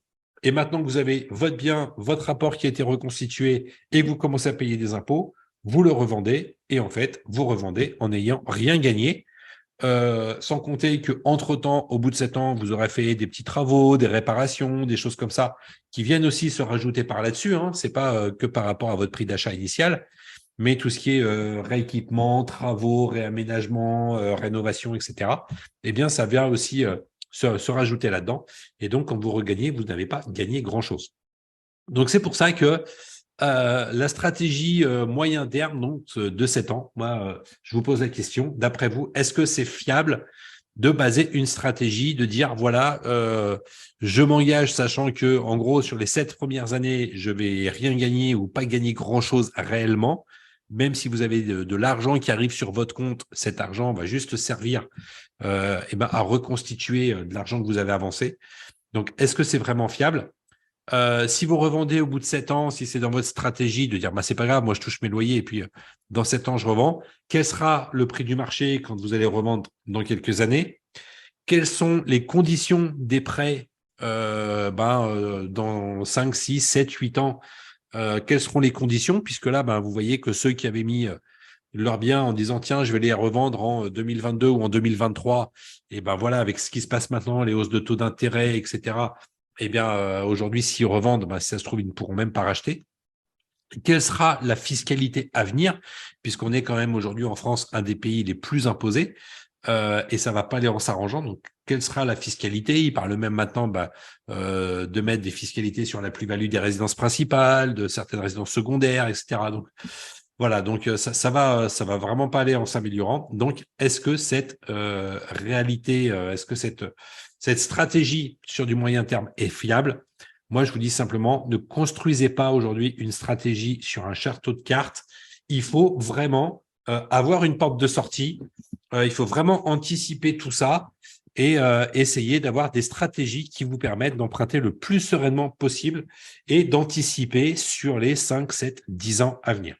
Et maintenant que vous avez votre bien, votre apport qui a été reconstitué et que vous commencez à payer des impôts, vous le revendez et en fait, vous revendez en n'ayant rien gagné. Sans compter qu'entre-temps, au bout de 7 ans, vous aurez fait des petits travaux, des réparations, des choses comme ça, qui viennent aussi se rajouter par là-dessus. Hein. Ce n'est pas que par rapport à votre prix d'achat initial, mais tout ce qui est rééquipement, travaux, réaménagement, rénovation, etc., eh bien, ça vient aussi se rajouter là-dedans. Et donc, quand vous regagnez, vous n'avez pas gagné grand-chose. Donc, c'est pour ça que la stratégie moyen terme donc, de 7 ans, moi, je vous pose la question, d'après vous, est-ce que c'est fiable de baser une stratégie, de dire, voilà, je m'engage sachant que, en gros, sur les 7 premières années, je vais rien gagner ou pas gagner grand-chose réellement, même si vous avez de l'argent qui arrive sur votre compte, cet argent va juste servir à reconstituer de l'argent que vous avez avancé. Donc, est-ce que c'est vraiment fiable? Si vous revendez au bout de 7 ans, si c'est dans votre stratégie de dire c'est pas grave, moi je touche mes loyers et puis dans 7 ans je revends, quel sera le prix du marché quand vous allez revendre dans quelques années? Quelles sont les conditions des prêts dans 5, 6, 7, 8 ans? Quelles seront les conditions? Puisque là, vous voyez que ceux qui avaient mis leurs biens en disant tiens, je vais les revendre en 2022 ou en 2023, et voilà, avec ce qui se passe maintenant, les hausses de taux d'intérêt, etc., aujourd'hui, s'ils revendent, si ça se trouve, ils ne pourront même pas racheter. Quelle sera la fiscalité à venir, puisqu'on est quand même aujourd'hui en France un des pays les plus imposés, et ça va pas aller en s'arrangeant. Donc, quelle sera la fiscalité? Ils parlent même maintenant de mettre des fiscalités sur la plus-value des résidences principales, de certaines résidences secondaires, etc. Donc, voilà, donc ça va vraiment pas aller en s'améliorant. Donc, est-ce que cette réalité, est-ce que cette stratégie sur du moyen terme est fiable? Moi, je vous dis simplement, ne construisez pas aujourd'hui une stratégie sur un château de cartes. Il faut vraiment avoir une porte de sortie. Il faut vraiment anticiper tout ça et essayer d'avoir des stratégies qui vous permettent d'emprunter le plus sereinement possible et d'anticiper sur les 5, 7, 10 ans à venir.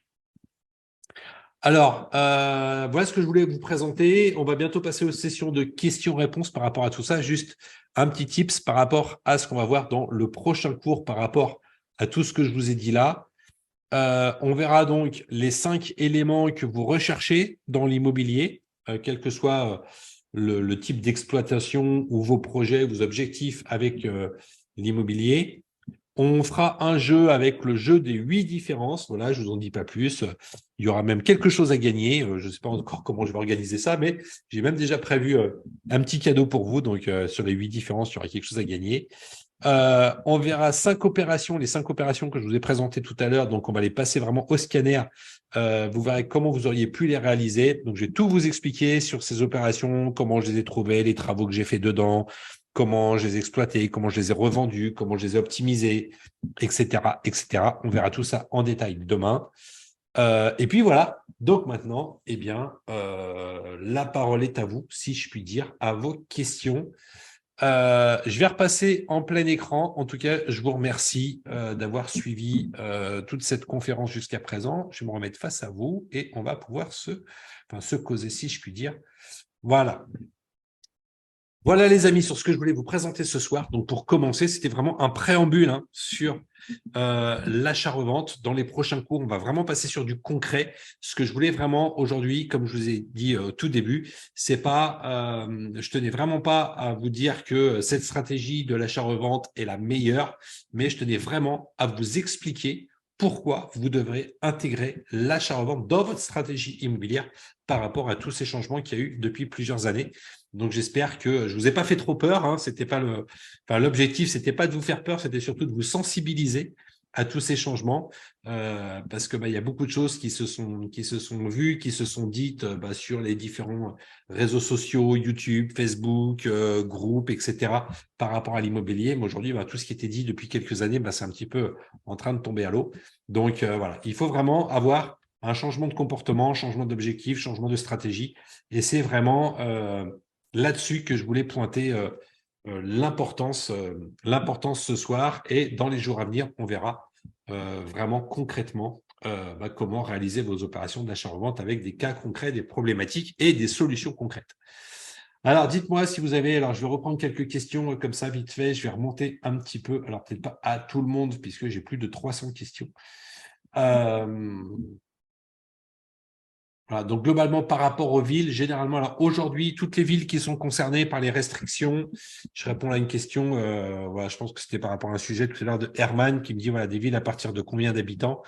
Alors, voilà ce que je voulais vous présenter. On va bientôt passer aux sessions de questions-réponses par rapport à tout ça. Juste un petit tips par rapport à ce qu'on va voir dans le prochain cours par rapport à tout ce que je vous ai dit là. On verra donc les 5 éléments que vous recherchez dans l'immobilier, quel que soit le type d'exploitation ou vos projets, vos objectifs avec l'immobilier. On fera un jeu avec le jeu des 8 différences. Voilà, je vous en dis pas plus. Il y aura même quelque chose à gagner. Je ne sais pas encore comment je vais organiser ça, mais j'ai même déjà prévu un petit cadeau pour vous. Donc, sur les 8 différences, il y aura quelque chose à gagner. On verra 5 opérations, les 5 opérations que je vous ai présentées tout à l'heure. Donc, on va les passer vraiment au scanner. Vous verrez comment vous auriez pu les réaliser. Donc, je vais tout vous expliquer sur ces opérations, comment je les ai trouvées, les travaux que j'ai fait dedans, comment je les ai exploités, comment je les ai revendus, comment je les ai optimisés, etc., etc. On verra tout ça en détail demain. Et puis voilà. Donc maintenant, eh bien, la parole est à vous, si je puis dire, à vos questions. Je vais repasser en plein écran. En tout cas, je vous remercie d'avoir suivi toute cette conférence jusqu'à présent. Je vais me remettre face à vous et on va pouvoir se causer, si je puis dire. Voilà. Voilà les amis, sur ce que je voulais vous présenter ce soir. Donc pour commencer, c'était vraiment un préambule sur l'achat-revente. Dans les prochains cours, on va vraiment passer sur du concret. Ce que je voulais vraiment aujourd'hui, comme je vous ai dit au tout début, c'est pas, je tenais vraiment pas à vous dire que cette stratégie de l'achat-revente est la meilleure, mais je tenais vraiment à vous expliquer pourquoi vous devrez intégrer l'achat-revente dans votre stratégie immobilière par rapport à tous ces changements qu'il y a eu depuis plusieurs années. Donc, j'espère que je vous ai pas fait trop peur. C'était pas l'objectif, c'était pas de vous faire peur, c'était surtout de vous sensibiliser à tous ces changements, parce que il y a beaucoup de choses qui se sont vues, qui se sont dites sur les différents réseaux sociaux, YouTube, Facebook, groupes, etc. par rapport à l'immobilier. Mais aujourd'hui, tout ce qui était dit depuis quelques années, c'est un petit peu en train de tomber à l'eau. Donc voilà, il faut vraiment avoir un changement de comportement, changement d'objectif, changement de stratégie. Et c'est vraiment là-dessus que je voulais pointer l'importance ce soir. Et dans les jours à venir, on verra vraiment concrètement comment réaliser vos opérations d'achat-revente avec des cas concrets, des problématiques et des solutions concrètes. Alors, dites-moi si vous avez… Alors, je vais reprendre quelques questions comme ça, vite fait. Je vais remonter un petit peu. Alors, peut-être pas à tout le monde, puisque j'ai plus de 300 questions. Voilà, donc globalement, par rapport aux villes, généralement, alors aujourd'hui, toutes les villes qui sont concernées par les restrictions, je réponds à une question, voilà, je pense que c'était par rapport à un sujet tout à l'heure de Herman qui me dit, voilà, des villes à partir de combien d'habitants?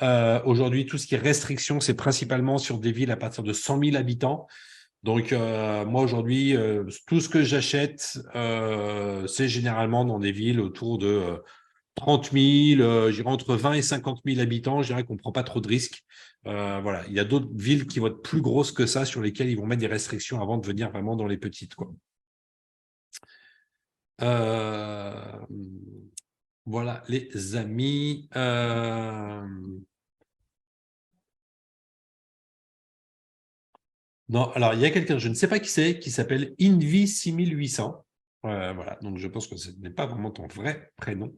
Aujourd'hui, tout ce qui est restriction, c'est principalement sur des villes à partir de 100 000 habitants. Donc, moi, aujourd'hui, tout ce que j'achète, c'est généralement dans des villes autour de 30 000, j'irai entre 20 et 50 000 habitants, je dirais qu'on ne prend pas trop de risques. Voilà, il y a d'autres villes qui vont être plus grosses que ça, sur lesquelles ils vont mettre des restrictions avant de venir vraiment dans les petites, quoi. Voilà, les amis. Non, alors il y a quelqu'un, je ne sais pas qui c'est, qui s'appelle Invi 6800. Voilà, donc je pense que ce n'est pas vraiment ton vrai prénom.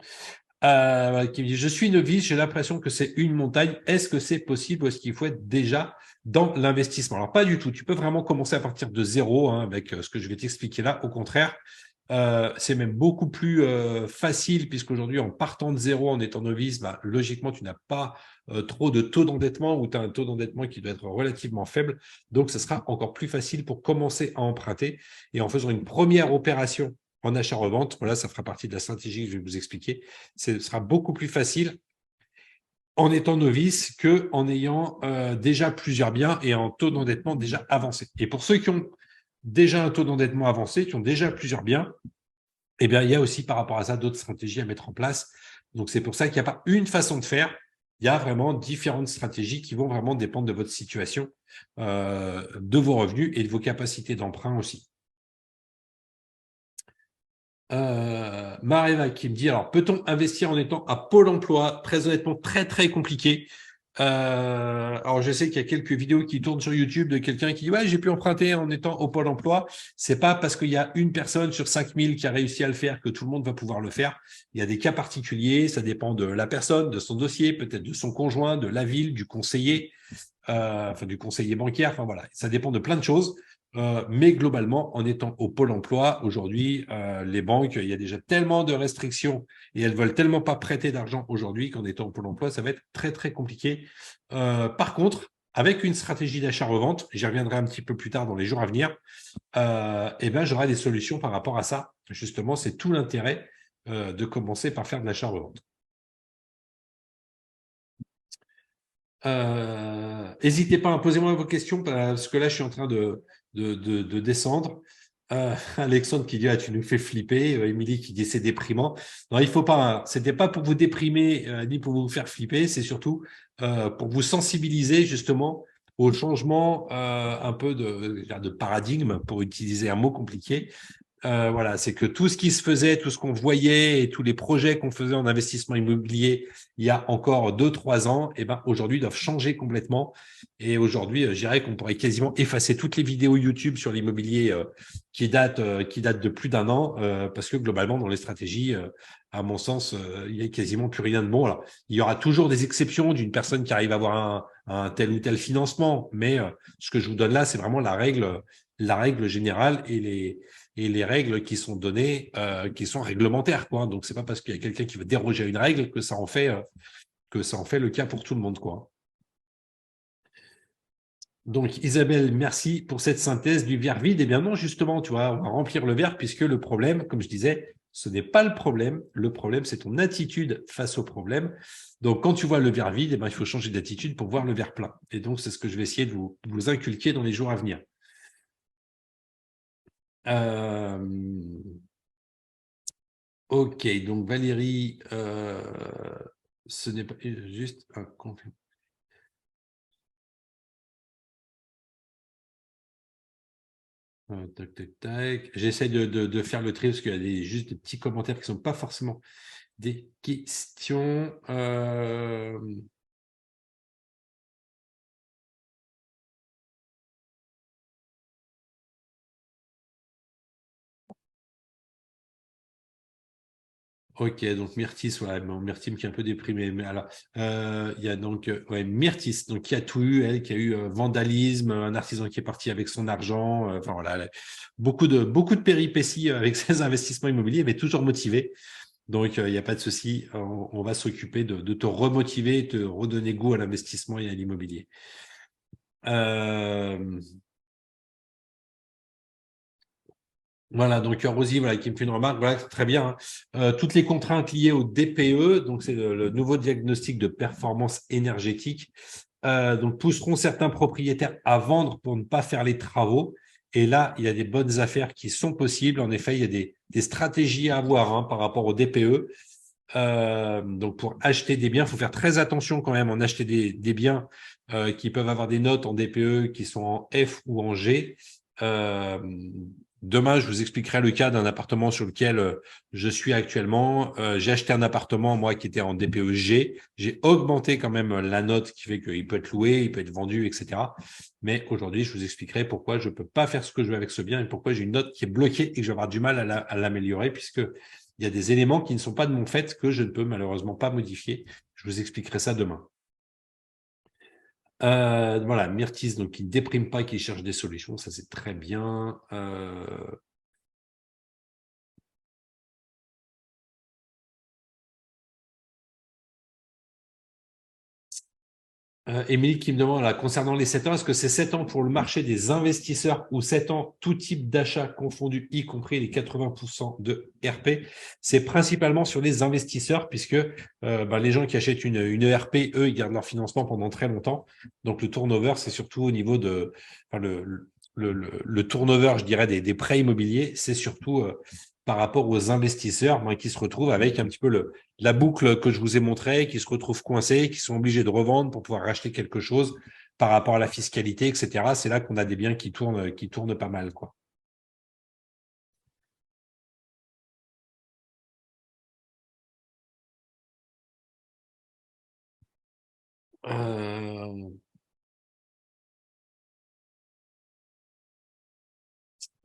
Qui me dit, je suis novice, j'ai l'impression que c'est une montagne. Est-ce que c'est possible ou est-ce qu'il faut être déjà dans l'investissement? Alors, pas du tout. Tu peux vraiment commencer à partir de zéro avec ce que je vais t'expliquer là. Au contraire, c'est même beaucoup plus facile puisqu'aujourd'hui, en partant de zéro, en étant novice, logiquement, tu n'as pas trop de taux d'endettement ou tu as un taux d'endettement qui doit être relativement faible. Donc, ce sera encore plus facile pour commencer à emprunter. Et en faisant une première opération en achat-revente, voilà, ça fera partie de la stratégie que je vais vous expliquer. Ce sera beaucoup plus facile en étant novice qu'en ayant déjà plusieurs biens et en taux d'endettement déjà avancé. Et pour ceux qui ont déjà un taux d'endettement avancé, qui ont déjà plusieurs biens, eh bien, il y a aussi par rapport à ça d'autres stratégies à mettre en place. Donc, c'est pour ça qu'il n'y a pas une façon de faire. Il y a vraiment différentes stratégies qui vont vraiment dépendre de votre situation, de vos revenus et de vos capacités d'emprunt aussi. Mareva qui me dit, alors peut-on investir en étant à Pôle emploi? Très honnêtement, très très compliqué. Alors je sais qu'il y a quelques vidéos qui tournent sur YouTube de quelqu'un qui dit ouais, j'ai pu emprunter en étant au Pôle emploi. C'est pas parce qu'il y a une personne sur 5000 qui a réussi à le faire que tout le monde va pouvoir le faire. Il y a des cas particuliers, ça dépend de la personne, de son dossier, peut-être de son conjoint, de la ville, du conseiller, du conseiller bancaire. Enfin voilà, ça dépend de plein de choses. Mais globalement, en étant au Pôle emploi, aujourd'hui, les banques, il y a déjà tellement de restrictions et elles veulent tellement pas prêter d'argent aujourd'hui qu'en étant au Pôle emploi, ça va être très, très compliqué. Par contre, avec une stratégie d'achat-revente, j'y reviendrai un petit peu plus tard dans les jours à venir, j'aurai des solutions par rapport à ça. Justement, c'est tout l'intérêt de commencer par faire de l'achat-revente. N'hésitez pas à poser moi vos questions parce que là, je suis en train de descendre. Alexandre qui dit tu nous fais flipper. Émilie qui dit c'est déprimant. Non, il faut pas. C'était pas pour vous déprimer ni pour vous faire flipper. C'est surtout pour vous sensibiliser justement au changement un peu de paradigme, pour utiliser un mot compliqué. Voilà, c'est que tout ce qui se faisait, tout ce qu'on voyait et tous les projets qu'on faisait en investissement immobilier il y a encore 2-3 ans, eh ben, aujourd'hui doivent changer complètement. Et aujourd'hui, je dirais qu'on pourrait quasiment effacer toutes les vidéos YouTube sur l'immobilier qui datent de plus d'un an, parce que globalement, dans les stratégies, à mon sens, il n'y a quasiment plus rien de bon. Alors, il y aura toujours des exceptions d'une personne qui arrive à avoir un tel ou tel financement, mais ce que je vous donne là, c'est vraiment la règle générale et les règles qui sont données, qui sont réglementaires, quoi. Donc, c'est pas parce qu'il y a quelqu'un qui veut déroger à une règle que ça en fait le cas pour tout le monde, quoi. Donc, Isabelle, merci pour cette synthèse du verre vide. Eh bien non, justement, tu vois, on va remplir le verre puisque le problème, comme je disais, ce n'est pas le problème. Le problème, c'est ton attitude face au problème. Donc, quand tu vois le verre vide, eh ben, il faut changer d'attitude pour voir le verre plein. Et donc, c'est ce que je vais essayer de vous inculquer dans les jours à venir. Ok, donc Valérie, ce n'est pas juste un compte. Tac, tac, tac. J'essaie de faire le tri parce qu'il y a juste des petits commentaires qui ne sont pas forcément des questions. Ok, donc Myrtis, ouais, bon, Myrtis qui est un peu déprimé. Mais alors, il y a donc Myrtis, donc qui a tout eu, elle, qui a eu vandalisme, un artisan qui est parti avec son argent. Enfin voilà, beaucoup de péripéties avec ses investissements immobiliers, mais toujours motivée. Donc, il n'y a pas de souci. On va s'occuper de te remotiver, de te redonner goût à l'investissement et à l'immobilier. Voilà, donc Rosie, voilà, qui me fait une remarque, voilà, très bien. Toutes les contraintes liées au DPE, donc c'est le nouveau diagnostic de performance énergétique, donc pousseront certains propriétaires à vendre pour ne pas faire les travaux. Et là, il y a des bonnes affaires qui sont possibles. En effet, il y a des stratégies à avoir hein, par rapport au DPE. Donc pour acheter des biens, il faut faire très attention quand même en acheter des biens qui peuvent avoir des notes en DPE qui sont en F ou en G. Demain, je vous expliquerai le cas d'un appartement sur lequel je suis actuellement. J'ai acheté un appartement, moi, qui était en DPE G. J'ai augmenté quand même la note qui fait qu'il peut être loué, il peut être vendu, etc. Mais aujourd'hui, je vous expliquerai pourquoi je ne peux pas faire ce que je veux avec ce bien et pourquoi j'ai une note qui est bloquée et que je vais avoir du mal à l'améliorer puisque il y a des éléments qui ne sont pas de mon fait que je ne peux malheureusement pas modifier. Je vous expliquerai ça demain. Voilà, Myrtis, donc qui ne déprime pas, qui cherche des solutions, ça c'est très bien. Émilie qui me demande là, concernant les 7 ans, est-ce que c'est 7 ans pour le marché des investisseurs ou 7 ans tout type d'achat confondu, y compris les 80% de RP? C'est principalement sur les investisseurs puisque les gens qui achètent une RP, eux, ils gardent leur financement pendant très longtemps. Donc le turnover, c'est surtout au niveau de le turnover, je dirais, des prêts immobiliers, c'est surtout par rapport aux investisseurs qui se retrouvent avec un petit peu la boucle que je vous ai montrée, qui se retrouvent coincés, qui sont obligés de revendre pour pouvoir racheter quelque chose par rapport à la fiscalité, etc. C'est là qu'on a des biens qui tournent pas mal, quoi.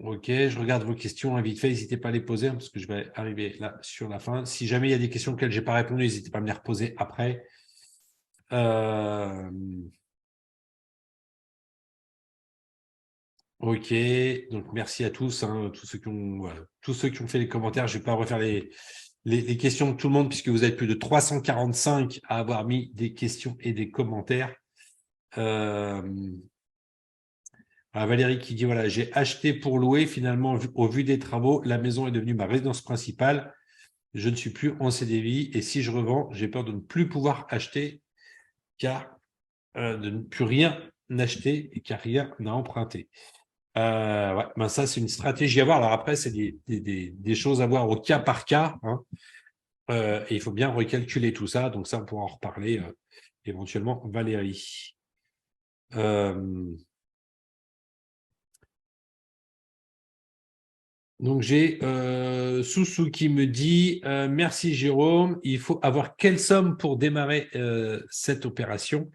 Ok, je regarde vos questions hein, vite fait, n'hésitez pas à les poser hein, parce que je vais arriver là sur la fin. Si jamais il y a des questions auxquelles je n'ai pas répondu, n'hésitez pas à me les reposer après. Ok, donc merci à tous, hein, tous ceux qui ont fait les commentaires. Je ne vais pas refaire les questions de tout le monde puisque vous êtes plus de 345 à avoir mis des questions et des commentaires. Valérie qui dit, voilà, j'ai acheté pour louer. Finalement, au vu des travaux, la maison est devenue ma résidence principale. je ne suis plus en CDI et si je revends, j'ai peur de ne plus pouvoir acheter car de ne plus rien acheter et car rien à emprunter. Ouais, ben ça, c'est une stratégie à voir. Alors après, c'est des choses à voir au cas par cas, hein. Et il faut bien recalculer tout ça. Donc ça, on pourra en reparler éventuellement, Valérie. Donc j'ai Soussou qui me dit merci Jérôme, il faut avoir quelle somme pour démarrer cette opération?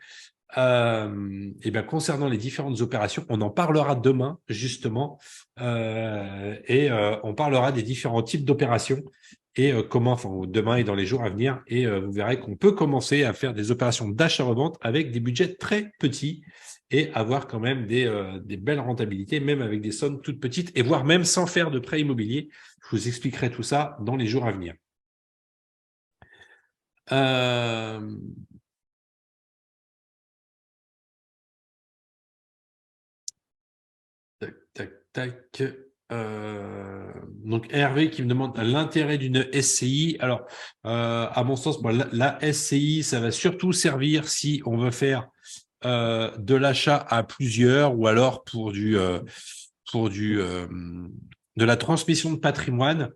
Et bien, concernant les différentes opérations, on en parlera demain justement on parlera des différents types d'opérations et comment, enfin demain et dans les jours à venir, et vous verrez qu'on peut commencer à faire des opérations d'achat-revente avec des budgets très petits et avoir quand même des belles rentabilités, même avec des sommes toutes petites, et voire même sans faire de prêt immobilier. Je vous expliquerai tout ça dans les jours à venir. Tac, tac. Donc Hervé qui me demande l'intérêt d'une SCI. Alors, à mon sens, bon, la SCI, ça va surtout servir si on veut faire de l'achat à plusieurs ou alors pour de la transmission de patrimoine.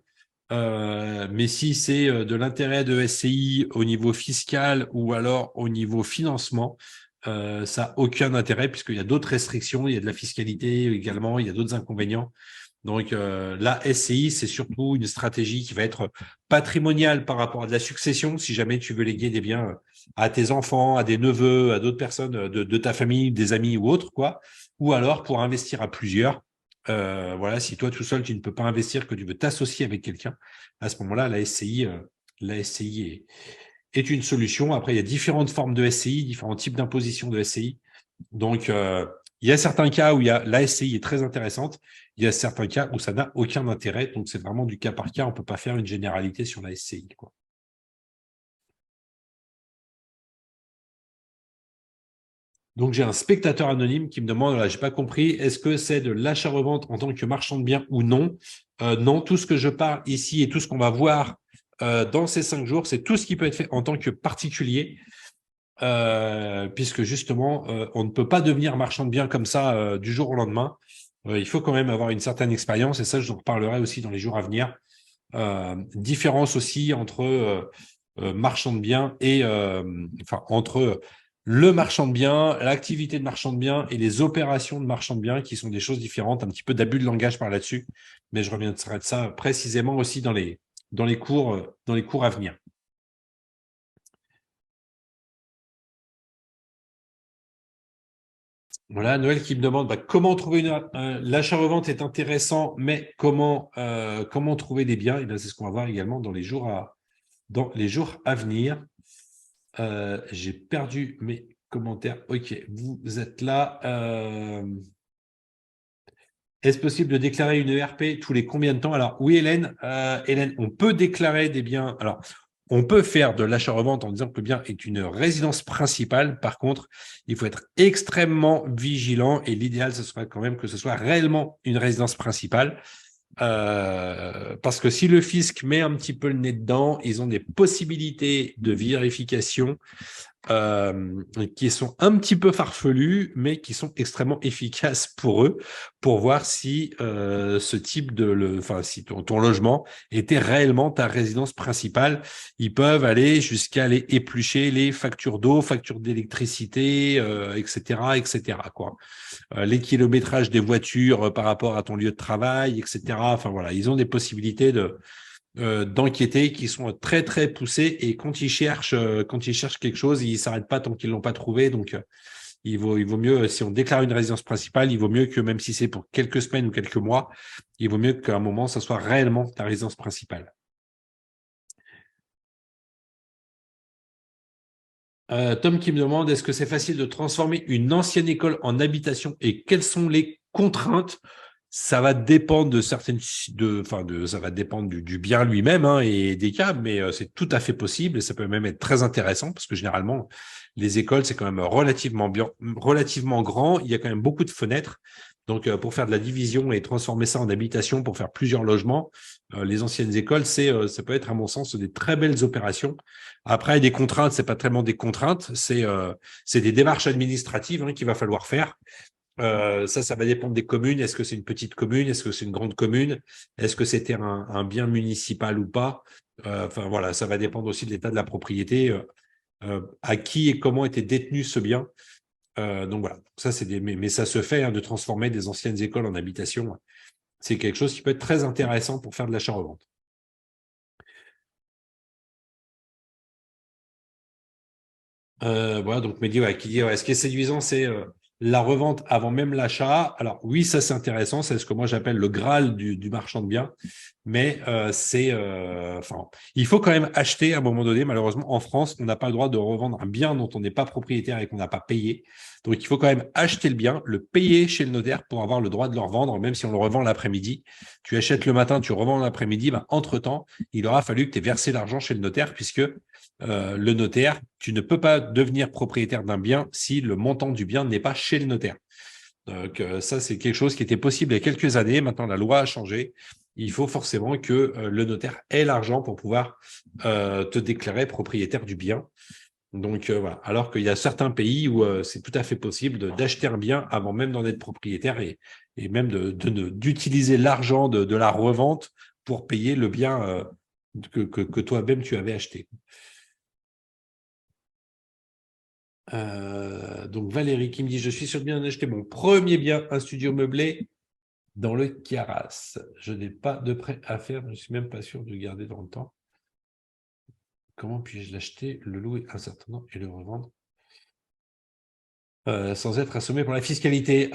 Mais si c'est de l'intérêt de SCI au niveau fiscal ou alors au niveau financement, ça n'a aucun intérêt puisqu'il y a d'autres restrictions, il y a de la fiscalité également, il y a d'autres inconvénients. Donc, la SCI, c'est surtout une stratégie qui va être patrimoniale par rapport à de la succession, si jamais tu veux léguer des biens à tes enfants, à des neveux, à d'autres personnes de ta famille, des amis ou autres, quoi. Ou alors pour investir à plusieurs. Voilà, si toi tout seul, tu ne peux pas investir, que tu veux t'associer avec quelqu'un, à ce moment-là, la SCI est une solution. Après, il y a différentes formes de SCI, différents types d'imposition de SCI. Donc, il y a certains cas où la SCI est très intéressante. Il y a certains cas où ça n'a aucun intérêt. Donc, c'est vraiment du cas par cas. On ne peut pas faire une généralité sur la SCI, quoi. Donc, j'ai un spectateur anonyme qui me demande, là, j'ai pas compris, est-ce que c'est de l'achat-revente en tant que marchand de biens ou non? Non, tout ce que je parle ici et tout ce qu'on va voir dans ces 5 jours, c'est tout ce qui peut être fait en tant que particulier. Puisque justement, on ne peut pas devenir marchand de biens comme ça du jour au lendemain. Il faut quand même avoir une certaine expérience, et ça, je vous reparlerai aussi dans les jours à venir. Différence aussi entre marchand de biens et enfin entre le marchand de biens, l'activité de marchand de biens et les opérations de marchand de biens qui sont des choses différentes, un petit peu d'abus de langage par là-dessus, mais je reviendrai de ça précisément aussi dans les cours à venir. Voilà, Noël qui me demande comment trouver l'achat-revente est intéressant, mais comment trouver des biens? Et bien, c'est ce qu'on va voir également dans les jours à venir. J'ai perdu mes commentaires. Ok, vous êtes là. Est-ce possible de déclarer une ERP tous les combien de temps? Alors oui, Hélène, on peut déclarer des biens. Alors, on peut faire de l'achat-revente en disant que le bien est une résidence principale. Par contre, il faut être extrêmement vigilant et l'idéal, ce serait quand même que ce soit réellement une résidence principale. Parce que si le fisc met un petit peu le nez dedans, ils ont des possibilités de vérification qui sont un petit peu farfelus, mais qui sont extrêmement efficaces pour eux, pour voir si ce type si ton logement était réellement ta résidence principale. Ils peuvent aller jusqu'à aller éplucher les factures d'eau, factures d'électricité, etc., etc., quoi. Les kilométrages des voitures par rapport à ton lieu de travail, etc. Enfin voilà, ils ont des possibilités d'enquêter qui sont très très poussés, et quand ils cherchent quelque chose, ils s'arrêtent pas tant qu'ils l'ont pas trouvé. Donc il vaut mieux, si on déclare une résidence principale, il vaut mieux que, même si c'est pour quelques semaines ou quelques mois, il vaut mieux qu'à un moment ça soit réellement ta résidence principale. Tom qui me demande, est-ce que c'est facile de transformer une ancienne école en habitation et quelles sont les contraintes? Ça va dépendre de certaines, ça va dépendre du bien lui-même, hein, et des cas, mais c'est tout à fait possible et ça peut même être très intéressant parce que généralement, les écoles, c'est quand même relativement grand. Il y a quand même beaucoup de fenêtres Donc, pour faire de la division et transformer ça en habitation pour faire plusieurs logements, les anciennes écoles, ça peut être, à mon sens, des très belles opérations. Après, des contraintes, c'est pas tellement des contraintes, c'est des démarches administratives qu'il va falloir faire. Ça va dépendre des communes. Est-ce que c'est une petite commune? Est-ce que c'est une grande commune? Est-ce que c'était un bien municipal ou pas? Enfin, voilà, ça va dépendre aussi de l'état de la propriété, à qui et comment était détenu ce bien. Donc voilà, ça mais ça se fait de transformer des anciennes écoles en habitation. C'est quelque chose qui peut être très intéressant pour faire de l'achat-revente. Voilà, donc Mehdi, qui dit ce qui est séduisant, c'est la revente avant même l'achat. Alors oui, ça c'est intéressant, c'est ce que moi j'appelle le Graal du marchand de biens, mais il faut quand même acheter à un moment donné. Malheureusement, en France, on n'a pas le droit de revendre un bien dont on n'est pas propriétaire et qu'on n'a pas payé. Donc il faut quand même acheter le bien, le payer chez le notaire pour avoir le droit de le revendre, même si on le revend l'après-midi. Tu achètes le matin, tu revends l'après-midi, entre-temps, il aura fallu que tu aies versé l'argent chez le notaire, puisque le notaire, tu ne peux pas devenir propriétaire d'un bien si le montant du bien n'est pas chez le notaire. Donc ça, c'est quelque chose qui était possible il y a quelques années. Maintenant, la loi a changé. Il faut forcément que le notaire ait l'argent pour pouvoir te déclarer propriétaire du bien. Donc voilà. Alors qu'il y a certains pays où c'est tout à fait possible d'acheter un bien avant même d'en être propriétaire et même d'utiliser l'argent de la revente pour payer le bien que toi-même tu avais acheté. Donc Valérie qui me dit: je suis sûr de bien acheter mon premier bien, un studio meublé dans le Chiaras. Je n'ai pas de prêt à faire, je ne suis même pas sûr de le garder dans le temps. Comment puis-je l'acheter, le louer un certain temps et le revendre sans être assommé pour la fiscalité?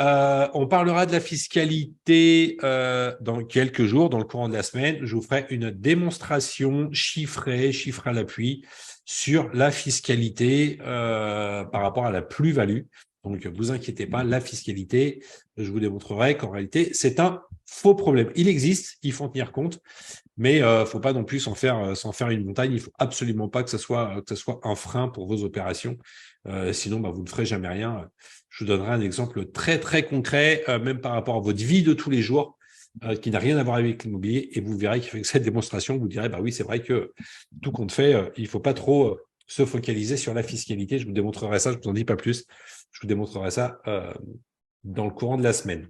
On parlera de la fiscalité dans quelques jours, dans le courant de la semaine. Je vous ferai une démonstration chiffre à l'appui, sur la fiscalité par rapport à la plus-value. Donc, ne vous inquiétez pas, la fiscalité, je vous démontrerai qu'en réalité, c'est un faux problème. Il existe, il faut en tenir compte, mais il ne faut pas non plus s'en faire une montagne. Il ne faut absolument pas que ce soit un frein pour vos opérations. Sinon, vous ne ferez jamais rien. Je vous donnerai un exemple très, très concret, même par rapport à votre vie de tous les jours, qui n'a rien à voir avec l'immobilier. Et vous verrez qu'avec cette démonstration, vous direz, oui, c'est vrai que tout compte fait, il ne faut pas trop se focaliser sur la fiscalité. Je vous démontrerai ça, je ne vous en dis pas plus. Je vous démontrerai ça dans le courant de la semaine.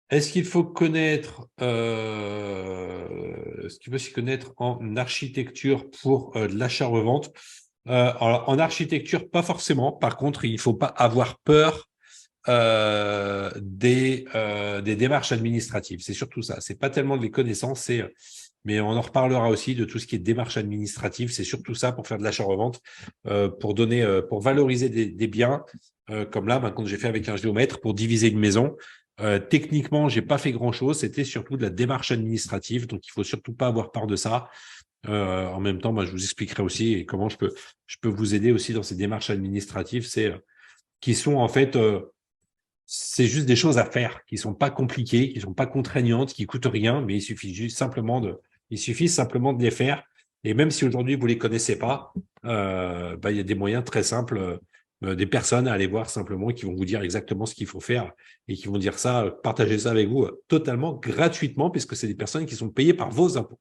Est-ce qu'il faut connaître, est-ce qu'il faut s'y connaître en architecture pour de l'achat-revente? Alors, en architecture, pas forcément. Par contre, il ne faut pas avoir peur des démarches administratives. C'est surtout ça. C'est pas tellement de les connaissances, mais on en reparlera aussi de tout ce qui est démarche administrative. C'est surtout ça pour faire de l'achat-revente, pour valoriser des biens, comme là, quand j'ai fait avec un géomètre pour diviser une maison. Techniquement, j'ai pas fait grand-chose. C'était surtout de la démarche administrative, donc il faut surtout pas avoir peur de ça. En même temps, je vous expliquerai aussi comment je peux vous aider aussi dans ces démarches administratives, qui sont en fait c'est juste des choses à faire, qui sont pas compliquées, qui sont pas contraignantes, qui coûtent rien, mais il suffit simplement de les faire. Et même si aujourd'hui vous les connaissez pas, il y a des moyens très simples, des personnes à aller voir simplement qui vont vous dire exactement ce qu'il faut faire et qui vont dire ça, partager ça avec vous totalement gratuitement, puisque c'est des personnes qui sont payées par vos impôts.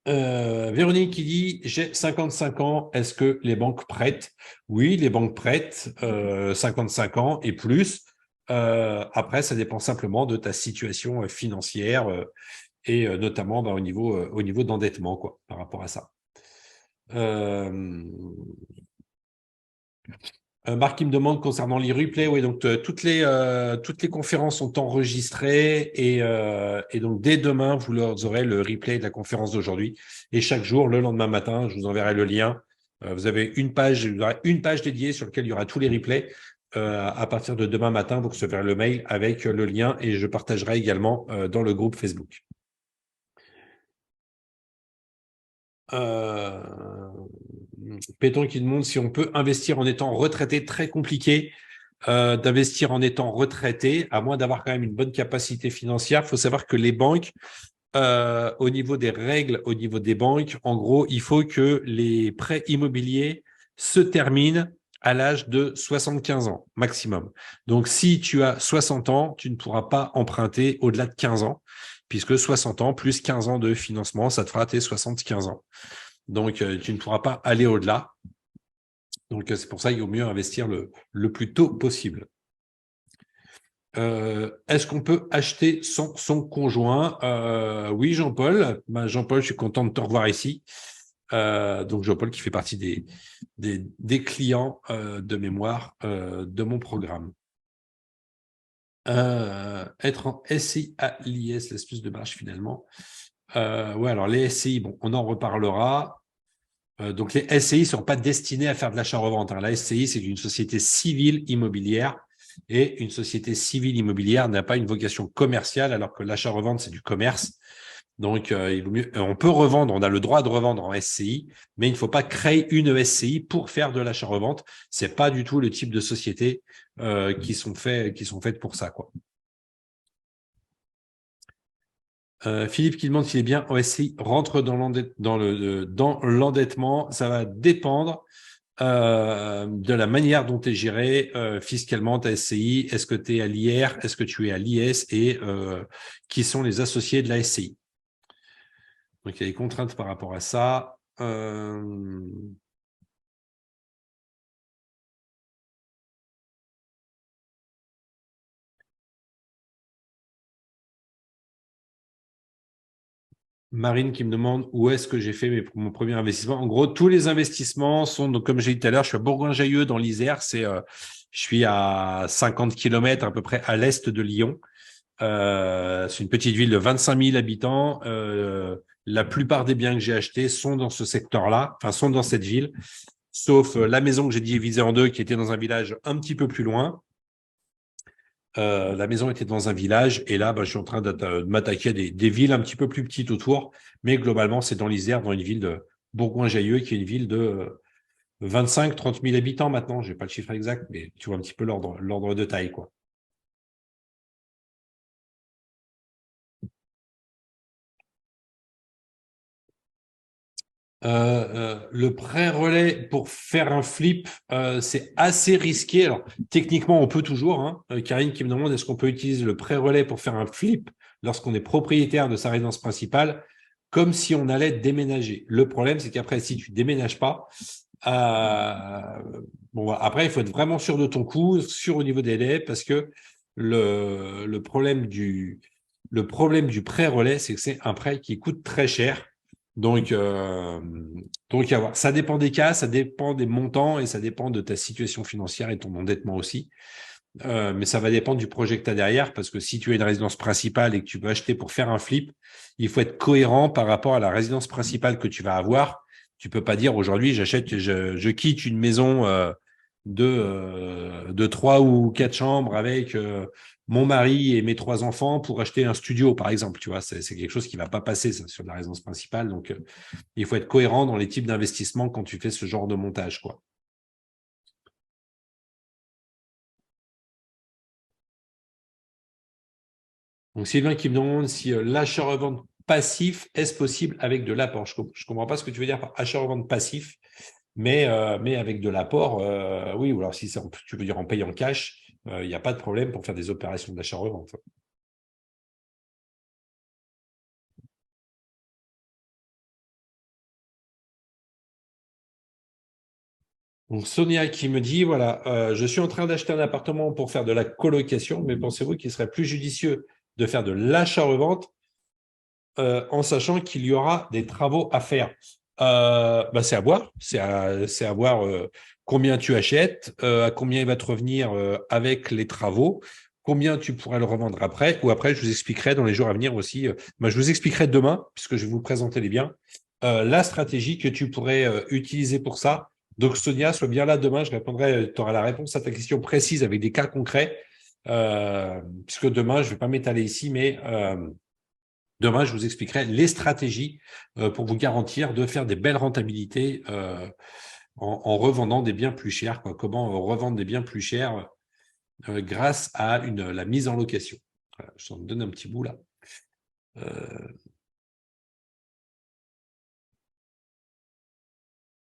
Véronique qui dit: j'ai 55 ans, est-ce que les banques prêtent? Oui, les banques prêtent 55 ans et plus. Après, ça dépend simplement de ta situation financière et notamment au niveau d'endettement par rapport à ça. Marc qui me demande concernant les replays, oui, donc toutes les conférences sont enregistrées et donc dès demain, vous aurez le replay de la conférence d'aujourd'hui. Et chaque jour, le lendemain matin, je vous enverrai le lien. Vous avez une page dédiée sur laquelle il y aura tous les replays. À partir de demain matin, vous recevrez le mail avec le lien et je partagerai également dans le groupe Facebook. Péton qui demande si on peut investir en étant retraité. Très compliqué d'investir en étant retraité, à moins d'avoir quand même une bonne capacité financière. Il faut savoir que les banques au niveau des règles, au niveau des banques, en gros, il faut que les prêts immobiliers se terminent à l'âge de 75 ans maximum. Donc, si tu as 60 ans, tu ne pourras pas emprunter au-delà de 15 ans, puisque 60 ans plus 15 ans de financement, ça te fera tes 75 ans. Donc, tu ne pourras pas aller au-delà. Donc, c'est pour ça qu'il vaut mieux investir le plus tôt possible. Est-ce qu'on peut acheter sans son conjoint? Oui, Jean-Paul. Jean-Paul, je suis content de te revoir ici. Donc, Jean-Paul qui fait partie des clients de mémoire de mon programme. Être en SCI à l'IS, l'espèce de marche finalement. Ouais, alors les SCI, bon, on en reparlera. Donc, les SCI ne sont pas destinés à faire de l'achat-revente. La SCI, c'est une société civile immobilière. Et une société civile immobilière n'a pas une vocation commerciale, alors que l'achat-revente, c'est du commerce. Donc, il vaut mieux, on peut revendre, on a le droit de revendre en SCI, mais il ne faut pas créer une SCI pour faire de l'achat-revente. C'est pas du tout le type de société qui sont faites pour ça, quoi. Philippe qui demande s'il est bien en SCI, rentre dans l'endettement. Ça va dépendre de la manière dont tu es géré fiscalement ta SCI. Est-ce que tu es à l'IR? Est-ce que tu es à l'IS? Et qui sont les associés de la SCI? Donc, il y a des contraintes par rapport à ça. Marine qui me demande où est-ce que j'ai fait mon premier investissement. En gros, tous les investissements sont, donc, comme j'ai dit tout à l'heure, je suis à Bourgoin-Jallieu dans l'Isère. Je suis à 50 km à peu près à l'est de Lyon. C'est une petite ville de 25 000 habitants. La plupart des biens que j'ai achetés sont dans ce secteur-là, enfin sont dans cette ville, sauf la maison que j'ai divisée en deux qui était dans un village un petit peu plus loin. La maison était dans un village et là, je suis en train de m'attaquer à des villes un petit peu plus petites autour, mais globalement, c'est dans l'Isère, dans une ville de Bourgoin-Jallieu, qui est une ville de 25-30 000 habitants maintenant. Je n'ai pas le chiffre exact, mais tu vois un petit peu l'ordre de taille, quoi. Le prêt relais pour faire un flip, c'est assez risqué. Alors, techniquement, on peut toujours. Hein. Karine qui me demande est-ce qu'on peut utiliser le prêt relais pour faire un flip lorsqu'on est propriétaire de sa résidence principale, comme si on allait déménager. Le problème, c'est qu'après, si tu déménages pas, bon, après, il faut être vraiment sûr de ton coup, sûr au niveau des délais, parce que le problème du prêt relais, c'est que c'est un prêt qui coûte très cher. Donc, à voir. Ça dépend des cas, ça dépend des montants et ça dépend de ta situation financière et ton endettement aussi. Mais ça va dépendre du projet que tu as derrière parce que si tu as une résidence principale et que tu veux acheter pour faire un flip, il faut être cohérent par rapport à la résidence principale que tu vas avoir. Tu peux pas dire aujourd'hui, je quitte une maison de 3 ou 4 chambres avec mon mari et mes 3 enfants pour acheter un studio, par exemple. Tu vois, c'est quelque chose qui va pas passer ça, sur la résidence principale. Donc, il faut être cohérent dans les types d'investissements quand tu fais ce genre de montage, quoi. Donc, Sylvain qui me demande si l'achat-revente passif, est-ce possible avec de l'apport? Je ne comprends pas ce que tu veux dire par achat-revente passif, mais avec de l'apport, oui, ou alors si tu veux dire en payant cash, il n'y a pas de problème pour faire des opérations d'achat-revente. Donc, Sonia qui me dit, voilà, je suis en train d'acheter un appartement pour faire de la colocation, mais pensez-vous qu'il serait plus judicieux de faire de l'achat-revente en sachant qu'il y aura des travaux à faire? C'est à voir. C'est à voir combien tu achètes, à combien il va te revenir avec les travaux, combien tu pourras le revendre après, ou après, je vous expliquerai dans les jours à venir aussi. Je vous expliquerai demain, puisque je vais vous présenter les biens, la stratégie que tu pourrais utiliser pour ça. Donc, Sonia, sois bien là demain. Je répondrai, tu auras la réponse à ta question précise avec des cas concrets, puisque demain, je ne vais pas m'étaler ici, mais demain, je vous expliquerai les stratégies pour vous garantir de faire des belles rentabilités en revendant des biens plus chers. Comment revendre des biens plus chers grâce à la mise en location. Voilà, je t'en donne un petit bout là.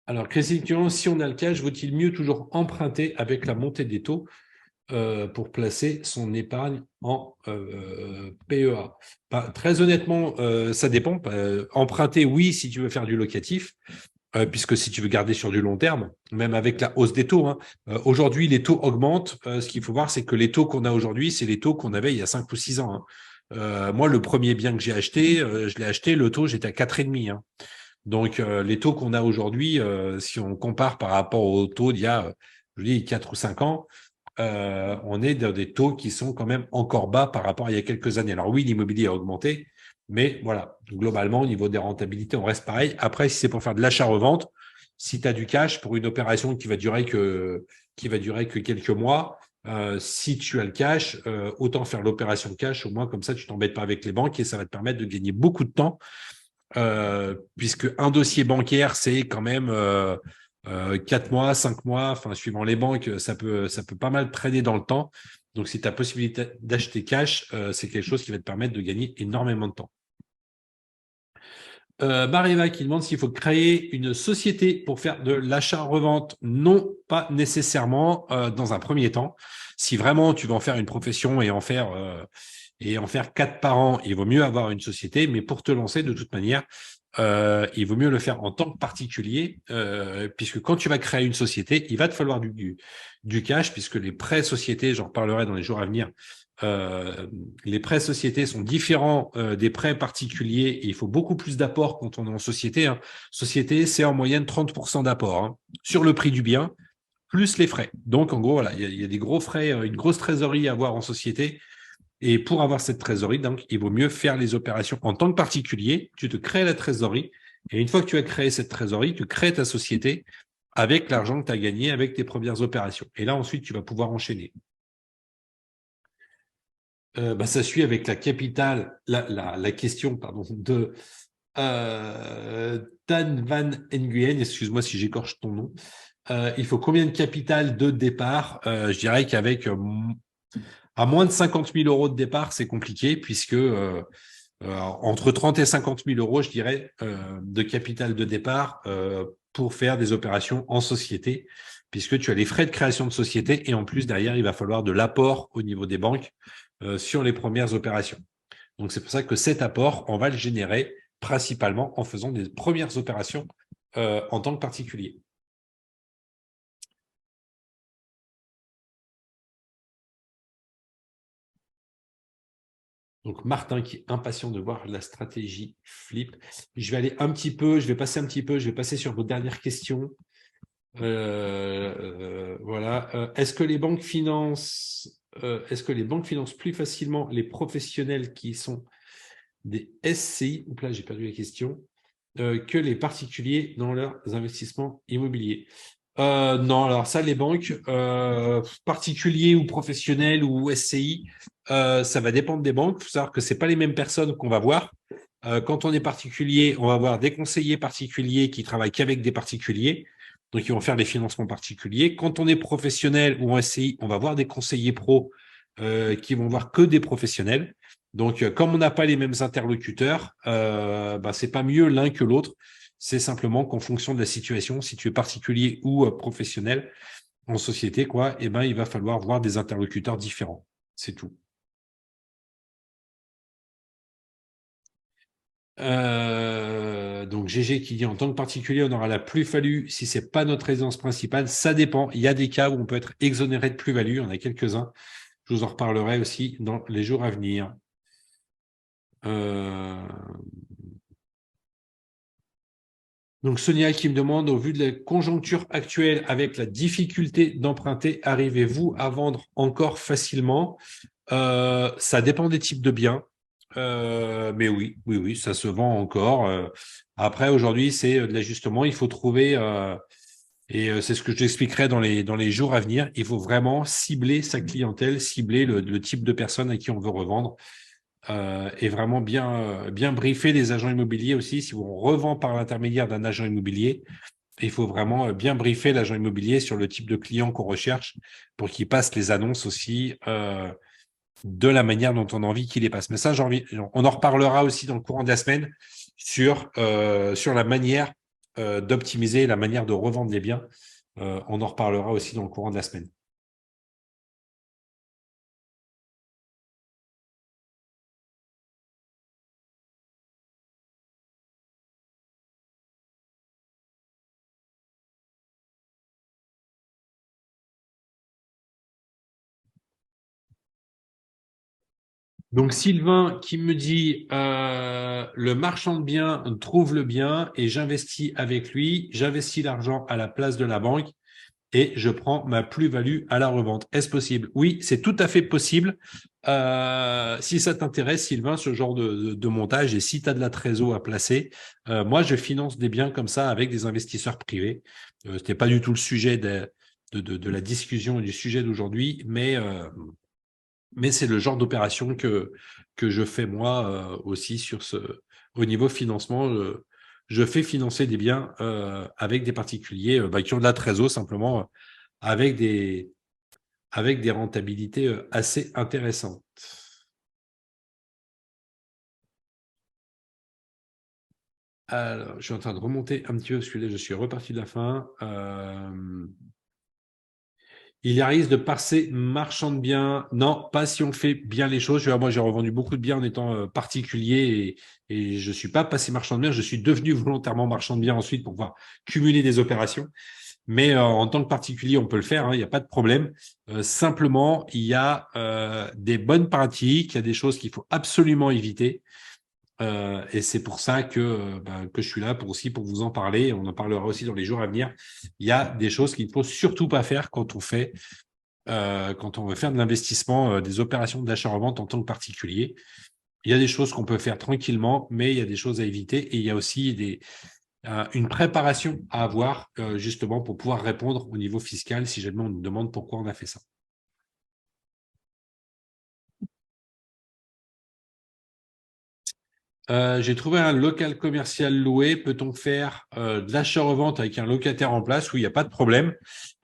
Alors, Christine Curant, si on a le cash, vaut-il mieux toujours emprunter avec la montée des taux pour placer son épargne en PEA? Très honnêtement, ça dépend. Emprunter, oui, si tu veux faire du locatif, puisque si tu veux garder sur du long terme, même avec la hausse des taux, hein, aujourd'hui, les taux augmentent. Ce qu'il faut voir, c'est que les taux qu'on a aujourd'hui, c'est les taux qu'on avait il y a 5 ou 6 ans. Hein. Moi, le premier bien que j'ai acheté, je l'ai acheté, le taux, j'étais à 4,5. Hein. Donc, les taux qu'on a aujourd'hui, si on compare par rapport aux taux d'il y a, je dis, 4 ou 5 ans, on est dans des taux qui sont quand même encore bas par rapport à il y a quelques années. Alors oui, l'immobilier a augmenté, mais voilà, globalement, au niveau des rentabilités, on reste pareil. Après, si c'est pour faire de l'achat-revente, si tu as du cash pour une opération qui va durer que quelques mois, si tu as le cash, autant faire l'opération cash, au moins comme ça, tu t'embêtes pas avec les banques et ça va te permettre de gagner beaucoup de temps, puisque un dossier bancaire, c'est quand même 4 mois, 5 mois, enfin, suivant les banques, ça peut pas mal traîner dans le temps. Donc, si tu as possibilité d'acheter cash, c'est quelque chose qui va te permettre de gagner énormément de temps. Mariva qui demande s'il faut créer une société pour faire de l'achat-revente. Non, pas nécessairement dans un premier temps. Si vraiment tu veux en faire une profession et en faire 4 par an, il vaut mieux avoir une société. Mais pour te lancer, de toute manière, il vaut mieux le faire en tant que particulier, puisque quand tu vas créer une société, il va te falloir du cash, puisque les prêts sociétés, j'en reparlerai dans les jours à venir, les prêts sociétés sont différents des prêts particuliers et il faut beaucoup plus d'apport quand on est en société. Hein. Société, c'est en moyenne 30% d'apport hein, sur le prix du bien, plus les frais. Donc, en gros, voilà, il y a des gros frais, une grosse trésorerie à avoir en société. Et pour avoir cette trésorerie, donc, il vaut mieux faire les opérations en tant que particulier. Tu te crées la trésorerie. Et une fois que tu as créé cette trésorerie, tu crées ta société avec l'argent que tu as gagné avec tes premières opérations. Et là, ensuite, tu vas pouvoir enchaîner. Ça suit avec la capitale, la question pardon, de Tan Van Nguyen, excuse-moi si j'écorche ton nom. Il faut combien de capital de départ? Je dirais qu'avec à moins de 50 000 euros de départ, c'est compliqué puisque entre 30 et 50 000 euros, je dirais, de capital de départ pour faire des opérations en société, puisque tu as les frais de création de société et en plus, derrière, il va falloir de l'apport au niveau des banques sur les premières opérations. Donc, c'est pour ça que cet apport, on va le générer principalement en faisant des premières opérations en tant que particulier. Donc, Martin qui est impatient de voir la stratégie Flip. Je vais aller un petit peu, je vais passer sur vos dernières questions. Voilà. Est-ce que les banques financent plus facilement les professionnels qui sont des SCI, ou là j'ai perdu la question, que les particuliers dans leurs investissements immobiliers? Non, alors ça, les banques, particuliers ou professionnels ou SCI, ça va dépendre des banques. Il faut savoir que c'est pas les mêmes personnes qu'on va voir. Quand on est particulier, on va avoir des conseillers particuliers qui travaillent qu'avec des particuliers, donc ils vont faire des financements particuliers. Quand on est professionnel ou en SCI, on va voir des conseillers pros qui vont voir que des professionnels. Donc, comme on n'a pas les mêmes interlocuteurs, c'est pas mieux l'un que l'autre. C'est simplement qu'en fonction de la situation, si tu es particulier ou professionnel en société, quoi, il va falloir voir des interlocuteurs différents. C'est tout. Donc GG qui dit en tant que particulier, on aura la plus-value si c'est pas notre résidence principale. Ça dépend. Il y a des cas où on peut être exonéré de plus-value. On a quelques-uns. Je vous en reparlerai aussi dans les jours à venir. Donc Sonia qui me demande, au vu de la conjoncture actuelle, avec la difficulté d'emprunter, arrivez-vous à vendre encore facilement? Ça dépend des types de biens. Mais oui, ça se vend encore. Après, aujourd'hui, c'est de l'ajustement. Il faut trouver, c'est ce que je t'expliquerai dans les jours à venir, il faut vraiment cibler sa clientèle, cibler le type de personne à qui on veut revendre. Et vraiment bien briefer les agents immobiliers aussi. Si on revend par l'intermédiaire d'un agent immobilier, il faut vraiment bien briefer l'agent immobilier sur le type de client qu'on recherche pour qu'il passe les annonces aussi de la manière dont on a envie qu'il les passe. Mais ça, on en reparlera aussi dans le courant de la semaine sur la manière d'optimiser la manière de revendre les biens. On en reparlera aussi dans le courant de la semaine. Donc Sylvain qui me dit le marchand de biens trouve le bien et j'investis avec lui, j'investis l'argent à la place de la banque et je prends ma plus-value à la revente. Est-ce possible? Oui, c'est tout à fait possible. Si ça t'intéresse, Sylvain, ce genre de montage, et si tu as de la trésor à placer, moi, je finance des biens comme ça avec des investisseurs privés. Ce n'était pas du tout le sujet de la discussion et du sujet d'aujourd'hui, mais c'est le genre d'opération que je fais moi aussi au niveau financement. Je fais financer des biens avec des particuliers qui ont de la trésor simplement avec des rentabilités assez intéressantes. Alors, je suis en train de remonter un petit peu parce que là, je suis reparti de la fin. Il y a risque de passer marchand de biens. Non, pas si on fait bien les choses. Moi, j'ai revendu beaucoup de biens en étant particulier et je ne suis pas passé marchand de biens. Je suis devenu volontairement marchand de biens ensuite pour pouvoir cumuler des opérations. Mais en tant que particulier, on peut le faire, hein, il n'y a pas de problème. Simplement, il y a des bonnes pratiques, il y a des choses qu'il faut absolument éviter. Et c'est pour ça que je suis là pour vous en parler. On en parlera aussi dans les jours à venir. Il y a des choses qu'il ne faut surtout pas faire quand on veut faire de l'investissement, des opérations d'achat-revente en tant que particulier. Il y a des choses qu'on peut faire tranquillement, mais il y a des choses à éviter. Et il y a aussi une préparation à avoir justement pour pouvoir répondre au niveau fiscal si jamais on nous demande pourquoi on a fait ça. J'ai trouvé un local commercial loué. Peut-on faire de l'achat-revente avec un locataire en place? Oui, il n'y a pas de problème.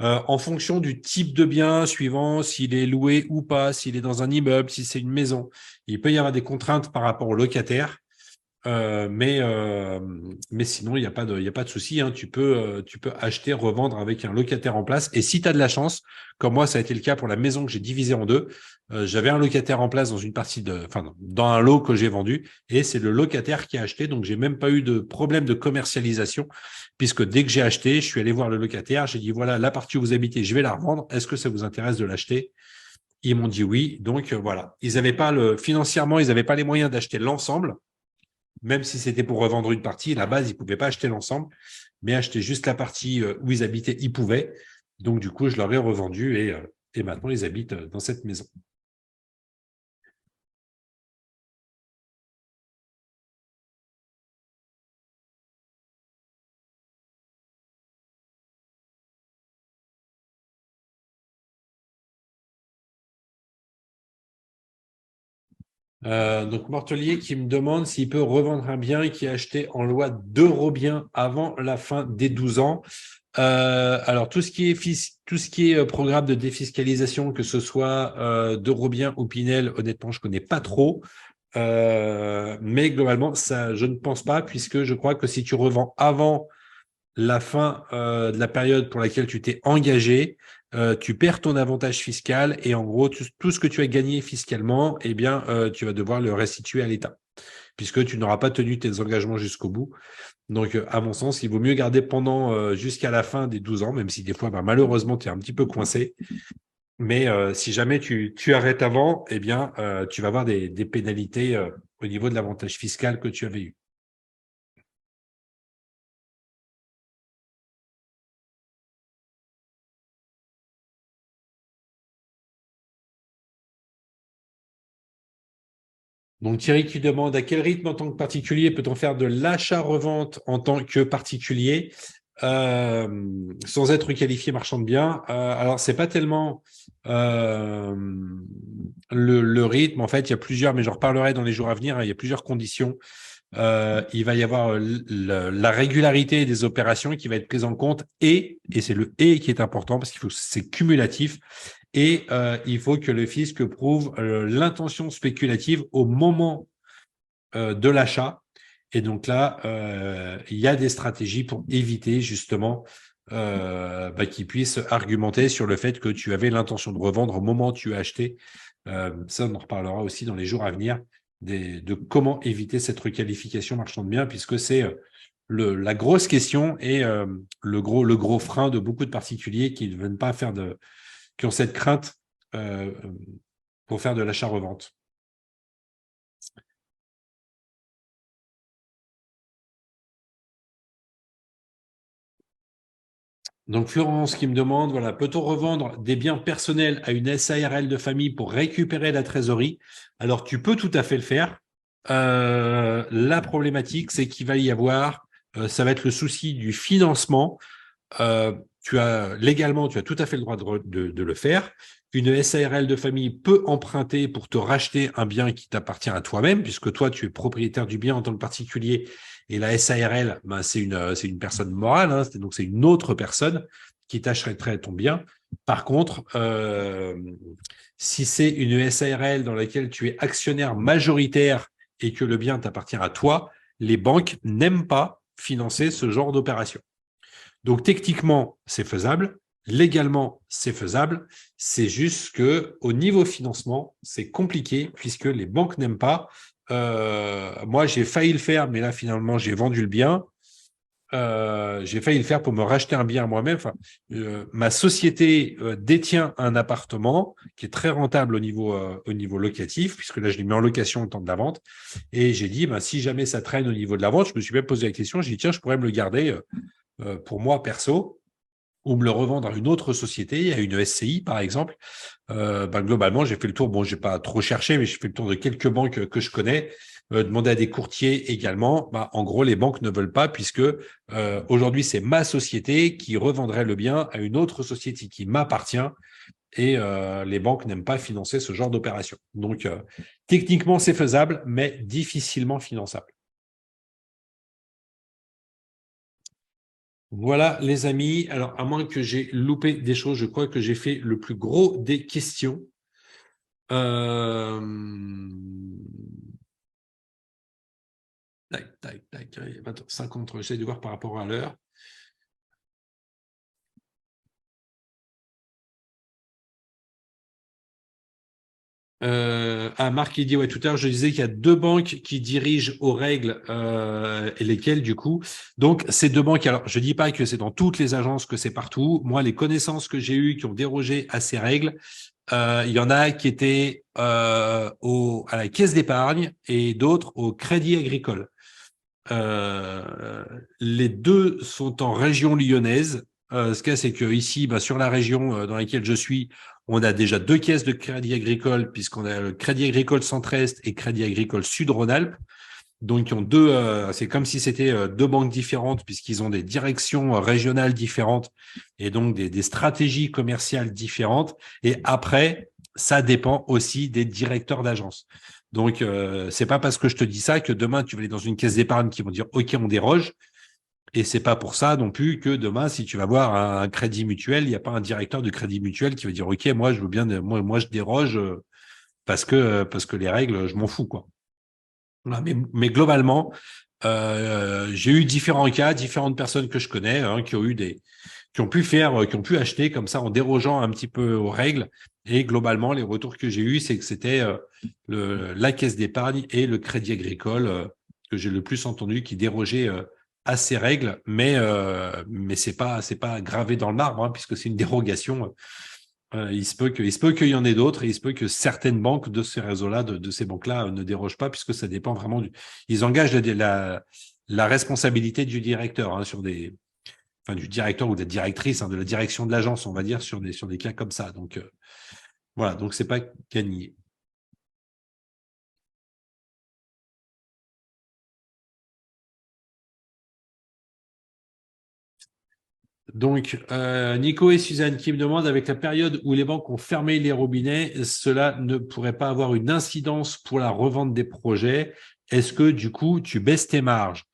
En fonction du type de bien, suivant s'il est loué ou pas, s'il est dans un immeuble, si c'est une maison, il peut y avoir des contraintes par rapport au locataire. Mais sinon, il n'y a pas de souci, hein. Tu peux acheter, revendre avec un locataire en place. Et si tu as de la chance, comme moi, ça a été le cas pour la maison que j'ai divisée en deux, j'avais un locataire en place dans un lot que j'ai vendu, et c'est le locataire qui a acheté. Donc, j'ai même pas eu de problème de commercialisation, puisque dès que j'ai acheté, je suis allé voir le locataire, j'ai dit voilà, la partie où vous habitez, je vais la revendre. Est-ce que ça vous intéresse de l'acheter? Ils m'ont dit oui. Donc voilà, financièrement, ils n'avaient pas les moyens d'acheter l'ensemble. Même si c'était pour revendre une partie, à la base, ils ne pouvaient pas acheter l'ensemble, mais acheter juste la partie où ils habitaient, ils pouvaient. Donc, du coup, je leur ai revendu et maintenant, ils habitent dans cette maison. Donc, Mortelier qui me demande s'il peut revendre un bien qui est acheté en loi d'Eurobien avant la fin des 12 ans. Alors, tout ce qui est programme de défiscalisation, que ce soit d'Eurobien ou Pinel, honnêtement, je ne connais pas trop. Mais globalement, ça, je ne pense pas, puisque je crois que si tu revends avant la fin de la période pour laquelle tu t'es engagé, tu perds ton avantage fiscal et en gros, tout ce que tu as gagné fiscalement, eh bien, tu vas devoir le restituer à l'État, puisque tu n'auras pas tenu tes engagements jusqu'au bout. Donc, à mon sens, il vaut mieux garder jusqu'à la fin des 12 ans, même si des fois, malheureusement, tu es un petit peu coincé. Mais si jamais tu arrêtes avant, eh bien, tu vas avoir des pénalités au niveau de l'avantage fiscal que tu avais eu. Donc Thierry qui demande à quel rythme en tant que particulier peut-on faire de l'achat-revente en tant que particulier sans être qualifié marchand de biens. Alors c'est pas tellement le rythme, en fait il y a plusieurs, mais j'en reparlerai dans les jours à venir, hein, il y a plusieurs conditions. Il va y avoir la régularité des opérations qui va être prise en compte et c'est le et qui est important parce qu'il faut c'est cumulatif et il faut que le fisc prouve l'intention spéculative au moment de l'achat Et donc là, il y a des stratégies pour éviter justement qu'ils puissent argumenter sur le fait que tu avais l'intention de revendre au moment où tu as acheté. Ça, on en reparlera aussi dans les jours à venir de comment éviter cette requalification marchand de biens, puisque c'est la grosse question et le gros frein de beaucoup de particuliers qui ne veulent pas faire qui ont cette crainte pour faire de l'achat-revente. Donc Florence qui me demande, voilà, peut-on revendre des biens personnels à une SARL de famille pour récupérer la trésorerie? Alors tu peux tout à fait le faire. La problématique, c'est qu'il va y avoir, ça va être le souci du financement. Légalement, tu as tout à fait le droit de le faire. Une SARL de famille peut emprunter pour te racheter un bien qui t'appartient à toi-même, puisque toi, tu es propriétaire du bien en tant que particulier. Et la SARL, c'est une personne morale, hein, donc c'est une autre personne qui t'achèterait ton bien. Par contre, si c'est une SARL dans laquelle tu es actionnaire majoritaire et que le bien t'appartient à toi, les banques n'aiment pas financer ce genre d'opération. Donc, techniquement, c'est faisable. Légalement, c'est faisable. C'est juste que au niveau financement, c'est compliqué puisque les banques n'aiment pas. Moi, j'ai failli le faire, mais là, finalement, j'ai vendu le bien. J'ai failli le faire pour me racheter un bien moi-même. Enfin, ma société détient un appartement qui est très rentable au niveau locatif, puisque là, je l'ai mis en location au temps de la vente. Et j'ai dit, si jamais ça traîne au niveau de la vente, je me suis même posé la question, j'ai dit, tiens, je pourrais me le garder pour moi perso, ou me le revendre à une autre société, à une SCI par exemple. Globalement, j'ai fait le tour, bon, j'ai pas trop cherché, mais j'ai fait le tour de quelques banques que je connais, demandé à des courtiers également. En gros, les banques ne veulent pas puisque aujourd'hui, c'est ma société qui revendrait le bien à une autre société qui m'appartient et les banques n'aiment pas financer ce genre d'opération. Donc, techniquement, c'est faisable, mais difficilement finançable. Voilà, les amis. Alors, à moins que j'ai loupé des choses, je crois que j'ai fait le plus gros des questions. Tac, tac, tac. Attends, 50, j'essaie de voir par rapport à l'heure. Marc, il dit, ouais, tout à l'heure, je disais qu'il y a 2 banques qui dirigent aux règles et lesquelles, du coup. Donc, ces 2 banques, alors, je dis pas que c'est dans toutes les agences, que c'est partout. Moi, les connaissances que j'ai eues qui ont dérogé à ces règles, il y en a qui étaient à la caisse d'épargne et d'autres au Crédit Agricole. Les 2 sont en région lyonnaise. Ce qu'il y a, c'est que ici, sur la région dans laquelle je suis, on a déjà 2 caisses de Crédit Agricole, puisqu'on a le Crédit Agricole Centre-Est et Crédit Agricole Sud-Rhône-Alpes. Donc, ils ont 2, c'est comme si c'était 2 banques différentes, puisqu'ils ont des directions régionales différentes et donc des stratégies commerciales différentes. Et après, ça dépend aussi des directeurs d'agence. Donc, c'est pas parce que je te dis ça que demain, tu vas aller dans une caisse d'épargne qui vont dire « OK, on déroge ». Et c'est pas pour ça non plus que demain, si tu vas voir un crédit mutuel, il n'y a pas un directeur de crédit mutuel qui va dire « OK, moi, je veux bien, moi je déroge parce que les règles, je m'en fous, quoi ». Voilà, mais globalement, j'ai eu différents cas, différentes personnes que je connais qui ont pu acheter comme ça en dérogeant un petit peu aux règles. Et globalement, les retours que j'ai eus, c'est que c'était la caisse d'épargne et le Crédit Agricole que j'ai le plus entendu qui dérogeaient à ces règles, mais c'est pas gravé dans le marbre puisque c'est une dérogation. Il se peut qu'il y en ait d'autres et il se peut que certaines banques de ces réseaux-là, de ces banques-là, ne dérogent pas puisque ça dépend vraiment ils engagent la responsabilité du directeur du directeur ou de la directrice, de la direction de l'agence, on va dire, sur des cas comme ça. Donc, voilà, donc c'est pas gagné. Donc, Nico et Suzanne qui me demandent, avec la période où les banques ont fermé les robinets, cela ne pourrait pas avoir une incidence pour la revente des projets. Est-ce que, du coup, tu baisses tes marges?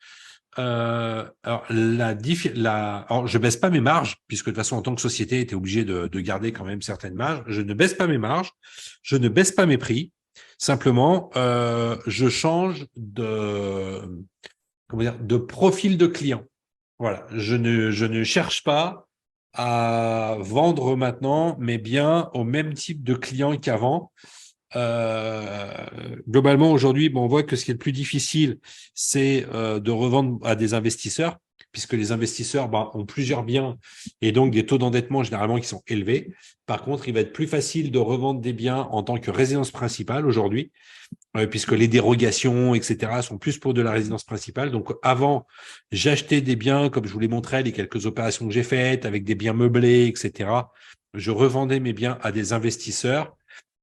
Alors, je baisse pas mes marges, puisque de toute façon, en tant que société, tu es obligé de garder quand même certaines marges. Je ne baisse pas mes marges, je ne baisse pas mes prix. Simplement, je change comment dire, de profil de client. Voilà, je ne cherche pas à vendre maintenant mes biens au même type de client qu'avant. Globalement, aujourd'hui, on voit que ce qui est le plus difficile, c'est de revendre à des investisseurs, puisque les investisseurs ont plusieurs biens et donc des taux d'endettement généralement qui sont élevés. Par contre, il va être plus facile de revendre des biens en tant que résidence principale aujourd'hui, puisque les dérogations, etc., sont plus pour de la résidence principale. Donc, avant, j'achetais des biens, comme je vous l'ai montré, les quelques opérations que j'ai faites, avec des biens meublés, etc. Je revendais mes biens à des investisseurs.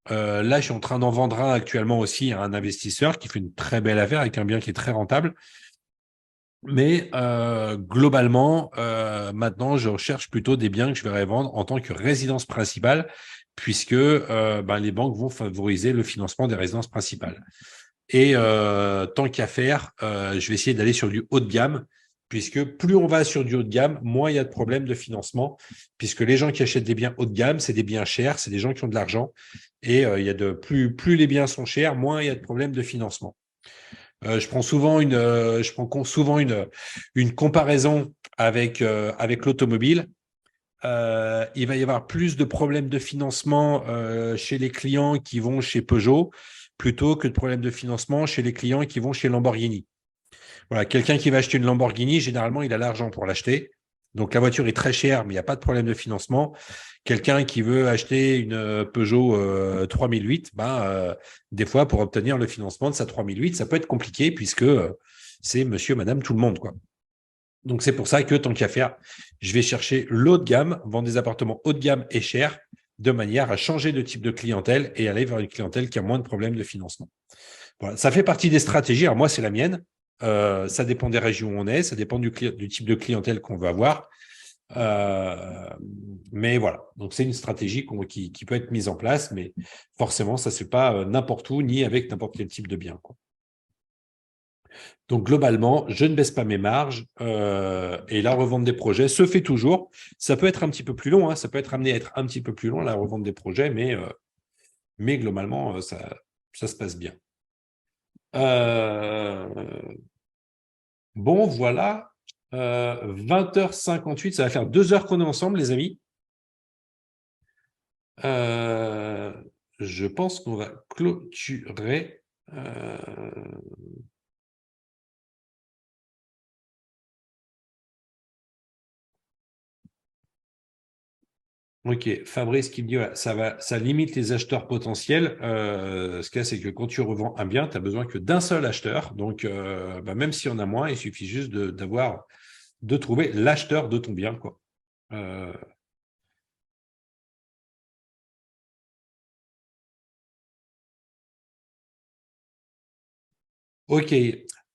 Là, je suis en train d'en vendre un actuellement aussi à un investisseur qui fait une très belle affaire avec un bien qui est très rentable. Mais globalement, maintenant, je recherche plutôt des biens que je vais revendre en tant que résidence principale, puisque les banques vont favoriser le financement des résidences principales. Et tant qu'à faire, je vais essayer d'aller sur du haut de gamme, puisque plus on va sur du haut de gamme, moins il y a de problèmes de financement, puisque les gens qui achètent des biens haut de gamme, c'est des biens chers, c'est des gens qui ont de l'argent, et il y a plus les biens sont chers, moins il y a de problèmes de financement. Je prends souvent une comparaison avec l'automobile. Il va y avoir plus de problèmes de financement chez les clients qui vont chez Peugeot plutôt que de problèmes de financement chez les clients qui vont chez Lamborghini. Voilà, quelqu'un qui va acheter une Lamborghini, généralement, il a l'argent pour l'acheter. Donc, la voiture est très chère, mais il n'y a pas de problème de financement. Quelqu'un qui veut acheter une Peugeot 3008, des fois, pour obtenir le financement de sa 3008, ça peut être compliqué puisque c'est monsieur, madame, tout le monde, quoi. Donc, c'est pour ça que, tant qu'à faire, je vais chercher l'haut de gamme, vendre des appartements haut de gamme et chers, de manière à changer de type de clientèle et aller vers une clientèle qui a moins de problèmes de financement. Voilà, ça fait partie des stratégies. Alors, moi, c'est la mienne. Ça dépend des régions où on est, ça dépend du type de clientèle qu'on veut avoir. Mais voilà, donc c'est une stratégie qui peut être mise en place, mais forcément, ça ne se fait pas n'importe où, ni avec n'importe quel type de bien, quoi. Donc globalement, je ne baisse pas mes marges et la revente des projets se fait toujours. Ça peut être un petit peu plus long, hein, ça peut être amené à être un petit peu plus long, la revente des projets, mais globalement, ça se passe bien. Bon, voilà. 20h58, ça va faire 2 heures qu'on est ensemble, les amis. Je pense qu'on va clôturer. Ok, Fabrice qui me dit, voilà, ça limite les acheteurs potentiels. Ce qu'il y a, c'est que quand tu revends un bien, tu n'as besoin que d'un seul acheteur. Donc, même s'il y en a moins, il suffit juste de trouver l'acheteur de ton bien, quoi. Ok.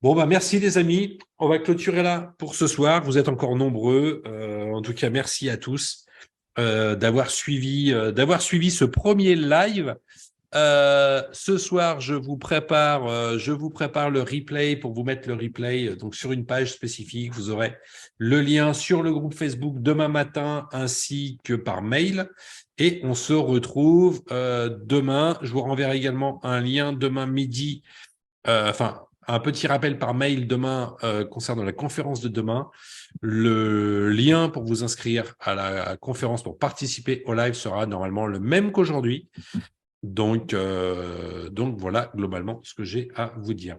Bon, merci les amis. On va clôturer là pour ce soir. Vous êtes encore nombreux. En tout cas, merci à tous d'avoir suivi ce premier live. Ce soir, je vous prépare le replay pour vous mettre le replay donc sur une page spécifique. Vous aurez le lien sur le groupe Facebook demain matin ainsi que par mail. Et on se retrouve demain. Je vous renverrai également un lien demain midi. Un petit rappel par mail demain concernant la conférence de demain. Le lien pour vous inscrire à la conférence pour participer au live sera normalement le même qu'aujourd'hui. Donc voilà globalement ce que j'ai à vous dire.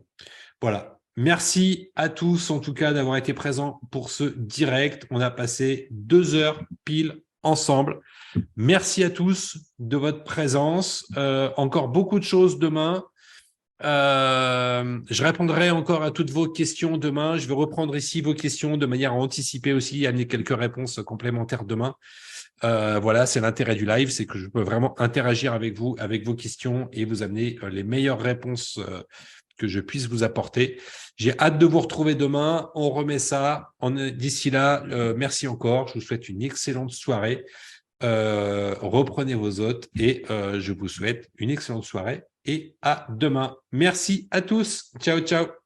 Voilà. Merci à tous en tout cas d'avoir été présents pour ce direct. On a passé 2 heures pile ensemble. Merci à tous de votre présence. Encore beaucoup de choses demain. Je répondrai encore à toutes vos questions demain. Je vais reprendre ici vos questions de manière à anticiper aussi, amener quelques réponses complémentaires demain. Voilà, c'est l'intérêt du live, c'est que je peux vraiment interagir avec vous, avec vos questions et vous amener les meilleures réponses que je puisse vous apporter. J'ai hâte de vous retrouver demain. On remet ça. D'ici là, merci encore. Je vous souhaite une excellente soirée. Reprenez vos hôtes et je vous souhaite une excellente soirée et à demain. Merci à tous. Ciao, ciao.